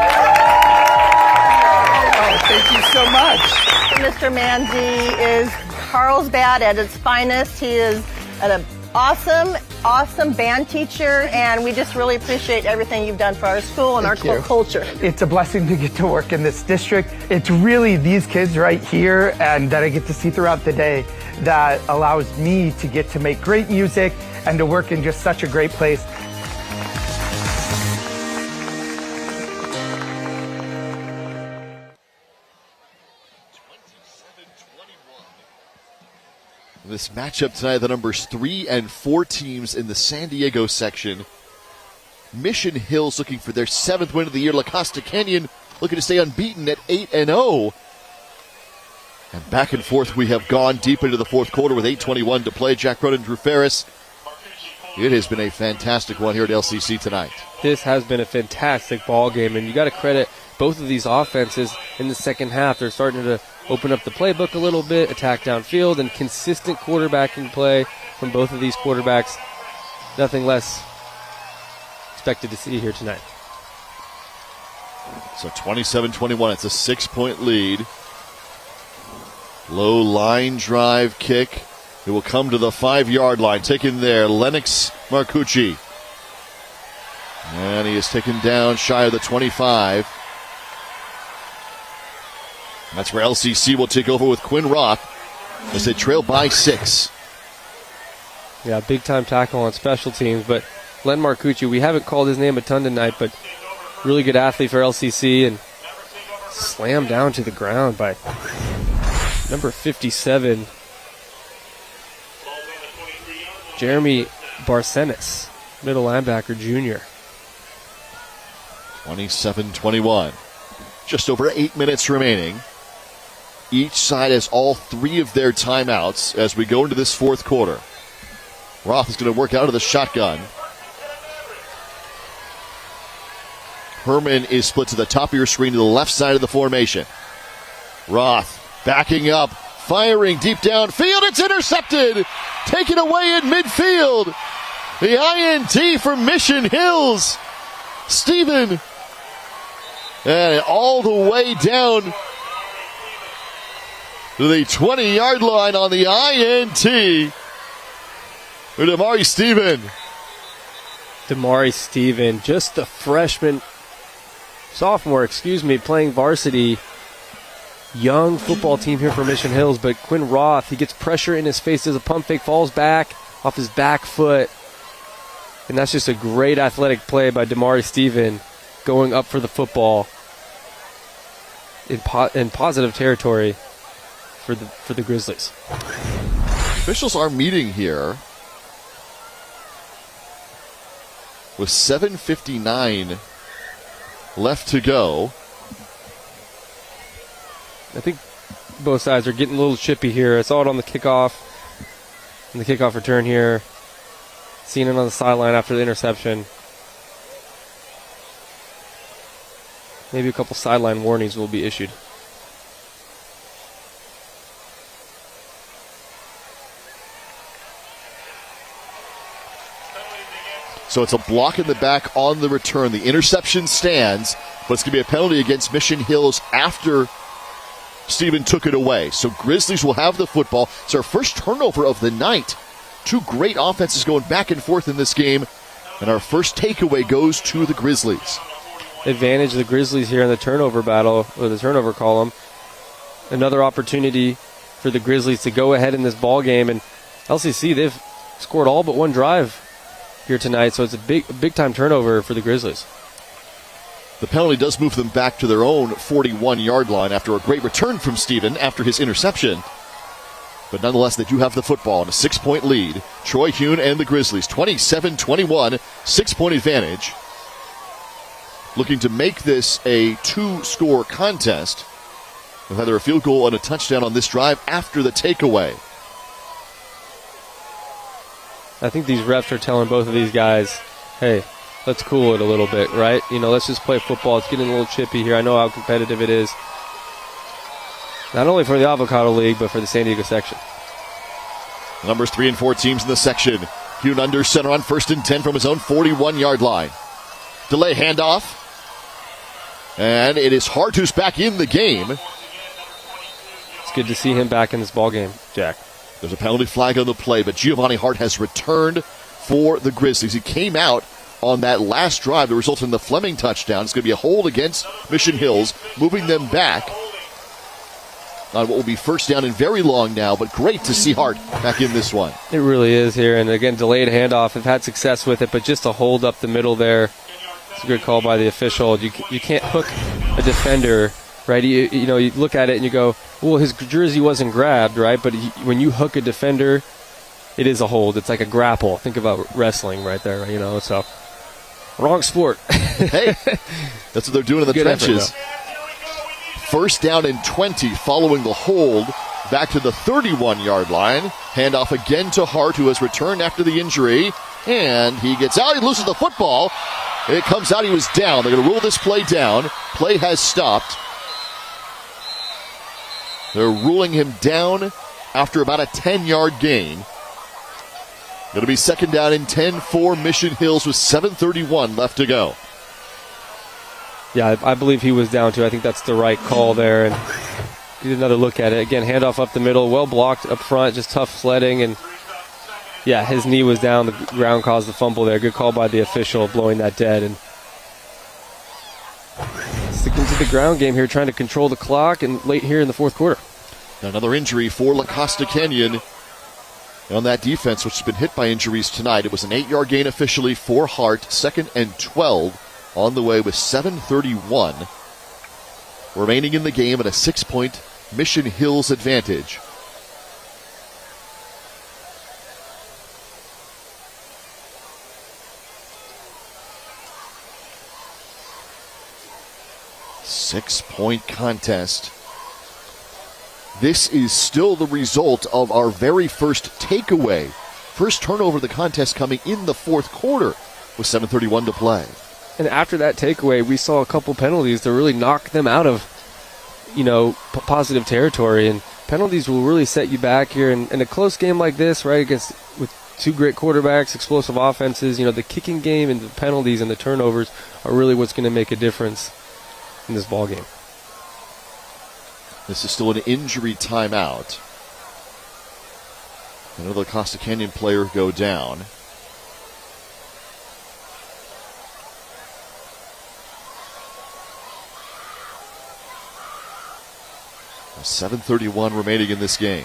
thank you so much. Mr. Manzi is Carlsbad at its finest. He is an awesome band teacher, and we just really appreciate everything you've done for our school and our culture. It's a blessing to get to work in this district. It's really these kids right here and that I get to see throughout the day that allows me to get to make great music and to work in just such a great place. This matchup tonight, the numbers 3 and 4 teams in the San Diego section. Mission Hills looking for their 7th win of the year. La Costa Canyon looking to stay unbeaten at 8-0. And back and forth we have gone deep into the 4th quarter with 8:21 to play. Jack Cronin, Drew Ferris. It has been a fantastic one here at LCC tonight. This has been a fantastic ball game, and you got to credit both of these offenses in the second half. They're starting to open up the playbook a little bit, attack downfield, and consistent quarterbacking play from both of these quarterbacks. Nothing less expected to see here tonight. So 27-21, it's a 6-point lead. Low line drive kick. It will come to the 5-yard line. Taken there, Lennox Marcucci. And he is taken down shy of the 25. That's where LCC will take over with Quinn Roth as they trail by 6. Yeah, big-time tackle on special teams. But Len Marcucci, we haven't called his name a ton tonight, but really good athlete for LCC and slammed down to the ground by number 57, Jeremy Barcenas, middle linebacker junior. 27-21. Just over 8 minutes remaining. Each side has all 3 of their timeouts as we go into this 4th quarter. Roth is going to work out of the shotgun. Herman is split to the top of your screen to the left side of the formation. Roth backing up, firing deep downfield. It's intercepted. Taken away in midfield. The INT for Mission Hills. Steven. And all the way down to the 20-yard line on the INT. With Amari Steven. Damari Stephen, just the sophomore, playing varsity. Young football team here for Mission Hills, but Quinn Roth, he gets pressure in his face, does a pump fake, falls back off his back foot. And that's just a great athletic play by Damari Stephen going up for the football in positive territory for the Grizzlies. Officials are meeting here with 7:59 left to go. I think both sides are getting a little chippy here. I saw it on the kickoff return here. Seen it on the sideline after the interception. Maybe a couple sideline warnings will be issued. So it's a block in the back on the return. The interception stands, but it's going to be a penalty against Mission Hills after Stephen took it away. So Grizzlies will have the football. It's our first turnover of the night. Two great offenses going back and forth in this game. And our first takeaway goes to the Grizzlies. Advantage the Grizzlies here in the turnover battle, or the turnover column. Another opportunity for the Grizzlies to go ahead in this ball game. And LCC, they've scored all but one drive here tonight. So it's a big time turnover for the Grizzlies. The penalty does move them back to their own 41-yard line after a great return from Stephen after his interception. But nonetheless, they do have the football in a 6-point lead. Troy Hune and the Grizzlies, 27-21, 6-point advantage. Looking to make this a 2-score contest with either a field goal and a touchdown on this drive after the takeaway. I think these refs are telling both of these guys, hey, let's cool it a little bit, right? Let's just play football. It's getting a little chippy here. I know how competitive it is. Not only for the Avocado League, but for the San Diego section. Numbers 3 and 4 teams in the section. Hune under center on 1st and 10 from his own 41-yard line. Delay handoff. And it is Hart who's back in the game. It's good to see him back in this ball game, Jack. There's a penalty flag on the play, but Giovanni Hart has returned for the Grizzlies. He came out on that last drive that resulted in the Fleming touchdown. It's going to be a hold against Mission Hills, moving them back on what will be first down and very long now, but great to see Hart back in this one. It really is here, and again, delayed handoff. Have had success with it, but just a hold up the middle there. It's a good call by the official. You can't hook a defender, right? You look at it and you go, well, his jersey wasn't grabbed, right? But when you hook a defender, it is a hold. It's like a grapple. Think about wrestling right there, so wrong sport. Hey, that's what they're doing in the trenches. First down and 20 following the hold. Back to the 31-yard line. Handoff again to Hart, who has returned after the injury. And he gets out. He loses the football. It comes out. He was down. They're going to rule this play down. Play has stopped. They're ruling him down after about a 10-yard gain. Going to be second down and 10 for Mission Hills with 7:31 left to go. Yeah, I believe he was down too. I think that's the right call there. And get another look at it. Again, handoff up the middle, well blocked up front, just tough sledding. And yeah, his knee was down. The ground caused the fumble there. Good call by the official, blowing that dead. And sticking to the ground game here, trying to control the clock, and late here in the fourth quarter. Another injury for La Costa Canyon on that defense, which has been hit by injuries tonight. It was an 8-yard gain officially for Hart. Second and 12 on the way with 7:31 remaining in the game at a 6-point Mission Hills advantage. Six-point contest. This is still the result of our very first takeaway. First turnover of the contest coming in the fourth quarter with 7:31 to play. And after that takeaway, we saw a couple penalties to really knock them out of, positive territory. And penalties will really set you back here. And in a close game like this, right, with two great quarterbacks, explosive offenses, the kicking game and the penalties and the turnovers are really what's going to make a difference in this ball game. This is still an injury timeout. Another Costa Canyon player go down. 7:31 remaining in this game.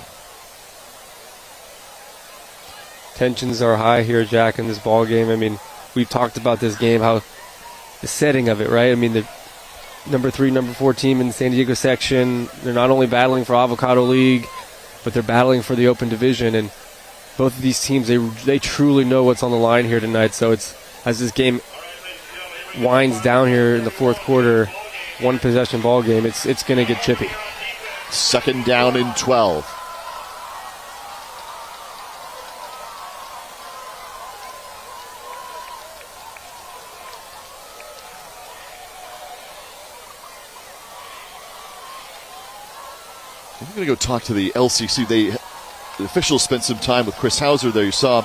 Tensions are high here, Jack, in this ball game. I mean, we've talked about this game, how the setting of it, right? I mean, the number 3, number 4 team in the San Diego section, they're not only battling for Avocado League, but they're battling for the Open Division. And both of these teams, they truly know what's on the line here tonight. So it's, as this game winds down here in the fourth quarter, one possession ball game, it's going to get chippy. 2nd down and 12. I'm going to go talk to the LCC. The officials spent some time with Chris Hauser there, you saw.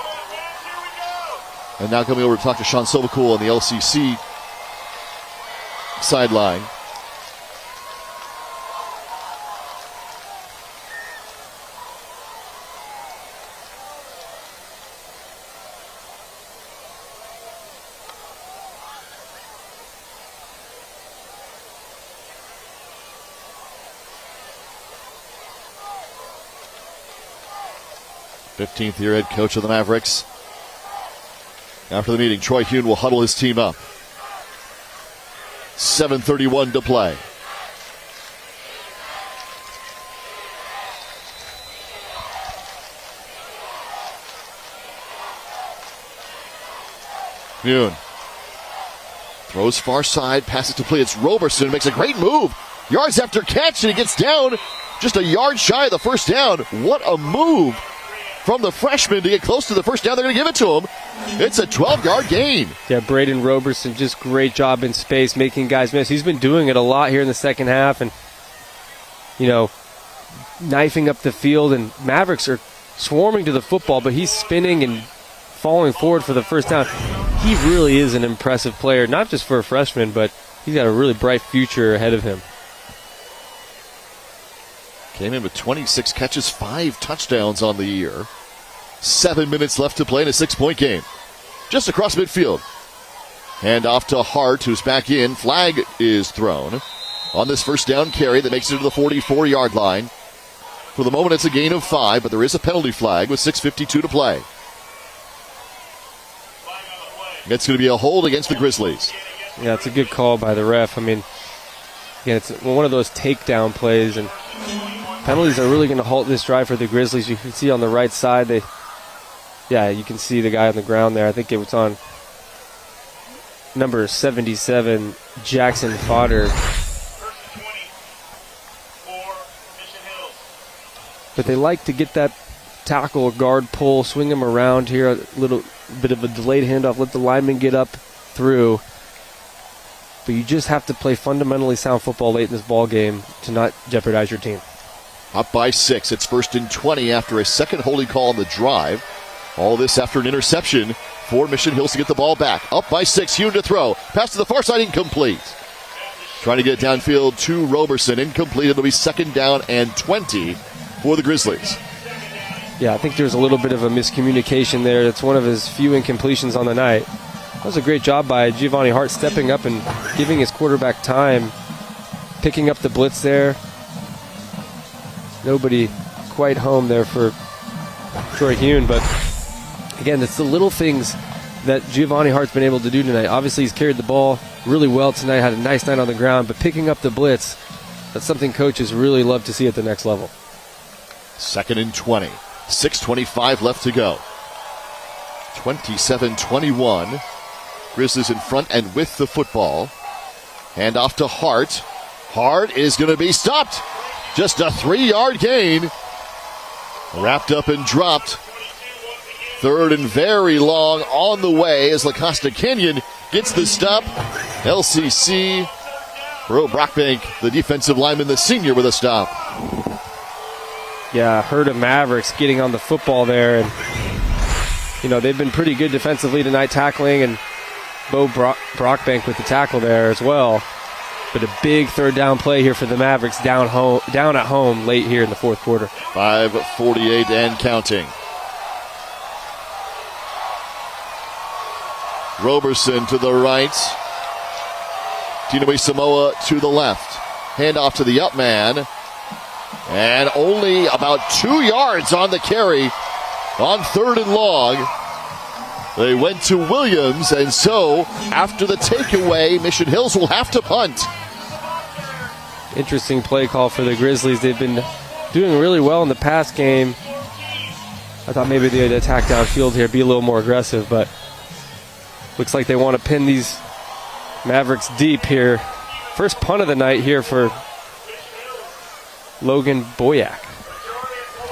And now coming over to talk to Sean Sovacool on the LCC sideline. Fifteenth year head coach of the Mavericks. After the meeting, Troy Hune will huddle his team up. 7:31 to play. Hune throws far side, passes to play. It's Roberson, makes a great move. Yards after catch, and he gets down just a yard shy of the first down. What a move from the freshman to get close to the first down. They're going to give it to him. It's a 12-yard gain. Yeah, Braden Roberson, just great job in space, making guys miss. He's been doing it a lot here in the second half, and, you know, knifing up the field, and Mavericks are swarming to the football, but he's spinning and falling forward for the first down. He really is an impressive player, not just for a freshman, but he's got a really bright future ahead of him. Came in with 26 catches, 5 touchdowns on the year. 7 minutes left to play in a 6-point game. Just across midfield. Hand off to Hart, who's back in. Flag is thrown on this first down carry that makes it to the 44-yard line. For the moment, it's a gain of 5, but there is a penalty flag with 6:52 to play. It's going to be a hold against the Grizzlies. Yeah, it's a good call by the ref. I mean, again, it's one of those takedown plays, and penalties are really going to halt this drive for the Grizzlies. You can see on the right side, you can see the guy on the ground there. I think it was on number 77, Jackson Fodder. But they like to get that tackle, guard pull, swing him around here, a little bit of a delayed handoff, let the lineman get up through. But you just have to play fundamentally sound football late in this ball game to not jeopardize your team. Up by 6. It's 1st and 20 after a second holding call on the drive. All this after an interception for Mission Hills to get the ball back. Up by 6. Hune to throw. Pass to the far side, incomplete. Trying to get it downfield to Roberson. Incomplete. It'll be 2nd down and 20 for the Grizzlies. Yeah, I think there's a little bit of a miscommunication there. It's one of his few incompletions on the night. That was a great job by Giovanni Hart stepping up and giving his quarterback time, picking up the blitz there. Nobody quite home there for Troy Hune, but again, it's the little things that Giovanni Hart's been able to do tonight. Obviously, he's carried the ball really well tonight, had a nice night on the ground, but picking up the blitz, that's something coaches really love to see at the next level. 2nd and 20. 6:25 left to go. 27-21. Grizzlies in front and with the football. Hand off to Hart. Hart is going to be stopped. Just a 3-yard gain. Wrapped up and dropped. 3rd and very long on the way as La Costa Canyon gets the stop. LCC. Bro Brockbank, the defensive lineman, the senior, with a stop. Yeah, herd of Mavericks getting on the football there. And, you know, they've been pretty good defensively tonight tackling, and Bo Brockbank with the tackle there as well. But a big 3rd down play here for the Mavericks down at home late here in the fourth quarter. 5:48 and counting. Roberson to the right. Tinoe Samoa to the left. Hand off to the up man. And only about 2 yards on the carry on 3rd and long. They went to Williams, and so after the takeaway, Mission Hills will have to punt. Interesting play call for the Grizzlies. They've been doing really well in the pass game. I thought maybe they'd attack downfield here, be a little more aggressive, but looks like they want to pin these Mavericks deep here. First punt of the night here for Logan Boyack.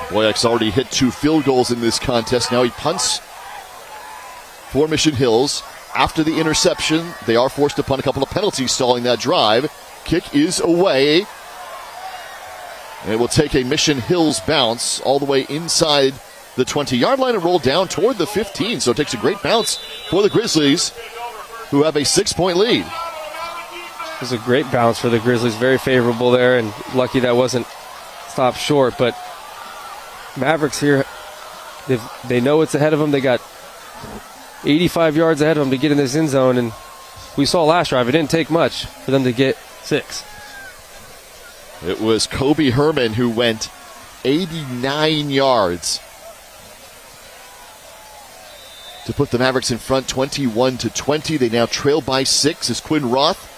Boyack's already hit 2 field goals in this contest. Now he punts for Mission Hills. After the interception, they are forced to punt. A couple of penalties stalling that drive. Kick is away. And it will take a Mission Hills bounce all the way inside the 20-yard line and roll down toward the 15. So it takes a great bounce for the Grizzlies, who have a 6-point lead. It was a great bounce for the Grizzlies. Very favorable there, and lucky that wasn't stopped short. But Mavericks here, they know it's ahead of them. They got 85 yards ahead of them to get in this end zone, and we saw last drive it didn't take much for them to get 6. It was Kobe Herman who went 89 yards to put the Mavericks in front 21-20. They now trail by 6 as Quinn Roth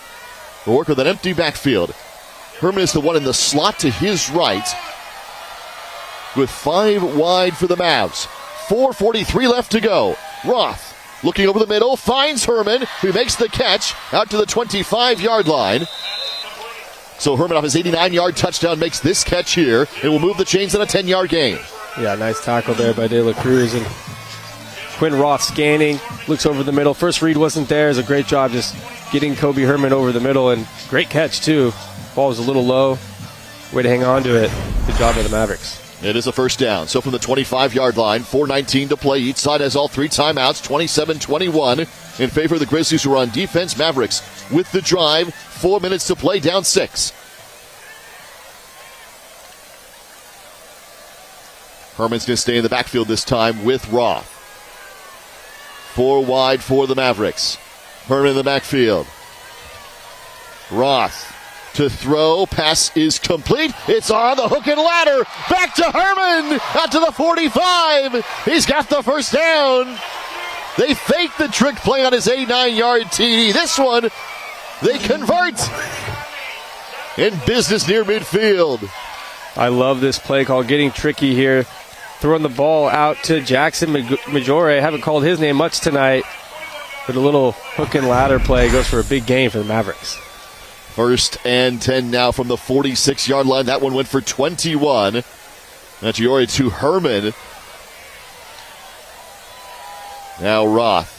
will work with an empty backfield. Herman is the one in the slot to his right with 5 wide for the Mavs. 4:43 left to go. Roth looking over the middle, finds Herman, who makes the catch out to the 25-yard line. So Herman off his 89-yard touchdown makes this catch here and will move the chains in a 10-yard gain. Yeah, nice tackle there by De La Cruz. And Quinn Roth scanning, looks over the middle. First read wasn't there. It's a great job just getting Kobe Herman over the middle, and great catch too. Ball was a little low. Way to hang on to it. Good job by the Mavericks. It is a first down. So from the 25-yard line, 4:19 to play. Each side has all 3 timeouts, 27-21 in favor of the Grizzlies, who are on defense. Mavericks with the drive, 4 minutes to play, down 6. Herman's going to stay in the backfield this time with Roth. 4 wide for the Mavericks. Herman in the backfield. Roth to throw. Pass is complete. It's on the hook and ladder. Back to Herman. Out to the 45. He's got the first down. They fake the trick play on his 89-yard TD. This one, they convert. In business near midfield. I love this play call. Getting tricky here. Throwing the ball out to Jackson Majore. I haven't called his name much tonight. But a little hook and ladder play goes for a big gain for the Mavericks. 1st and 10 now from the 46-yard line. That one went for 21. Majore to Herman. Now Roth.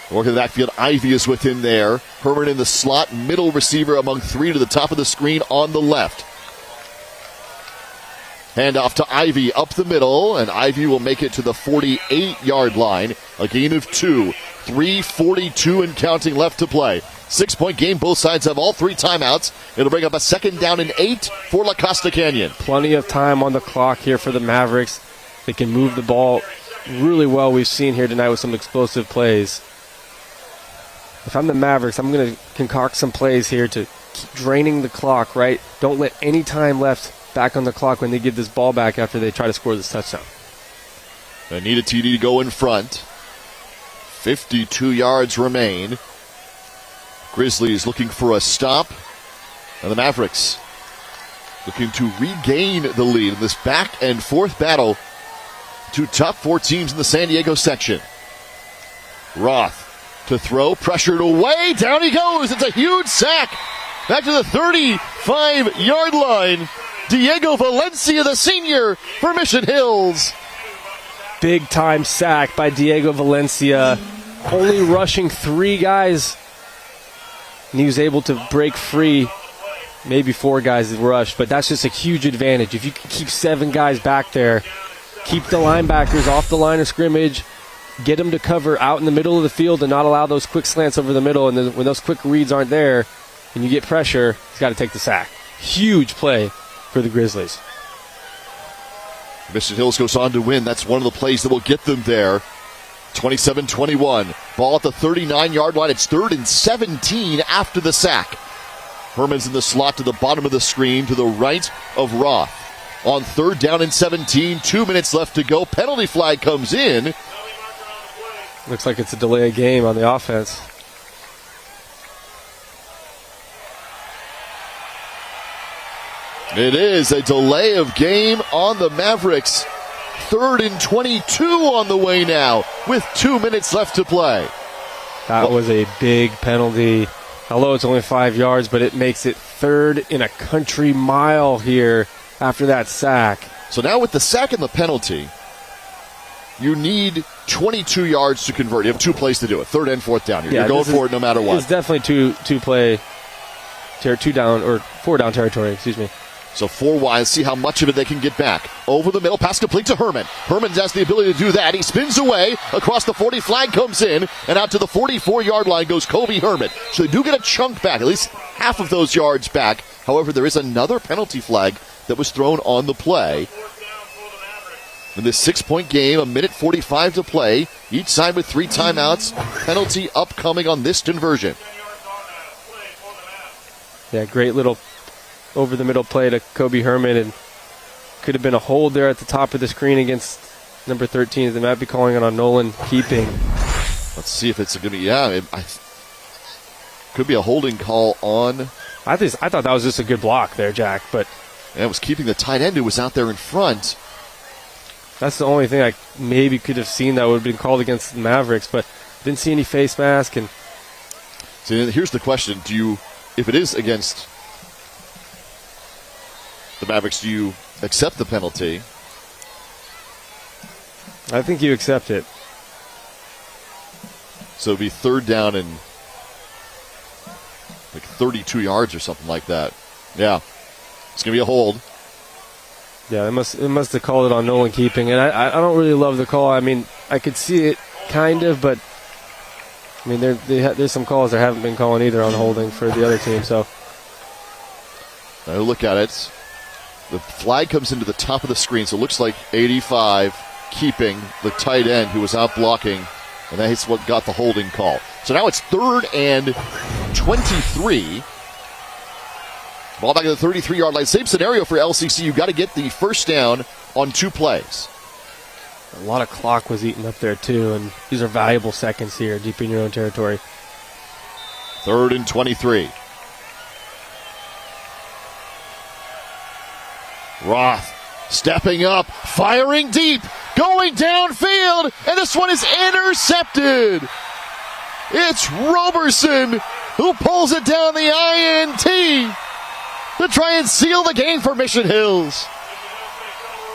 Working the backfield. Ivy is with him there. Herman in the slot. Middle receiver among 3 to the top of the screen on the left. Hand off to Ivy up the middle, and Ivy will make it to the 48-yard line. A gain of 2. 3:42 and counting left to play. 6-point game. Both sides have all 3 timeouts. It'll bring up a 2nd down and 8 for La Costa Canyon. Plenty of time on the clock here for the Mavericks. They can move the ball really well. We've seen here tonight with some explosive plays. If I'm the Mavericks, I'm going to concoct some plays here to keep draining the clock, right? Don't let any time left back on the clock when they give this ball back after they try to score this touchdown. They need a TD to go in front. 52 yards remain. Grizzlies looking for a stop. And the Mavericks looking to regain the lead in this back and forth battle. 2 top 4 teams in the San Diego section. Roth to throw, pressured away, down he goes. It's a huge sack. Back to the 35-yard line. Diego Valencia, the senior, for Mission Hills. Big time sack by Diego Valencia. Only rushing 3 guys. And he was able to break free. Maybe 4 guys that rushed, but that's just a huge advantage. If you can keep 7 guys back there, keep the linebackers off the line of scrimmage, get them to cover out in the middle of the field and not allow those quick slants over the middle. And then when those quick reads aren't there and you get pressure, he's got to take the sack. Huge play for the Grizzlies. Mission Hills goes on to win. That's one of the plays that will get them there. 27-21. Ball at the 39-yard line. It's 3rd and 17 after the sack. Herman's in the slot to the bottom of the screen to the right of Roth. On 3rd down and 17, 2 minutes left to go. Penalty flag comes in. Looks like it's a delay of game on the offense. It is a delay of game on the Mavericks. 3rd and 22 on the way now with 2 minutes left to play. That was a big penalty. Although it's only 5 yards, but it makes it 3rd in a country mile here after that sack. So now with the sack and the penalty, you need 22 yards to convert. You have 2 plays to do it, 3rd and 4th down. You're going for it no matter what. It's definitely two down or 4 down territory, excuse me. So 4 wide, see how much of it they can get back. Over the middle, pass complete to Herman. Herman has the ability to do that. He spins away. Across the 40, flag comes in. And out to the 44-yard line goes Kobe Herman. So they do get a chunk back, at least half of those yards back. However, there is another penalty flag that was thrown on the play. In this 6-point game, 1:45 to play. Each side with 3 timeouts. Penalty upcoming on this conversion. Yeah, great little over-the-middle play to Kobe Herman, and could have been a hold there at the top of the screen against number 13. They might be calling it on Nolan keeping. Let's see if it's going to be, could be a holding call on. I thought that was just a good block there, Jack, but it was keeping the tight end who was out there in front. That's the only thing I maybe could have seen that would have been called against the Mavericks, but didn't see any face mask. And so here's the question: if it is against the Mavericks, do you accept the penalty? I think you accept it. So it'd be 3rd down and like 32 yards or something like that. Yeah, it's gonna be a hold. Yeah, it must have called it on Nolan keeping, and I don't really love the call. I mean, I could see it kind of, but I mean, there's some calls there haven't been calling either on holding for the other team. So now look at it. The flag comes into the top of the screen, so it looks like 85 keeping the tight end who was out blocking, and that's what got the holding call. So now it's 3rd and 23. Ball back at the 33-yard line. Same scenario for LCC. You've got to get the first down on 2 plays. A lot of clock was eaten up there, too, and these are valuable seconds here deep in your own territory. 3rd and 23. Roth stepping up, firing deep, going downfield, and this one is intercepted. It's Roberson who pulls it down the INT to try and seal the game for Mission Hills.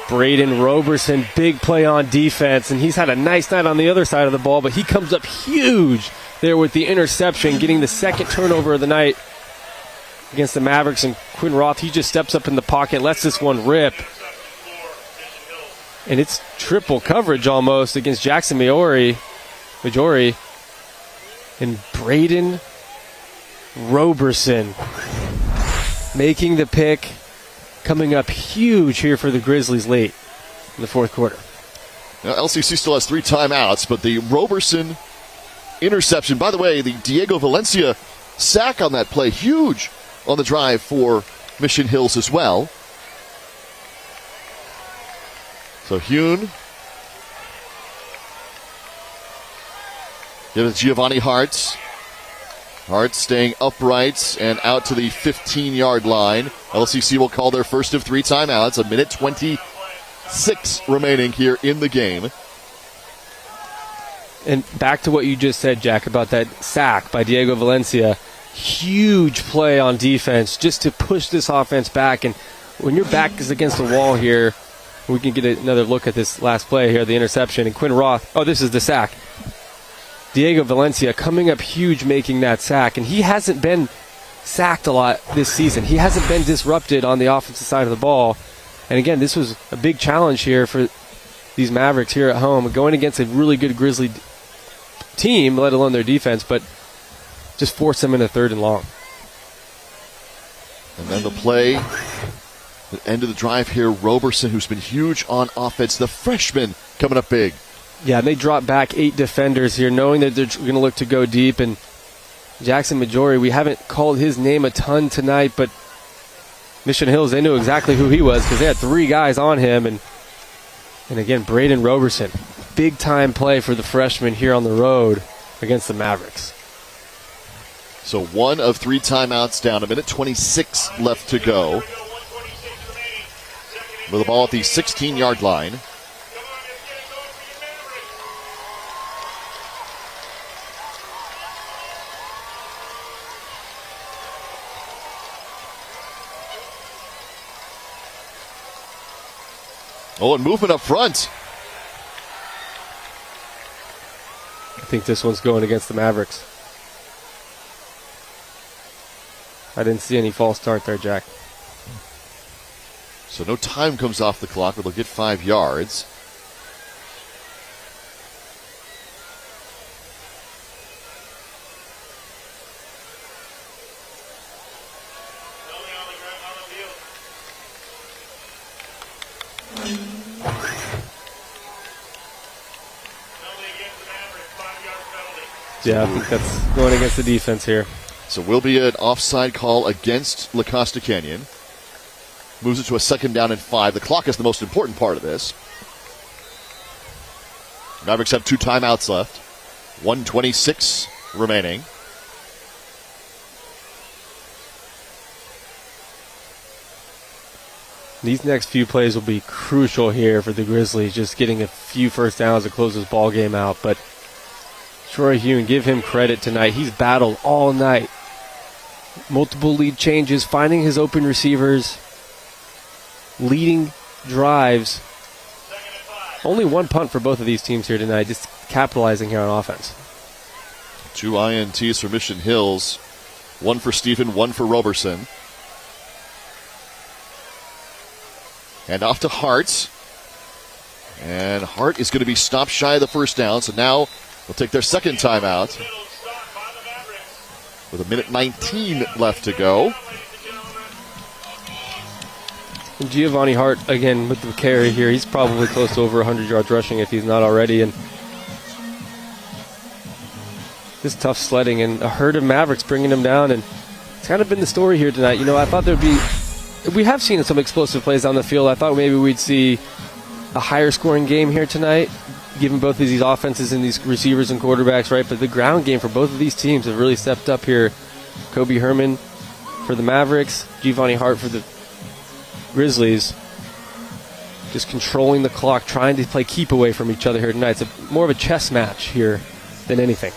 Braden Roberson, big play on defense, and he's had a nice night on the other side of the ball, but he comes up huge there with the interception, getting the 2nd turnover of the night against the Mavericks. And Quinn Roth, he just steps up in the pocket, lets this one rip. And it's triple coverage almost against Jackson Majori. And Braden Roberson making the pick, coming up huge here for the Grizzlies late in the 4th quarter. Now, LCC still has 3 timeouts, but the Roberson interception, by the way, the Diego Valencia sack on that play, huge on the drive for Mission Hills as well. So Hune give it to Giovanni Hartz. Hartz staying upright and out to the 15-yard line. LCC will call their first of 3 timeouts. 1:26 remaining here in the game. And back to what you just said, Jack, about that sack by Diego Valencia. Huge play on defense just to push this offense back. And when your back is against the wall here, we can get another look at this last play here, the interception. And Quinn Roth, this is the sack. Diego Valencia coming up huge making that sack. And he hasn't been sacked a lot this season. He hasn't been disrupted on the offensive side of the ball. And again, this was a big challenge here for these Mavericks here at home, going against a really good Grizzly team, let alone their defense, but just force them into 3rd and long. And then the play, the end of the drive here, Roberson, who's been huge on offense, the freshman coming up big. Yeah, and they drop back 8 defenders here, knowing that they're going to look to go deep, and Jackson Majori, we haven't called his name a ton tonight, but Mission Hills, they knew exactly who he was because they had 3 guys on him. And again, Braden Roberson, big-time play for the freshman here on the road against the Mavericks. So 1 of 3 timeouts down, 1:26 left to go. With the ball at the 16-yard line. Oh, and movement up front. I think this one's going against the Mavericks. I didn't see any false start there, Jack. So no time comes off the clock, but they'll get 5 yards. Yeah, I think that's going against the defense here. So will be an offside call against La Costa Canyon. Moves it to a 2nd down and 5. The clock is the most important part of this. Mavericks have 2 timeouts left. 1:26 remaining. These next few plays will be crucial here for the Grizzlies, just getting a few first downs to close this ball game out. But Troy Hune, give him credit tonight. He's battled all night. Multiple lead changes, finding his open receivers, leading drives. Only 1 punt for both of these teams here tonight, just capitalizing here on offense. 2 INTs for Mission Hills. 1 for Stephen, 1 for Roberson. And off to Hart. And Hart is going to be stopped shy of the first down. So now they'll take their 2nd timeout. With 1:19 left to go. And Giovanni Hart, again, with the carry here, he's probably close to over 100 yards rushing if he's not already. And just tough sledding and a herd of Mavericks bringing him down. And it's kind of been the story here tonight. You know, I thought there'd be... We have seen some explosive plays on the field. I thought maybe we'd see a higher scoring game here tonight, given both of these offenses and these receivers and quarterbacks, right? But the ground game for both of these teams have really stepped up here. Kobe Herman for the Mavericks, Giovanni Hart for the Grizzlies. Just controlling the clock, trying to play keep away from each other here tonight. It's more of a chess match here than anything.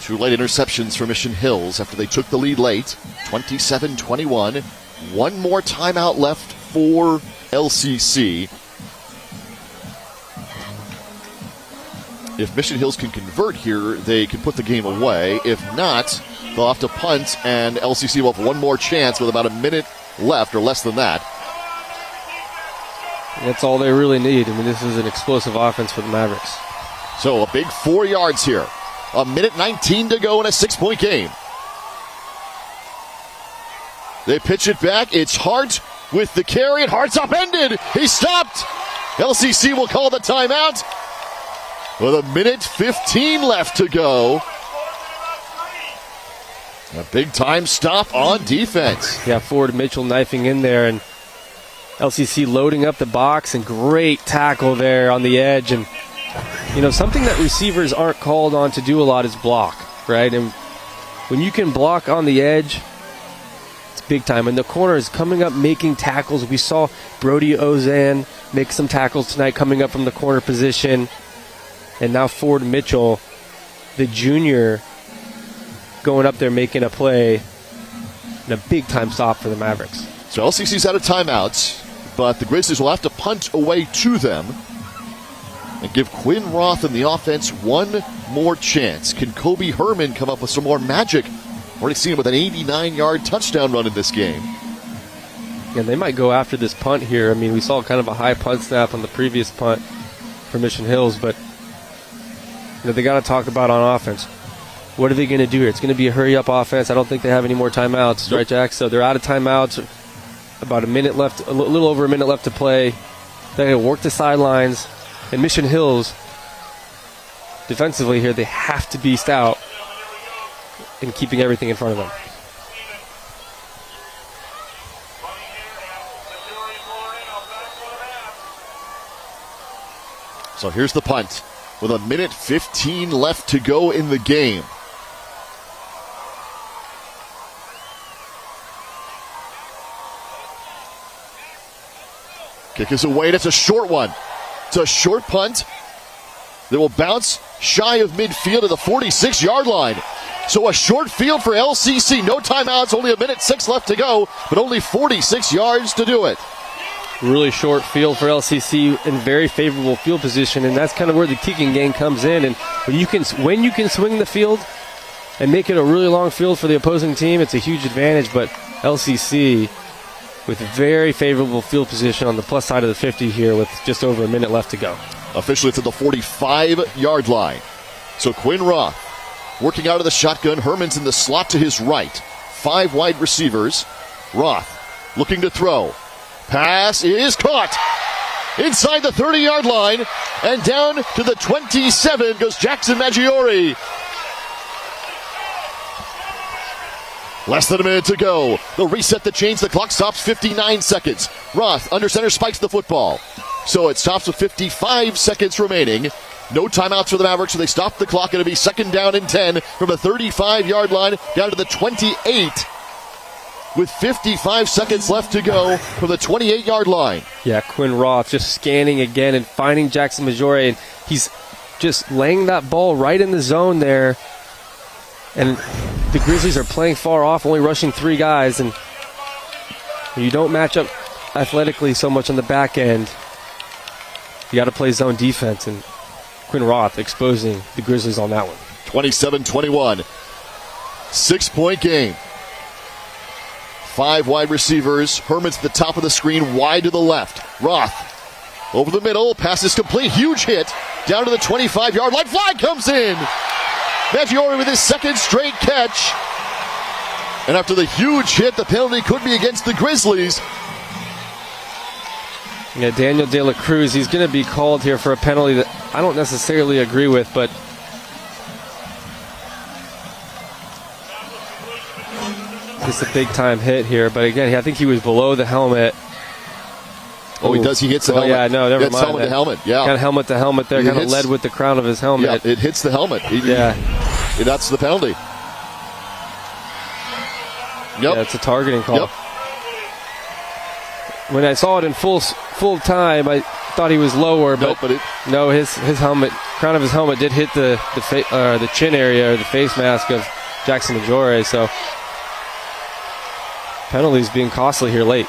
2 late interceptions for Mission Hills after they took the lead late. 27-21. 1 more timeout left for LCC. If Mission Hills can convert here, they can put the game away. If not, they'll have to punt, and LCC will have 1 more chance with about a minute left, or less than that. That's all they really need. I mean, this is an explosive offense for the Mavericks. So a big 4 yards here. 1:19 to go in a 6-point game. They pitch it back. It's Hart with the carry, and Hart's upended. He's stopped. LCC will call the timeout with 1:15 left to go. A big-time stop on defense. Yeah, Ford Mitchell knifing in there, and LCC loading up the box, and great tackle there on the edge. And, you know, something that receivers aren't called on to do a lot is block, right? And when you can block on the edge, it's big time. And the corner is coming up making tackles. We saw Brody Ozan make some tackles tonight coming up from the corner position. And now Ford Mitchell, the junior, going up there making a play, and a big-time stop for the Mavericks. So LCC's out of timeouts, but the Grizzlies will have to punt away to them and give Quinn Roth and the offense 1 more chance. Can Kobe Herman come up with some more magic? Already seen him with an 89-yard touchdown run in this game. Yeah, they might go after this punt here. I mean, we saw kind of a high punt snap on the previous punt for Mission Hills, but you know, they got to talk about on offense. What are they going to do here? It's going to be a hurry-up offense. I don't think they have any more timeouts, right, Jack? So they're out of timeouts. About a minute left, a little over a minute left to play. They're going to work the sidelines. And Mission Hills, defensively here, they have to be stout and keeping everything in front of them. So here's the punt with 1:15 left to go in the game. Kick is away. It's a short one. It's a short punt that will bounce shy of midfield at the 46-yard line. So a short field for LCC. No timeouts, only 1:06 left to go, but only 46 yards to do it. Really short field for LCC in very favorable field position, and that's kind of where the kicking game comes in. And when you can swing the field and make it a really long field for the opposing team, it's a huge advantage. But LCC with very favorable field position on the plus side of the 50 here with just over a minute left to go. Officially, it's at the 45-yard line. So Quinn Roth working out of the shotgun. Herman's in the slot to his right. 5 wide receivers. Roth looking to throw. Pass is caught inside the 30-yard line, and down to the 27 goes Jackson Maggiore. Less than a minute to go. They'll reset the chains. The clock stops 59 seconds. Roth under center spikes the football. So it stops with 55 seconds remaining. No timeouts for the Mavericks, so they stop the clock. It'll be 2nd down and 10 from the 35-yard line down to the 28 with 55 seconds left to go from the 28-yard line. Yeah, Quinn Roth just scanning again and finding Jackson Maggiore, and he's just laying that ball right in the zone there. And the Grizzlies are playing far off, only rushing 3 guys, and you don't match up athletically so much on the back end. You got to play zone defense, and Quinn Roth exposing the Grizzlies on that one. 27-21. 6-point game. 5 wide receivers. Herman's at the top of the screen, wide to the left. Roth over the middle. Pass is complete. Huge hit. Down to the 25-yard line. Flag comes in. Maggiore with his 2nd straight catch. And after the huge hit, the penalty could be against the Grizzlies. Yeah, Daniel De La Cruz, he's going to be called here for a penalty that I don't necessarily agree with, but it's a big-time hit here. But again, I think he was below the helmet. Oh, he does. He hits the helmet. Yeah, no, never mind. Helmet to helmet. Yeah, kind of helmet to helmet there. Kind of led with the crown of his helmet. Yeah, it hits the helmet. That's the penalty. Yep. Yeah, it's a targeting call. Yep. When I saw it in full time, I thought he was lower, but no, his helmet, crown of his helmet, did hit the chin area or the face mask of Jackson Maggiore. So penalties being costly here late.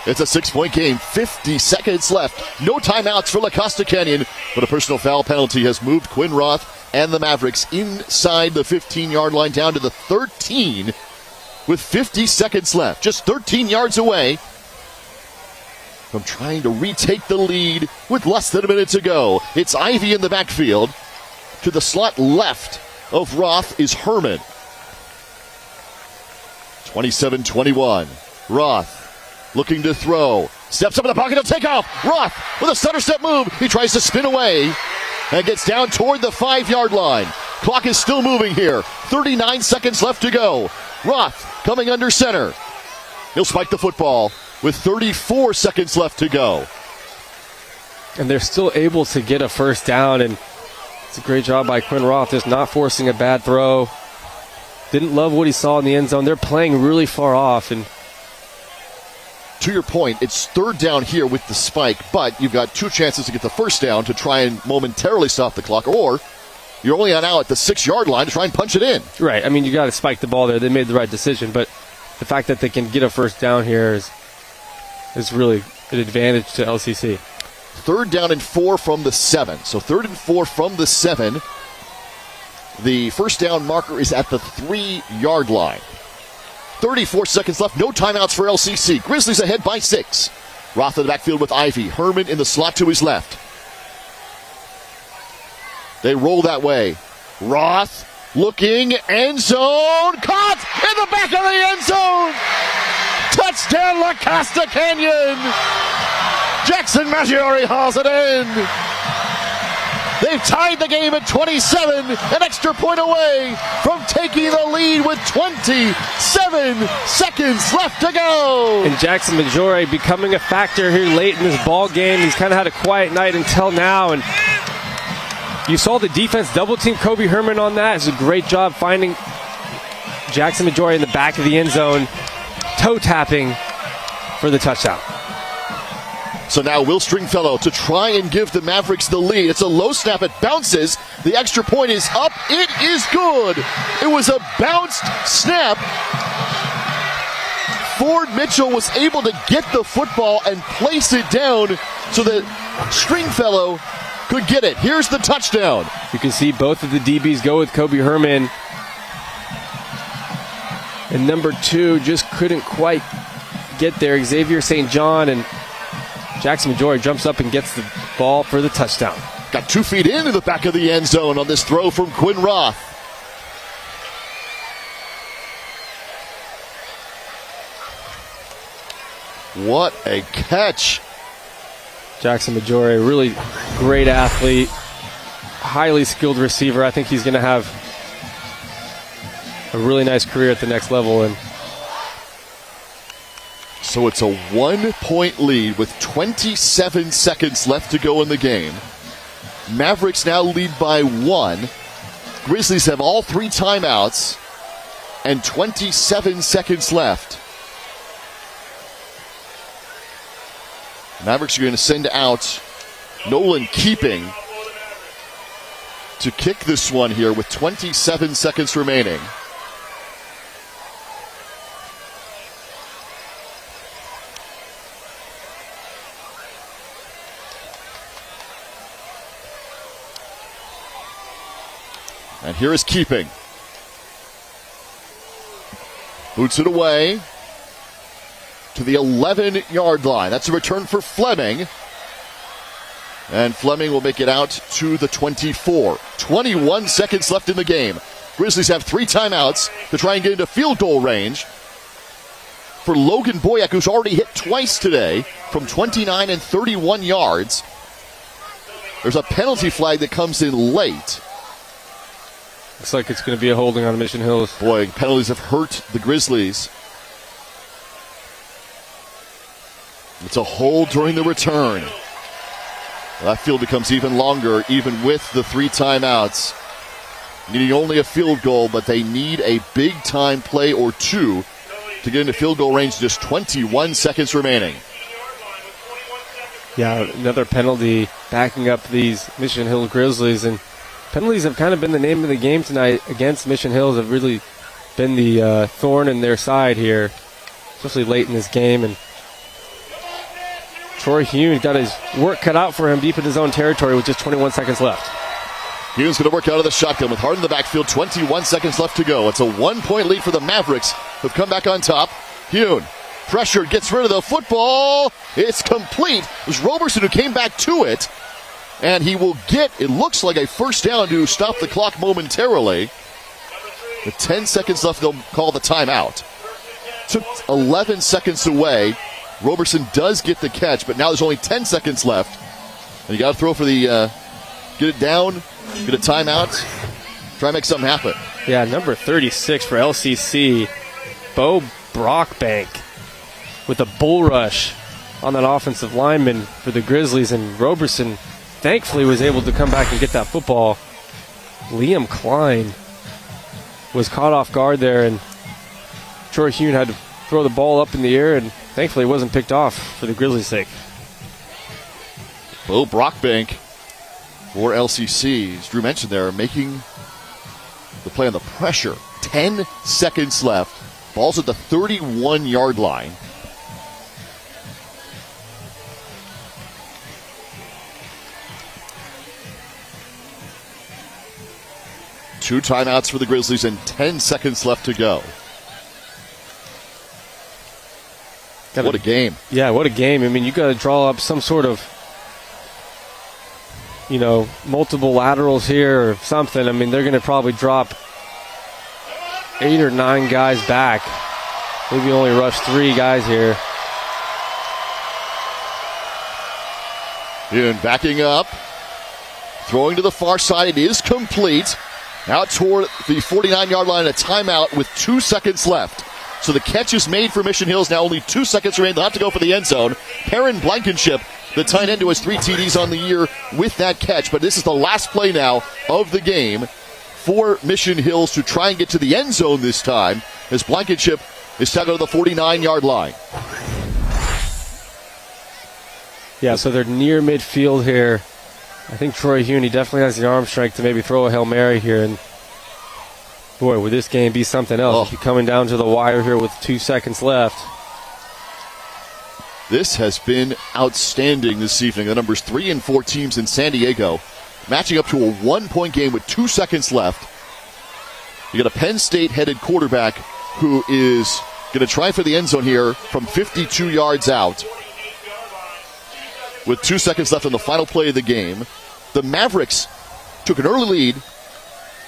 It's a 6-point game, 50 seconds left. No timeouts for La Costa Canyon, but a personal foul penalty has moved Quinn Roth and the Mavericks inside the 15-yard line down to the 13 with 50 seconds left. Just 13 yards away from trying to retake the lead with less than a minute to go. It's Ivy in the backfield. To the slot left of Roth is Herman. 27-21. Roth looking to throw. Steps up in the pocket. He'll take off. Roth with a stutter step move. He tries to spin away and gets down toward the 5-yard line. Clock is still moving here. 39 seconds left to go. Roth coming under center. He'll spike the football with 34 seconds left to go. And they're still able to get a first down, and it's a great job by Quinn Roth, just not forcing a bad throw. Didn't love what he saw in the end zone. They're playing really far off, and to your point, it's 3rd down here with the spike, but you've got 2 chances to get the first down to try and momentarily stop the clock, or you're only now at the 6-yard line to try and punch it in. Right. I mean, you got to spike the ball there. They made the right decision, but the fact that they can get a first down here is really an advantage to LCC. 3rd down and 4 from the 7. So 3rd and 4 from the 7. The first down marker is at the 3-yard line. 34 seconds left. No timeouts for LCC. Grizzlies ahead by 6. Roth in the backfield with Ivy. Herman in the slot to his left. They roll that way. Roth looking, end zone. Caught in the back of the end zone. Touchdown, La Costa Canyon. Jackson Maggiore hauls it in. They've tied the game at 27, an extra point away from taking the lead with 27 seconds left to go. And Jackson Majore becoming a factor here late in this ball game. He's kind of had a quiet night until now, and you saw the defense double team Kobe Herman on that. It's a great job finding Jackson Majore in the back of the end zone, toe tapping for the touchdown. So now Will Stringfellow to try and give the Mavericks the lead. It's a low snap. It bounces. The extra point is up. It is good. It was a bounced snap. Ford Mitchell was able to get the football and place it down so that Stringfellow could get it. Here's the touchdown. You can see both of the DBs go with Kobe Herman. And number 2 just couldn't quite get there. Xavier St. John, and Jackson Majore jumps up and gets the ball for the touchdown. Got 2 feet into the back of the end zone on this throw from Quinn Roth. What a catch. Jackson Majore, really great athlete, highly skilled receiver. I think he's going to have a really nice career at the next level. And so it's a 1-point lead with 27 seconds left to go in the game. Mavericks now lead by 1. Grizzlies have all 3 timeouts and 27 seconds left. Mavericks are going to send out Nolan Keeping to kick this one here with 27 seconds remaining. And here is Keeping. Boots it away to the 11-yard line. That's a return for Fleming. And Fleming will make it out to the 24. 21 seconds left in the game. Grizzlies have 3 timeouts to try and get into field goal range. For Logan Boyack, who's already hit twice today from 29 and 31 yards. There's a penalty flag that comes in late. Looks like it's going to be a holding on Mission Hills. Boy, penalties have hurt the Grizzlies. It's a hold during the return. That field becomes even longer, even with the 3 timeouts. Needing only a field goal, but they need a big-time play or 2 to get into field goal range. Just 21 seconds remaining. Yeah, another penalty backing up these Mission Hill Grizzlies. And penalties have kind of been the name of the game tonight against Mission Hills. Have really been the thorn in their side here, especially late in this game. And Troy Hune got his work cut out for him deep in his own territory with just 21 seconds left. Hune's going to work out of the shotgun with Hart in the backfield. 21 seconds left to go. It's a 1-point lead for the Mavericks, who've come back on top. Hune, pressured, gets rid of the football. It's complete. It was Roberson who came back to it. And he will get, it looks like, a first down to stop the clock momentarily. With 10 seconds left, they'll call the timeout. Took 11 seconds away. Roberson does get the catch, but now there's only 10 seconds left. And you got to throw for the, get it down, get a timeout, try and make something happen. Yeah, number 36 for LCC, Bo Brockbank with a bull rush on that offensive lineman for the Grizzlies, and Roberson thankfully was able to come back and get that football. Liam Klein was caught off guard there, and Troy Hune had to throw the ball up in the air, and thankfully it wasn't picked off for the Grizzlies' sake. Bo Brockbank for LCC, as Drew mentioned there, making the play on the pressure. 10 seconds left. Ball's at the 31-yard line. Two timeouts for the Grizzlies and 10 seconds left to go. What a game. Yeah, what a game. I mean, you got to draw up some sort of, multiple laterals here or something. I mean, they're going to probably drop 8 or 9 guys back. Maybe only rush 3 guys here. Hune backing up. Throwing to the far side. It is complete. Out toward the 49-yard line. A timeout with 2 seconds left. So the catch is made for Mission Hills. Now only 2 seconds remain. They'll have to go for the end zone. Perrin Blankenship, the tight end who has 3 TDs on the year with that catch. But this is the last play now of the game for Mission Hills to try and get to the end zone this time, as Blankenship is tackled to the 49-yard line. Yeah, so they're near midfield here. I think Troy Huney definitely has the arm strength to maybe throw a Hail Mary here. And boy, would this game be something else. Be coming down to the wire here with 2 seconds left. This has been outstanding this evening. The numbers 3 and 4 teams in San Diego matching up to a 1-point game with 2 seconds left. You got a Penn State-headed quarterback who is going to try for the end zone here from 52 yards out with 2 seconds left on the final play of the game. The Mavericks took an early lead,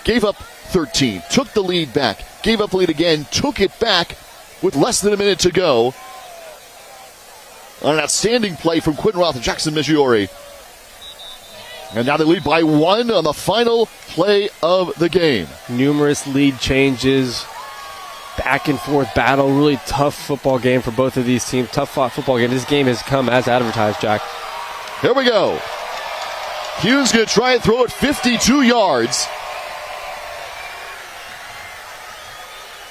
gave up 13, took the lead back, gave up the lead again, took it back with less than a minute to go on an outstanding play from Quentin Roth and Jackson Migliore. And now they lead by 1 on the final play of the game. Numerous lead changes, back and forth battle, really tough football game for both of these teams. Tough fought football game. This game has come as advertised, Jack. Here we go. Hugh's going to try and throw it 52 yards.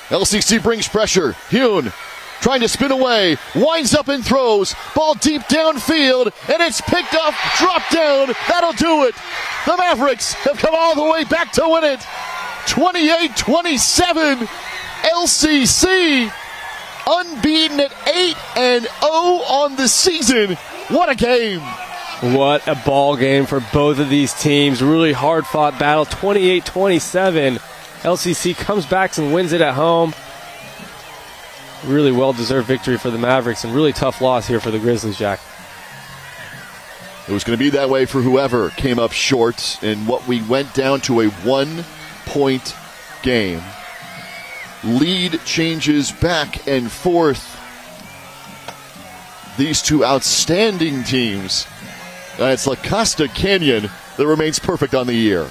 LCC brings pressure. Hune trying to spin away, winds up and throws. Ball deep downfield, and it's picked up, dropped down. That'll do it. The Mavericks have come all the way back to win it. 28-27. LCC unbeaten at 8-0 on the season. What a game. What a ball game for both of these teams. Really hard-fought battle, 28-27. LCC comes back and wins it at home. Really well-deserved victory for the Mavericks and really tough loss here for the Grizzlies, Jack. It was going to be that way for whoever came up short in what we went down to a 1-point game. Lead changes back and forth. These two outstanding teams. It's La Costa Canyon that remains perfect on the year.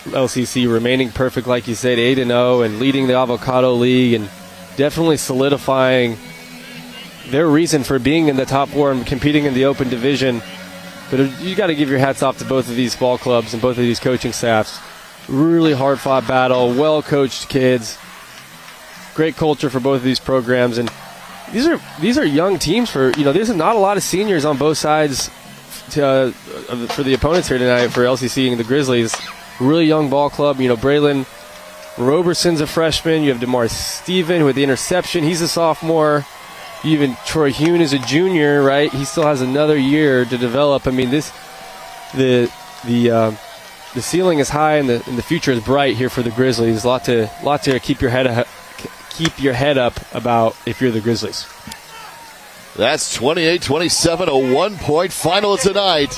LCC remaining perfect, like you said, 8-0 and leading the Avocado League and definitely solidifying their reason for being in the top 4 and competing in the open division. But you got to give your hats off to both of these ball clubs and both of these coaching staffs. Really hard-fought battle, well-coached kids, great culture for both of these programs, and these are young teams. There's not a lot of seniors on both sides for the opponents here tonight for LCC and the Grizzlies. Really young ball club. Braylon Roberson's a freshman. You have DeMar Steven with the interception. He's a sophomore. Even Troy Hune is a junior, right? He still has another year to develop. I mean, the ceiling is high and the future is bright here for the Grizzlies. A lot to keep your head up about if you're the Grizzlies. That's 28-27, a 1-point final tonight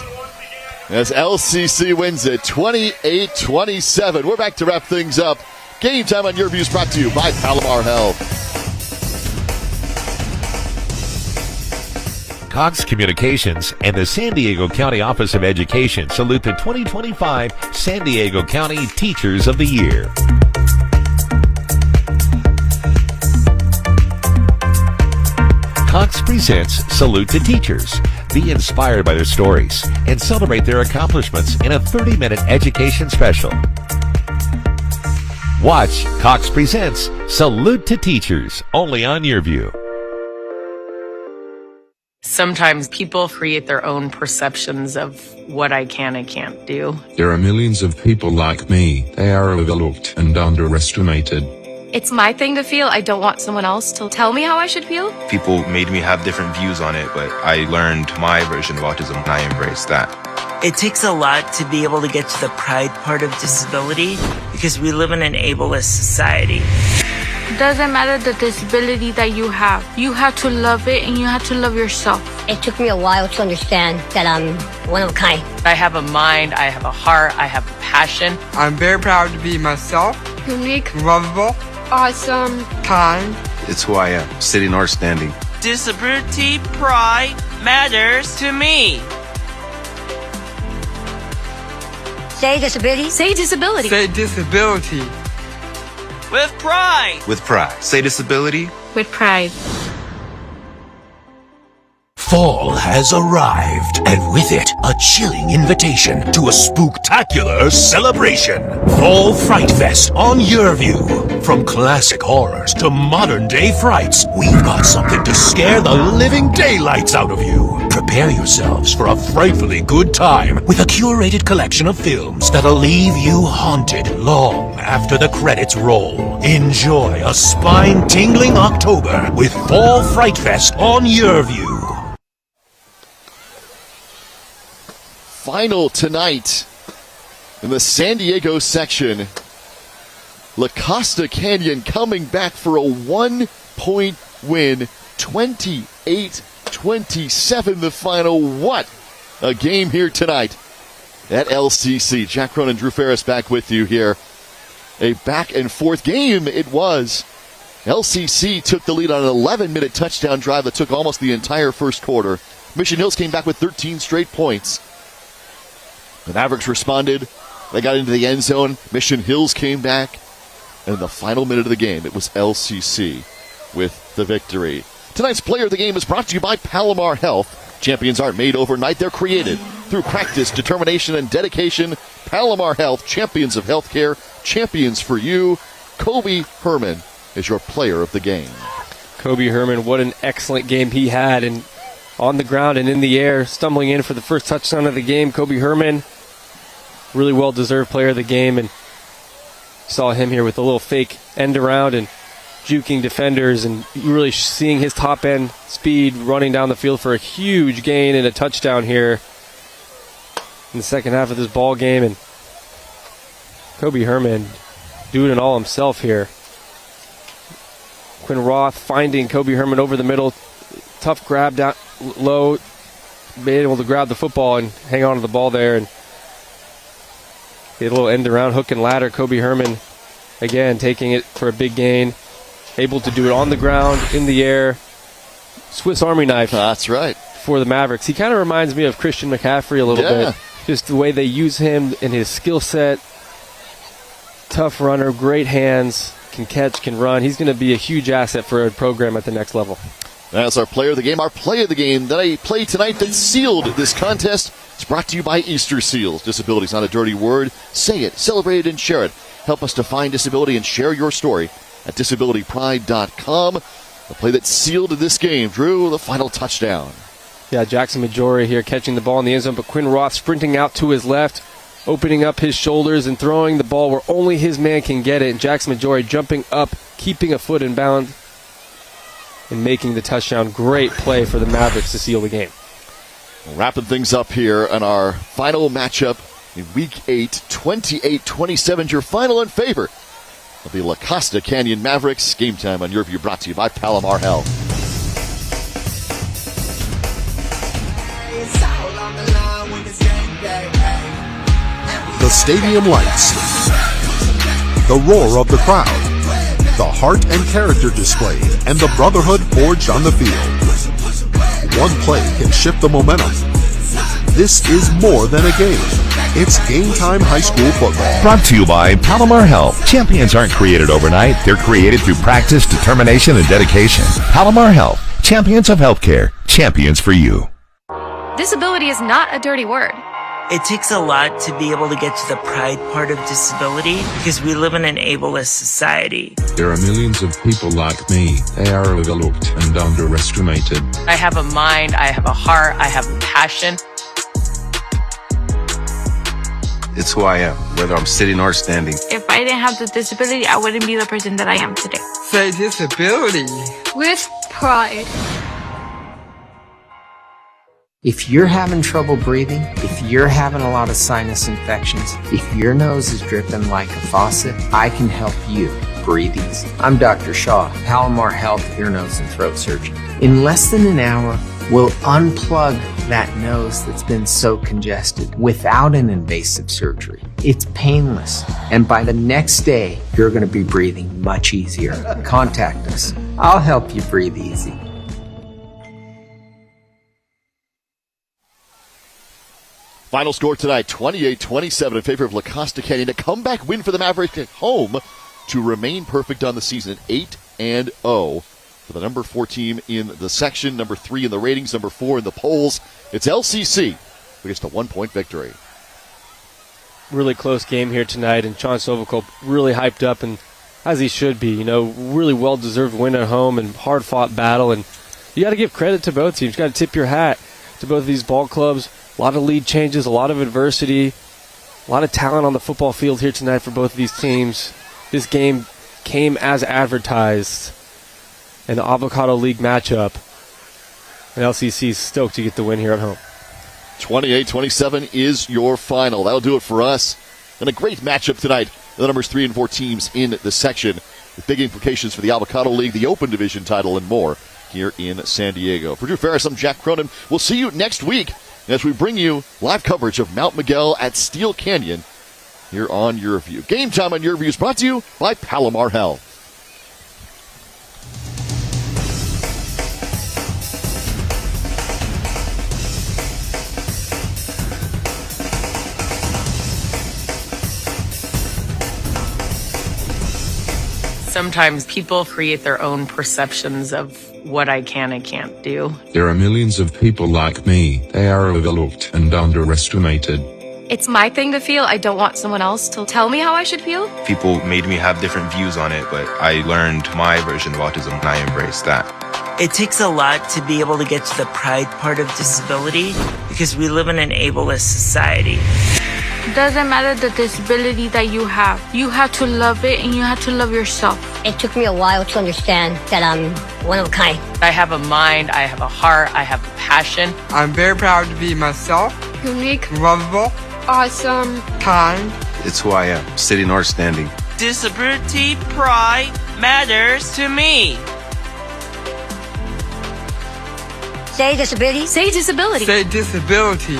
as LCC wins it 28-27. We're back to wrap things up. Game Time on Your Views brought to you by Palomar Health. Cox Communications and the San Diego County Office of Education salute the 2025 San Diego County Teachers of the Year. Cox presents Salute to Teachers. Be inspired by their stories and celebrate their accomplishments in a 30-minute education special. Watch Cox presents Salute to Teachers, only on Your View. Sometimes people create their own perceptions of what I can and can't do. There are millions of people like me. They are overlooked and underestimated. It's my thing to feel. I don't want someone else to tell me how I should feel. People made me have different views on it, but I learned my version of autism and I embraced that. It takes a lot to be able to get to the pride part of disability because we live in an ableist society. It doesn't matter the disability that you have. You have to love it and you have to love yourself. It took me a while to understand that I'm one of a kind. I have a mind, I have a heart, I have a passion. I'm very proud to be myself. Unique. Lovable. Awesome. Kind. It's who I am, sitting or standing. Disability pride matters to me. Say disability. Say disability. Say disability. With pride. With pride. Say disability. With pride. Fall has arrived, and with it, a chilling invitation to a spooktacular celebration. Fall Fright Fest on your view. From classic horrors to modern-day frights, we've got something to scare the living daylights out of you. Prepare yourselves for a frightfully good time with a curated collection of films that'll leave you haunted long after the credits roll. Enjoy a spine-tingling October with Fall Fright Fest on your view. Final tonight in the San Diego section. La Costa Canyon coming back for a 1-point win. 28-27 the final. What a game here tonight at LCC. Jack Cronin, Drew Ferris back with you here. A back and forth game it was. LCC took the lead on an 11-minute touchdown drive that took almost the entire first quarter. Mission Hills came back with 13 straight points. The Mavericks responded. They got into the end zone. Mission Hills came back. And in the final minute of the game, it was LCC with the victory. Tonight's player of the game is brought to you by Palomar Health. Champions aren't made overnight. They're created through practice, determination, and dedication. Palomar Health, champions of healthcare, champions for you. Kobe Herman is your player of the game. Kobe Herman, what an excellent game he had. And on the ground and in the air, stumbling in for the first touchdown of the game. Kobe Herman, really well-deserved player of the game, and saw him here with a little fake end around and juking defenders, and really seeing his top-end speed running down the field for a huge gain and a touchdown here in the second half of this ball game. And Kobe Herman doing it all himself here. Quinn Roth finding Kobe Herman over the middle. Tough grab down low, being able to grab the football and hang on to the ball there, and get a little end around hook and ladder. Kobe Herman again taking it for a big gain, able to do it on the ground, in the air. Swiss Army knife. That's right. For the Mavericks. He kind of reminds me of Christian McCaffrey a little bit. Just the way they use him and his skill set. Tough runner, great hands, can catch, can run. He's going to be a huge asset for a program at the next level. That's our player of the game. Our play of the game that I played tonight that sealed this contest is brought to you by Easter Seals. Disability is not a dirty word. Say it, celebrate it, and share it. Help us define disability and share your story at disabilitypride.com. The play that sealed this game. Drew, the final touchdown. Yeah, Jackson Majori here catching the ball in the end zone, but Quinn Roth sprinting out to his left, opening up his shoulders and throwing the ball where only his man can get it. And Jackson Majori jumping up, keeping a foot in bound, and making the touchdown. Great play for the Mavericks to seal the game. Wrapping things up here on our final matchup in Week 8, 28-27, your final in favor of the La Costa Canyon Mavericks. Game time on your view brought to you by Palomar Health. The stadium lights, the roar of the crowd, the heart and character displayed, and the brotherhood forged on the field. One play can shift the momentum. This is more than a game. It's Game Time High School football. Brought to you by Palomar Health. Champions aren't created overnight. They're created through practice, determination, and dedication. Palomar Health. Champions of healthcare. Champions for you. Disability is not a dirty word. It takes a lot to be able to get to the pride part of disability because we live in an ableist society. There are millions of people like me. They are overlooked and underestimated. I have a mind, I have a heart, I have a passion. It's who I am, whether I'm sitting or standing. If I didn't have the disability, I wouldn't be the person that I am today. Say disability. With pride. If you're having trouble breathing, if you're having a lot of sinus infections, if your nose is dripping like a faucet, I can help you breathe easy. I'm Dr. Shaw, Palomar Health Ear, Nose, and Throat Surgeon. In less than an hour, we'll unplug that nose that's been so congested without an invasive surgery. It's painless. And by the next day, you're going to be breathing much easier. Contact us. I'll help you breathe easy. Final score tonight, 28-27 in favor of La Costa Canyon. A comeback win for the Mavericks at home to remain perfect on the season at 8-0. For the number 4 team in the section, number 3 in the ratings, number 4 in the polls. It's LCC against a 1-point victory. Really close game here tonight, and Sean Sovacool really hyped up, and as he should be. Really well-deserved win at home and hard-fought battle, and you got to give credit to both teams. You got to tip your hat to both of these ball clubs. A lot of lead changes, a lot of adversity, a lot of talent on the football field here tonight for both of these teams. This game came as advertised in the Avocado League matchup, and LCC is stoked to get the win here at home. 28-27 is your final. That'll do it for us. And a great matchup tonight. The numbers 3 and 4 teams in the section with big implications for the Avocado League, the Open Division title, and more here in San Diego. For Drew Ferris, I'm Jack Cronin. We'll see you next week as we bring you live coverage of Mount Miguel at Steele Canyon here on Your View. Game Time on Your View is brought to you by Palomar Health. Sometimes people create their own perceptions of what I can and can't do. There are millions of people like me. They are overlooked and underestimated. It's my thing to feel. I don't want someone else to tell me how I should feel. People made me have different views on it, but I learned my version of autism and I embraced that. It takes a lot to be able to get to the pride part of disability because we live in an ableist society. It doesn't matter the disability that you have. You have to love it, and you have to love yourself. It took me a while to understand that I'm one of a kind. I have a mind, I have a heart, I have a passion. I'm very proud to be myself. Unique. Lovable. Awesome. Kind. It's who I am, sitting or standing. Disability pride matters to me. Say disability. Say disability. Say disability.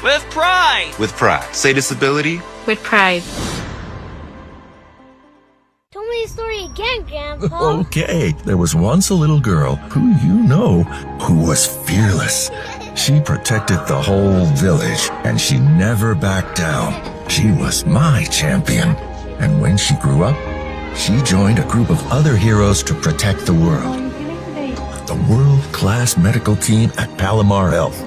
With pride. With pride. Say disability. With pride. Tell me the story again, Grandpa. Okay, there was once a little girl who was fearless. She protected the whole village, and she never backed down. She was my champion. And when she grew up, she joined a group of other heroes to protect the world. The world-class medical team at Palomar Health.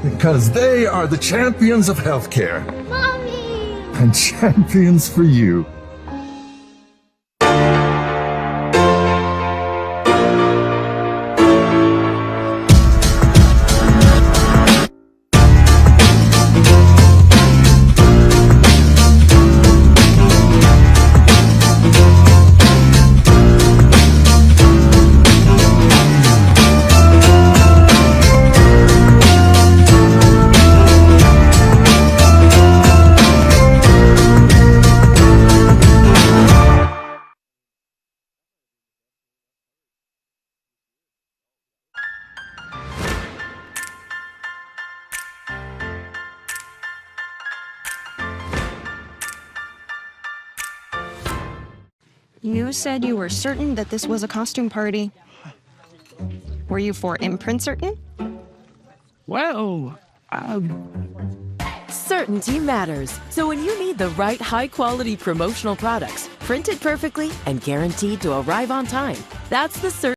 Because they are the champions of healthcare. Mommy! And champions for you. You said you were certain that this was a costume party. Were you for imprint certain? Well, Certainty matters. So when you need the right high-quality promotional products, printed perfectly and guaranteed to arrive on time, that's the